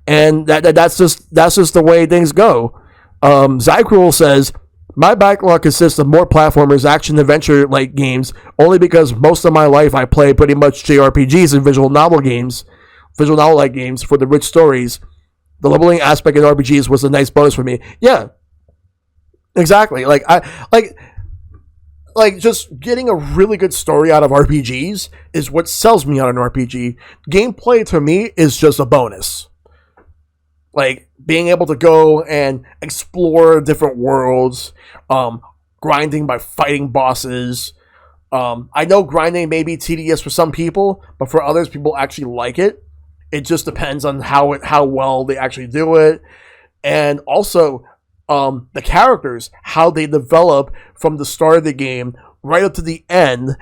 and that's just the way things go. Zykrul says, my backlog consists of more platformers, action, adventure like games, only because most of my life I play pretty much JRPGs and visual novel like games for the rich stories. The leveling aspect in RPGs was a nice bonus for me. Yeah, exactly. Like, just getting a really good story out of RPGs is what sells me on an RPG. Gameplay to me is just a bonus. Like, being able to go and explore different worlds, grinding by fighting bosses. I know grinding may be tedious for some people, but for others, people actually like it. It just depends on how well they actually do it. And also, the characters, how they develop from the start of the game right up to the end.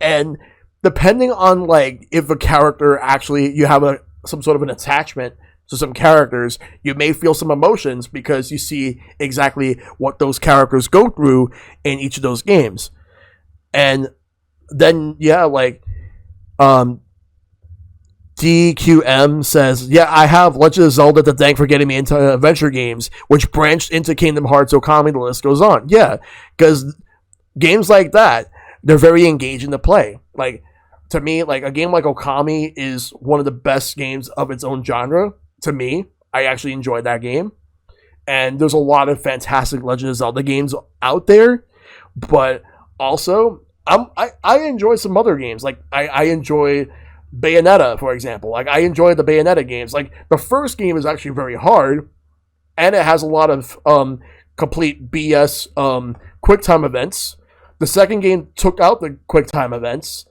And depending on, like, if a character actually, you have some sort of an attachment to some characters, you may feel some emotions because you see exactly what those characters go through in each of those games. And then, yeah, like, DQM says, yeah, I have Legend of Zelda to thank for getting me into adventure games, which branched into Kingdom Hearts, Okami, the list goes on. Yeah, because games like that, they're very engaging to play. Like, to me, like, a game like Okami is one of the best games of its own genre. To me, I actually enjoyed that game. And there's a lot of fantastic Legend of Zelda games out there. But also, I enjoy some other games. Like, I enjoy Bayonetta, for example. Like, I enjoy the Bayonetta games. Like, the first game is actually very hard. And it has a lot of complete BS QuickTime events. The second game took out the QuickTime events.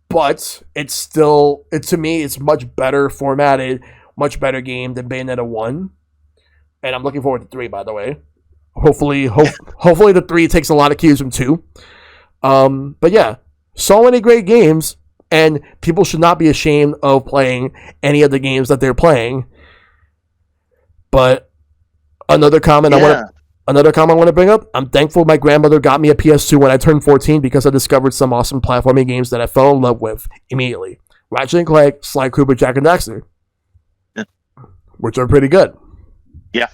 But it's still, to me, it's much better formatted, much better game than Bayonetta 1. And I'm looking forward to 3, by the way. Hopefully the 3 takes a lot of cues from 2. But yeah, so many great games, and people should not be ashamed of playing any of the games that they're playing. But another comment I want to bring up, I'm thankful my grandmother got me a PS2 when I turned 14 because I discovered some awesome platforming games that I fell in love with immediately. Ratchet & Clank, Sly Cooper, Jak and Daxter. Which are pretty good. Yeah.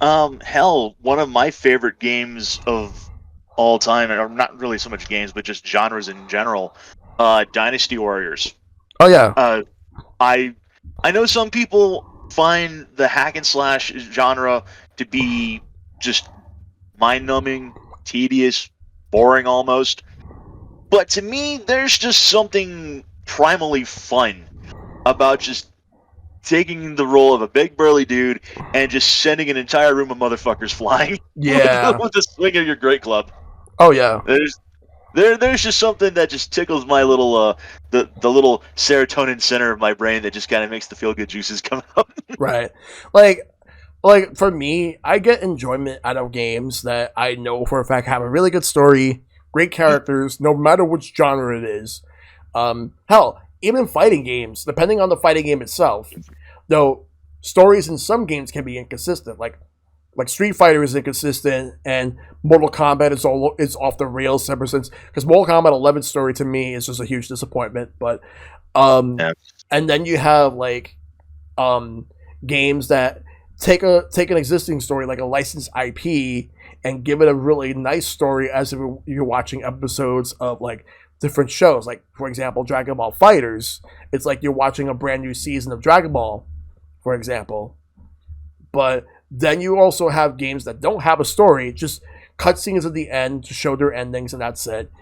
Hell, one of my favorite games of all time, or not really so much games, but just genres in general, Dynasty Warriors. Oh yeah. I know some people find the hack and slash genre to be just mind-numbing, tedious, boring almost. But to me, there's just something primally fun about just taking the role of a big burly dude and just sending an entire room of motherfuckers flying Yeah. with the swing of your great club. Oh yeah. There's just something that just tickles my little the little serotonin center of my brain that just kind of makes the feel good juices come out. Right. Like for me, I get enjoyment out of games that I know for a fact have a really good story, great characters, no matter which genre it is. Hell, even fighting games, depending on the fighting game itself, though stories in some games can be inconsistent. Like Street Fighter is inconsistent, and Mortal Kombat is off the rails ever since. Because Mortal Kombat 11 story to me is just a huge disappointment. But Yeah. and then you have like um games that take an existing story like a licensed IP and give it a really nice story as if you're watching episodes of like different shows. Like for example, Dragon Ball Fighters. It's like you're watching a brand new season of Dragon Ball, for example. But then you also have games that don't have a story, just cutscenes at the end to show their endings, and that's it.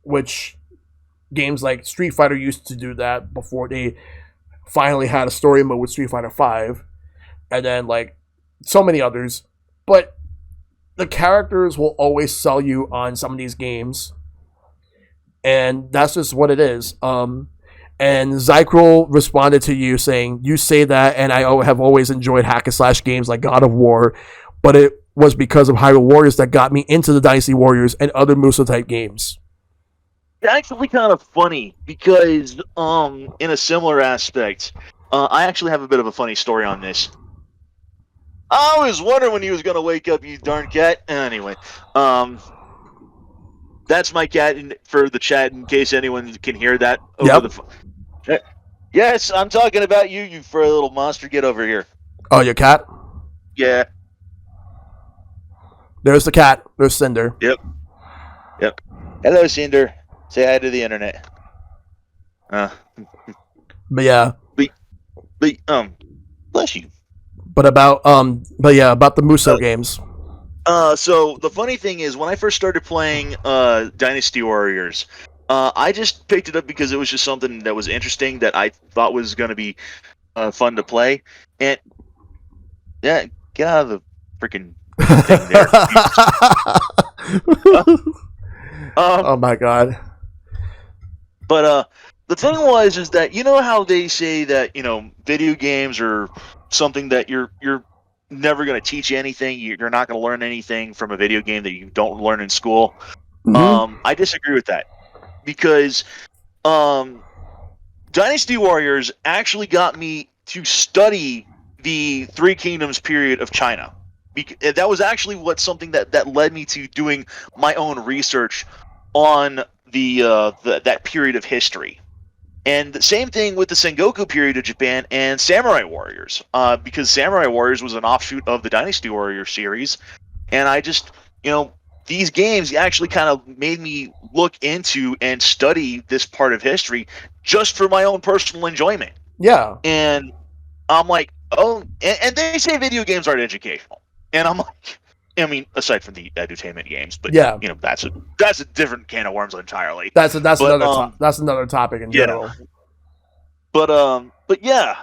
Which games like Street Fighter used to do that before they finally had a story mode with Street Fighter Five, and then like so many others. But the characters will always sell you on some of these games, and that's just what it is. And Zykrel responded to you saying, "You say that, and I have always enjoyed hack and slash games like God of War, but it was because of Hyrule Warriors that got me into the Dynasty Warriors and other Muso type games." It's actually kind of funny because in a similar aspect, I actually have a bit of a funny story on this. I was wondering when he was gonna wake up, you darn cat. Anyway, that's my cat for the chat in case anyone can hear that over Yep. the phone. Yes, I'm talking about you, you furry little monster. Get over here. Oh, your cat? Yeah. There's the cat. There's Cinder. Yep. Hello, Cinder. Say hi to the internet. But yeah. But bless you. But about the Muso games. So the funny thing is, when I first started playing Dynasty Warriors, I just picked it up because it was just something that was interesting that I thought was going to be fun to play. And yeah, get out of the freaking thing there. Oh my god. But the thing is that you know how they say that video games are something that you're never going to teach you anything. You're not going to learn anything from a video game that you don't learn in school. Mm-hmm. I disagree with that because Dynasty Warriors actually got me to study the Three Kingdoms period of China. That was actually something that led me to doing my own research on that period of history. And the same thing with the Sengoku period of Japan and Samurai Warriors, because Samurai Warriors was an offshoot of the Dynasty Warriors series, and I just, these games actually kind of made me look into and study this part of history just for my own personal enjoyment. Yeah. And I'm like, oh, and they say video games aren't educational, and I'm like, I mean, aside from the edutainment games, but yeah, that's a different can of worms entirely. That's another topic in general. But yeah,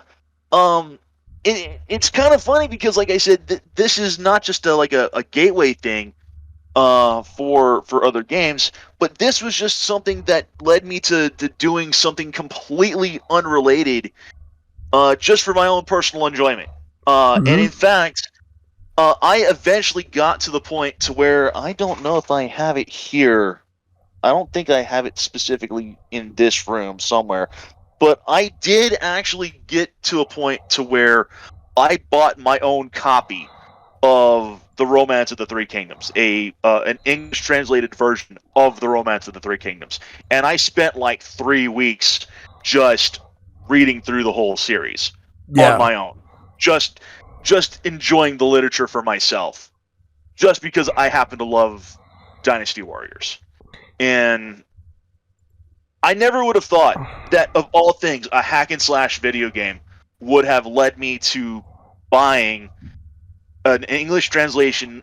it's kind of funny because, like I said, this is not just a gateway thing for other games, but this was just something that led me to doing something completely unrelated, just for my own personal enjoyment. And in fact, I eventually got to the point to where I don't know if I have it here. I don't think I have it specifically in this room somewhere, but I did actually get to a point to where I bought my own copy of the Romance of the Three Kingdoms, an English translated version of the Romance of the Three Kingdoms, and I spent like 3 weeks just reading through the whole series on my own, just enjoying the literature for myself, just because I happen to love Dynasty Warriors. And I never would have thought that, of all things, a hack and slash video game would have led me to buying an English translated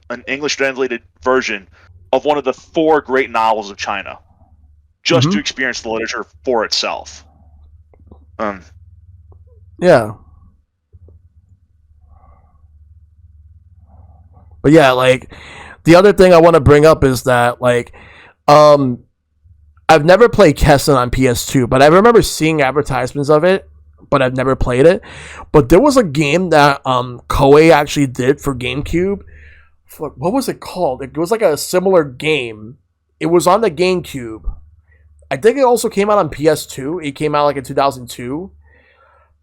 version of one of the 4 great novels of China, just to experience the literature for itself. Yeah. But yeah, like the other thing I want to bring up is that like um I've never played Kessen on PS2, but I remember seeing advertisements of it, but I've never played it. But there was a game that Koei actually did for GameCube. What was it called? It was like a similar game. It was on the GameCube. I think it also came out on PS2. It came out like in 2002.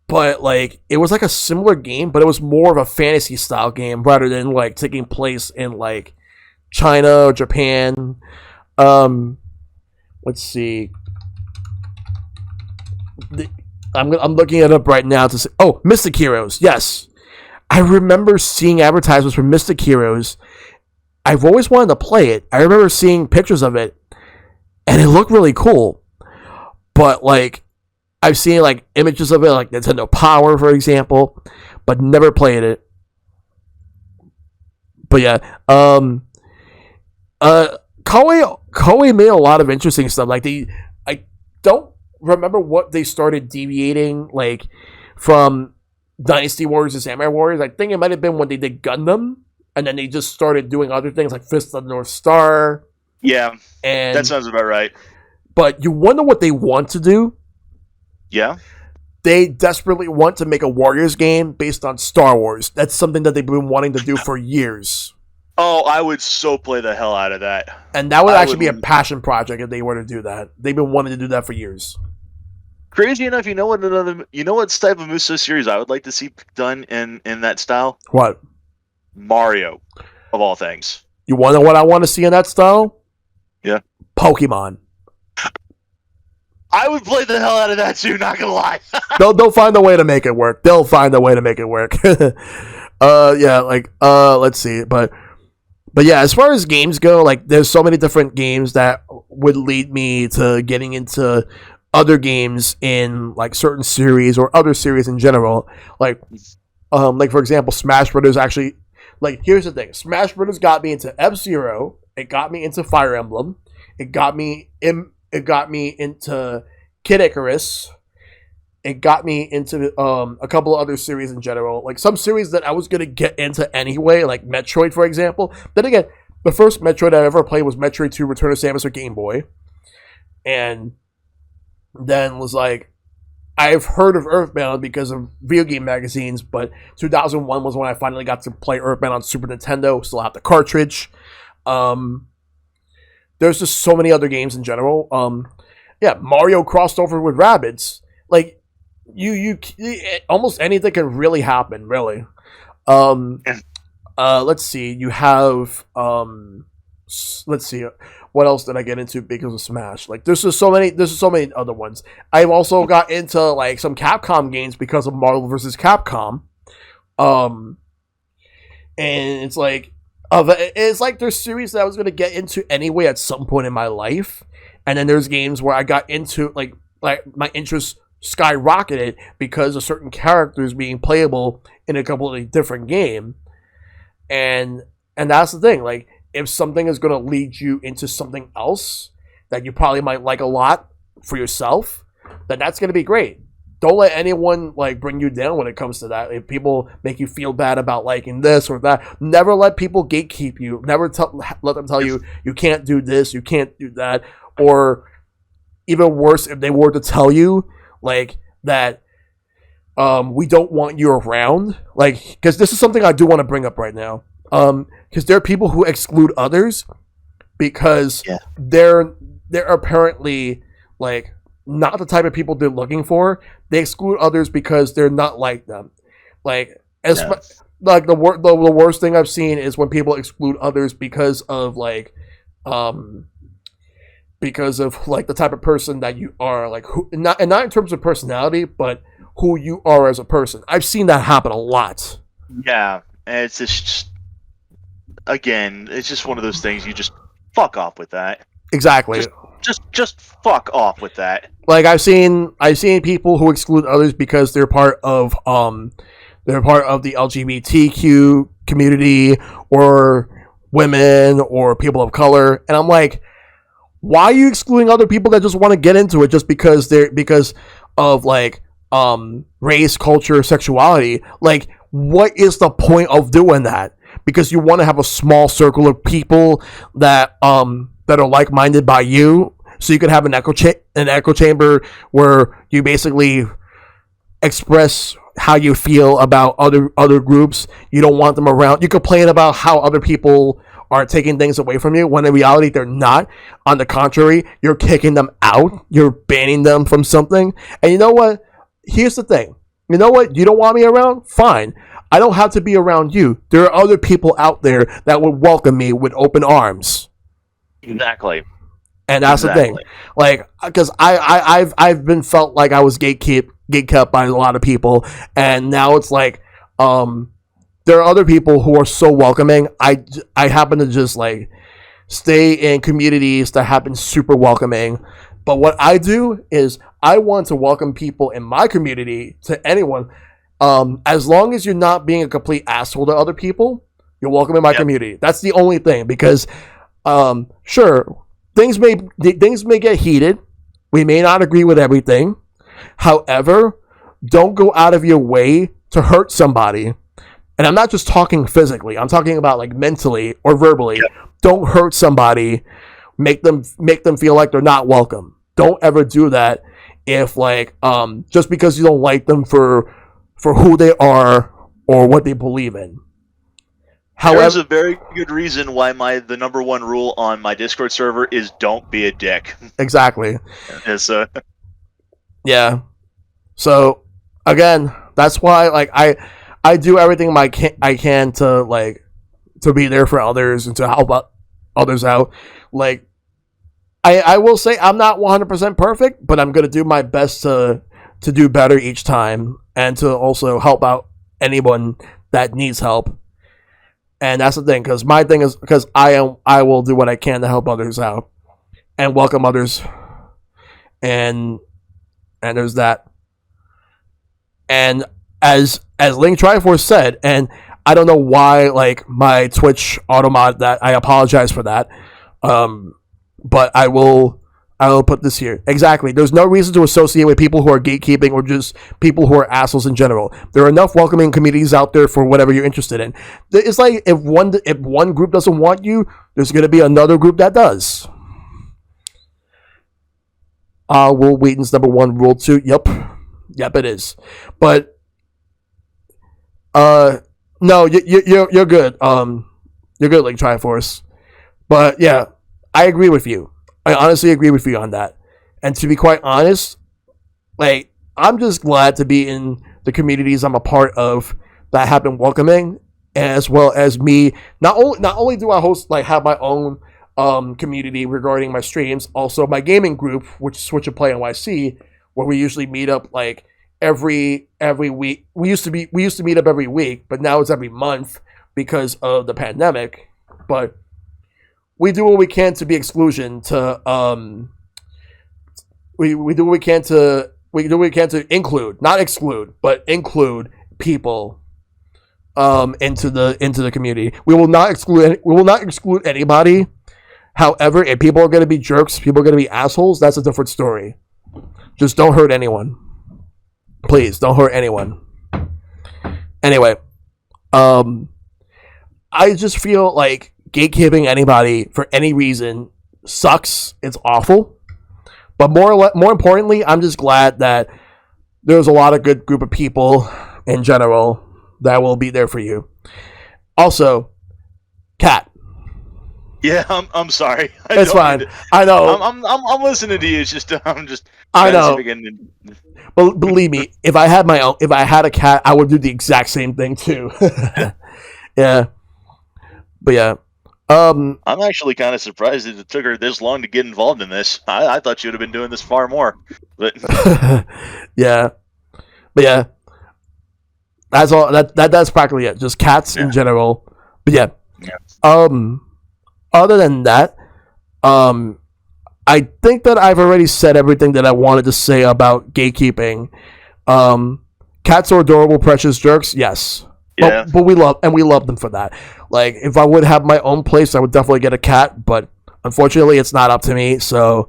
But like it was like a similar game, but it was more of a fantasy style game rather than like taking place in like China or Japan. Um let's see. I'm looking it up right now to say. Oh, Mystic Heroes. Yes, I remember seeing advertisements for Mystic Heroes. I've always wanted to play it. I remember seeing pictures of it, and it looked really cool. But like, I've seen like images of it, like Nintendo Power, for example, but never played it. But yeah, Koei made a lot of interesting stuff. Like I don't remember what they started deviating like from Dynasty Warriors and Samurai Warriors. I think it might have been when they did Gundam, and then they just started doing other things like Fist of the North Star. Yeah, and that sounds about right. But you wonder what they want to do. Yeah. They desperately want to make a Warriors game based on Star Wars. That's something that they've been wanting to do for years. Oh, I would so play the hell out of that. And that would actually be a passion project if they were to do that. They've been wanting to do that for years. Crazy enough, you know what type of Muso series I would like to see done in that style? What? Mario, of all things. You want to know what I want to see in that style? Yeah. Pokemon. I would play the hell out of that too, not gonna lie. They'll find a way to make it work. Yeah, like let's see. But yeah, as far as games go, like there's so many different games that would lead me to getting into other games in like certain series or other series in general. Like for example, Smash Brothers actually. Like, here's the thing. Smash Brothers got me into F-Zero. It got me into Fire Emblem. It got me into Kid Icarus. It got me into a couple of other series in general. Like, some series that I was going to get into anyway, like Metroid, for example. Then again, the first Metroid I ever played was Metroid 2 Return of Samus for Game Boy. And then was like, I've heard of Earthbound because of video game magazines, but 2001 was when I finally got to play Earthbound on Super Nintendo. Still have the cartridge. There's just so many other games in general. Yeah, Mario crossed over with Rabbids. Like, you almost anything can really happen, really. Let's see. You have let's see. What else did I get into because of Smash? Like, there's just so many other ones. I've also got into like some Capcom games because of Marvel vs. Capcom. And it's like there's series that I was gonna get into anyway at some point in my life, and then there's games where I got into like my interest skyrocketed because of certain characters being playable in a completely different game, and that's the thing. Like, if something is going to lead you into something else that you probably might like a lot for yourself, then that's going to be great. Don't let anyone like bring you down when it comes to that. If people make you feel bad about liking this or that, never let people gatekeep you. Never let them tell you you can't do this, you can't do that, or even worse, if they were to tell you like that we don't want you around. Like, because this is something I do want to bring up right now. Because there are people who exclude others because they're apparently like not the type of people they're looking for. They exclude others because they're not like them. Like like the worst thing I've seen is when people exclude others because of like the type of person that you are, like who not in terms of personality, but who you are as a person. I've seen that happen a lot. Yeah, and it's just. Again, it's just one of those things. You just fuck off with that. Exactly. Just fuck off with that. Like I've seen people who exclude others because they're part of the LGBTQ community or women or people of color, and I'm like, why are you excluding other people that just want to get into it just because of like race, culture, sexuality. Like, what is the point of doing that? Because you want to have a small circle of people that that are like-minded by you, so you could have an echo chamber where you basically express how you feel about other groups. You don't want them around. You complain about how other people are taking things away from you, when in reality they're not. On the contrary, you're kicking them out. You're banning them from something. And you know what? Here's the thing. You know what? You don't want me around? Fine. I don't have to be around you. There are other people out there that would welcome me with open arms. Exactly. And that's the thing. Like, because I've been felt like I was gatekept by a lot of people, and now it's like there are other people who are so welcoming. I happen to just like stay in communities that have been super welcoming. But what I do is I want to welcome people in my community to anyone. As long as you're not being a complete asshole to other people, you're welcome in my community. That's the only thing. Because sure, things may get heated. We may not agree with everything. However, don't go out of your way to hurt somebody. And I'm not just talking physically. I'm talking about like mentally or verbally. Don't hurt somebody. Make them feel like they're not welcome. Don't ever do that. If like just because you don't like them for who they are or what they believe in. However, there's a very good reason why the number one rule on my Discord server is don't be a dick. Exactly. It's yeah. So again, that's why like I do everything I can to like to be there for others and to help others out. Like I will say I'm not 100% perfect, but I'm gonna do my best to do better each time and to also help out anyone that needs help. And that's the thing, because my thing is because I will do what I can to help others out and welcome others, and there's that. And as Link Triforce said, and I don't know why like my Twitch automod that I apologize for that, but I will put this here. Exactly. There's no reason to associate with people who are gatekeeping or just people who are assholes in general. There are enough welcoming communities out there for whatever you're interested in. It's like if one group doesn't want you, there's going to be another group that does. Will Wheaton's number one rule 2. Yep, it is. But no, you're good. You're good, like Triforce. But yeah, I agree with you. I honestly agree with you on that. And to be quite honest, like I'm just glad to be in the communities I'm a part of that have been welcoming, as well as me. Not only do I host like have my own community regarding my streams, also my gaming group, which is Switch and Play NYC, where we usually meet up like every week. We used to meet up every week, but now it's every month because of the pandemic. But we do what we can to be exclusion to we do what we can to include, not exclude, but include people into the community. We will not exclude anybody. However, if people are going to be jerks, people are going to be assholes, that's a different story. Just don't hurt anyone. Please, don't hurt anyone. Anyway, I just feel like gatekeeping anybody for any reason sucks. It's awful. But more importantly, I'm just glad that there's a lot of good group of people in general that will be there for you. Also, Kat. Yeah, I'm sorry. It's fine. I know. I'm listening to you. It's just I'm just. I know. But believe me, if I had a cat, I would do the exact same thing too. Yeah. But yeah. I'm actually kind of surprised that it took her this long to get involved in this. I thought she would have been doing this far more. But yeah. But yeah. That's all. That's practically it. Just cats in general. But yeah. Other than that, I think that I've already said everything that I wanted to say about gatekeeping. Cats are adorable, precious jerks. Yes. Yeah. But we love them for that. Like, if I would have my own place, I would definitely get a cat, but unfortunately it's not up to me, so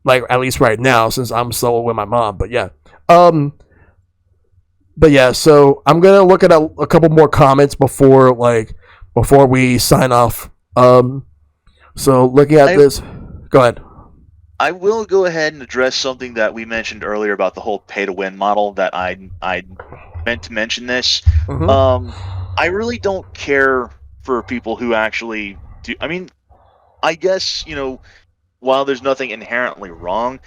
like at least right now since I'm solo with my mom. But yeah, um, but yeah. So I'm gonna look at a couple more comments before we sign off. So looking at I this, go ahead. I will go ahead and address something that we mentioned earlier about the whole pay to win model. That I meant to mention this. Mm-hmm. Um, I really don't care for people who actually do. I mean, I guess while there's nothing inherently wrong,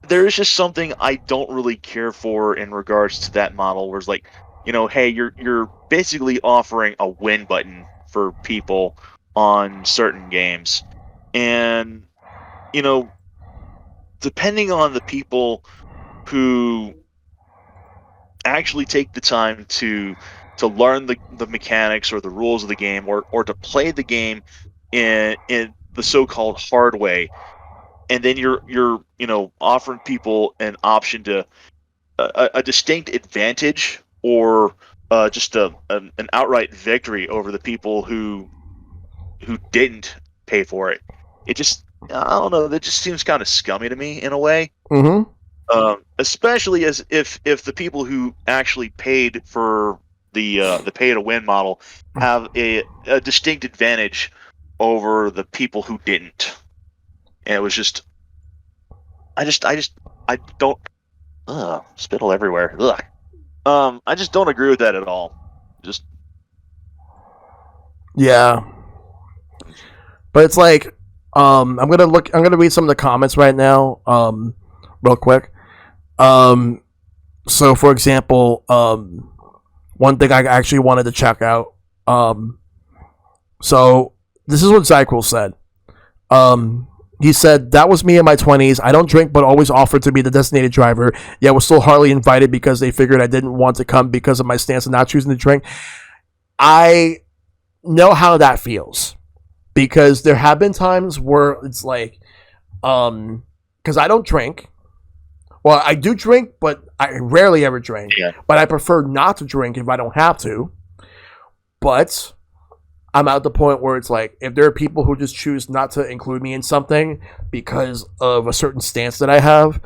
there is just something I don't really care for in regards to that model. Where it's like, hey, you're basically offering a win button for people on certain games, and you know, depending on the people who actually take the time to learn the mechanics or the rules of the game, or to play the game in the so-called hard way, and then you're offering people an option to a distinct advantage, or just an outright victory over the people who didn't pay for it. It just, I don't know, that just seems kind of scummy to me in a way. Mm-hmm. Especially as if the people who actually paid for the pay to win model have a distinct advantage over the people who didn't. And it was just, I don't, spittle everywhere. Ugh. I just don't agree with that at all. Just Yeah, but it's like, I'm gonna look. I'm gonna read some of the comments right now, real quick. Um, so for example, one thing I actually wanted to check out. Um, so this is what Zyquil said. He said, "That was me in my 20s. I don't drink, but always offered to be the designated driver. Yet was still hardly invited because they figured I didn't want to come because of my stance of not choosing to drink." I know how that feels because there have been times where it's like, because I don't drink. Well, I do drink, but I rarely ever drink. yeah, But I prefer not to drink if I don't have to. But I'm at the point where it's like, if there are people who just choose not to include me in something because of a certain stance that I have,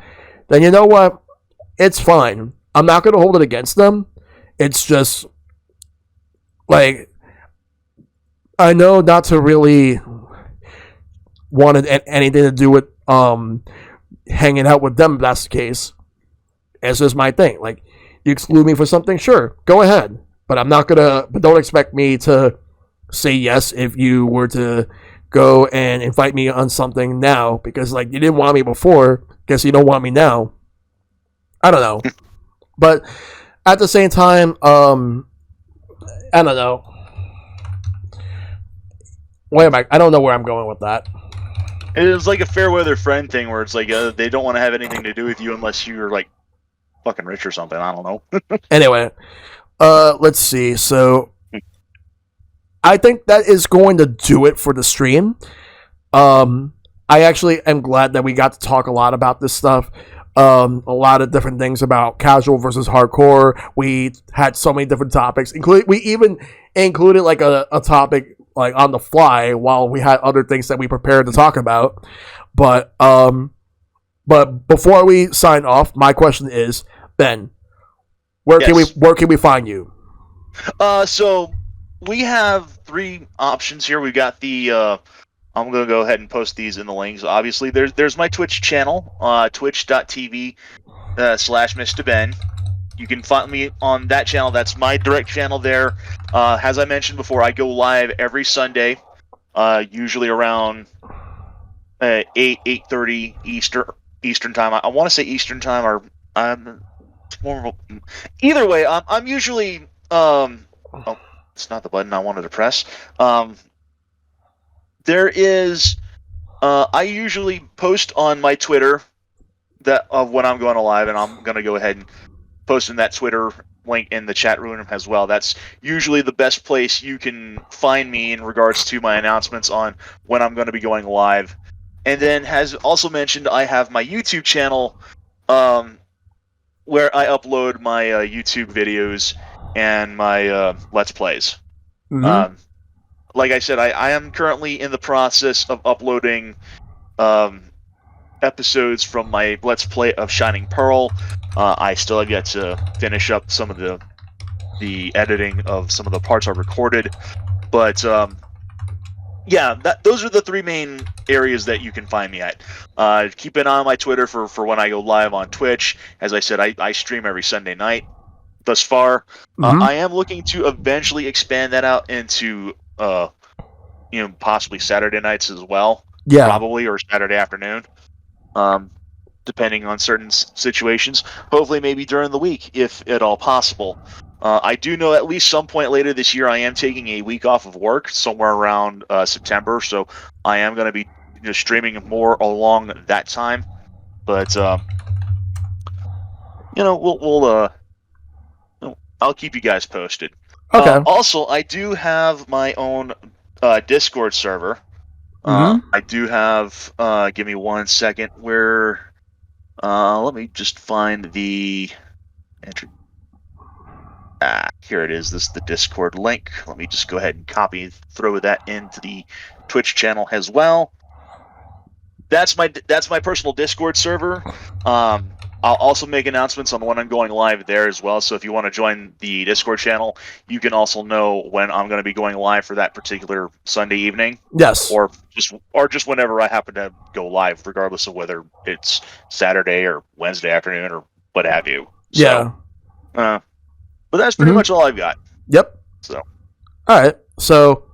then you know what? It's fine. I'm not going to hold it against them. It's just like, I know not to really want anything to do with hanging out with them if that's the case. It's just my thing. Like, you exclude me for something, sure, go ahead. But I'm not gonna. But don't expect me to say yes if you were to go and invite me on something now because like you didn't want me before. Guess you don't want me now. I don't know. But at the same time, I don't know. Where am I? I don't know where I'm going with that. it was like a fair weather friend thing where it's like they don't want to have anything to do with you unless you're like fucking rich or something. I don't know. Anyway, let's see. So I think that is going to do it for the stream. I actually am glad that we got to talk a lot about this stuff. A lot of different things about casual versus hardcore. We had so many different topics. We even included like a topic like on the fly while we had other things that we prepared to talk about. But before we sign off, my question is, Ben, Yes. where can we find you? So we have three options here. We got the I'm gonna go ahead and post these in the links. Obviously, there's my Twitch channel, twitch.tv slash Mr. Ben. You can find me on that channel. That's my direct channel there. As I mentioned before, I go live every Sunday, usually around 8:30 Eastern time. I want to say Eastern time, or either way. I'm usually oh, it's not the button I wanted to press. There is I usually post on my Twitter that of when I'm going live, and I'm gonna go ahead and post in that Twitter link in the chat room as well. That's usually the best place you can find me in regards to my announcements on when I'm going to be going live. And then, as also mentioned, I have my YouTube channel, where I upload my YouTube videos and my Let's Plays. Mm-hmm. Um, like I said, I am currently in the process of uploading um, episodes from my Let's Play of Shining Pearl. I still have yet to finish up some of the editing of some of the parts I recorded, but yeah, those are the three main areas that you can find me at. Keep an eye on my Twitter for when I go live on Twitch. As I said, I stream every Sunday night thus far. I am looking to eventually expand that out into possibly Saturday nights as well. Yeah. Probably, or Saturday afternoon. Depending on certain situations. Hopefully, maybe during the week, if at all possible. I do know at least some point later this year, I am taking a week off of work, somewhere around September. So I am going to be streaming more along that time. But I'll keep you guys posted. Okay. Also, I do have my own Discord server. I do have. Give me 1 second. Where? Let me just find the entry. Here it is. This is the Discord link. Let me just go ahead and copy and throw that into the Twitch channel as well. That's my personal Discord server. I'll also make announcements on when I'm going live there as well. So if you want to join the Discord channel, you can also know when I'm going to be going live for that particular Sunday evening. Yes. Or just whenever I happen to go live, regardless of whether it's Saturday or Wednesday afternoon or what have you. Yeah. So, but that's pretty much all I've got. Yep. So. All right. So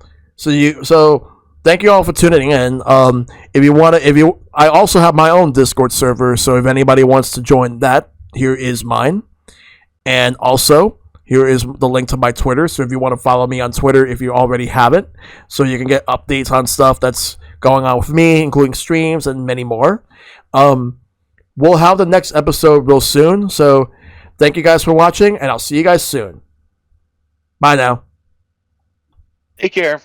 thank you all for tuning in. I also have my own Discord server, so if anybody wants to join that, here is mine. And also, here is the link to my Twitter, so if you want to follow me on Twitter if you already have it, so you can get updates on stuff that's going on with me, including streams and many more. We'll have the next episode real soon, so thank you guys for watching, and I'll see you guys soon. Bye now. Take care.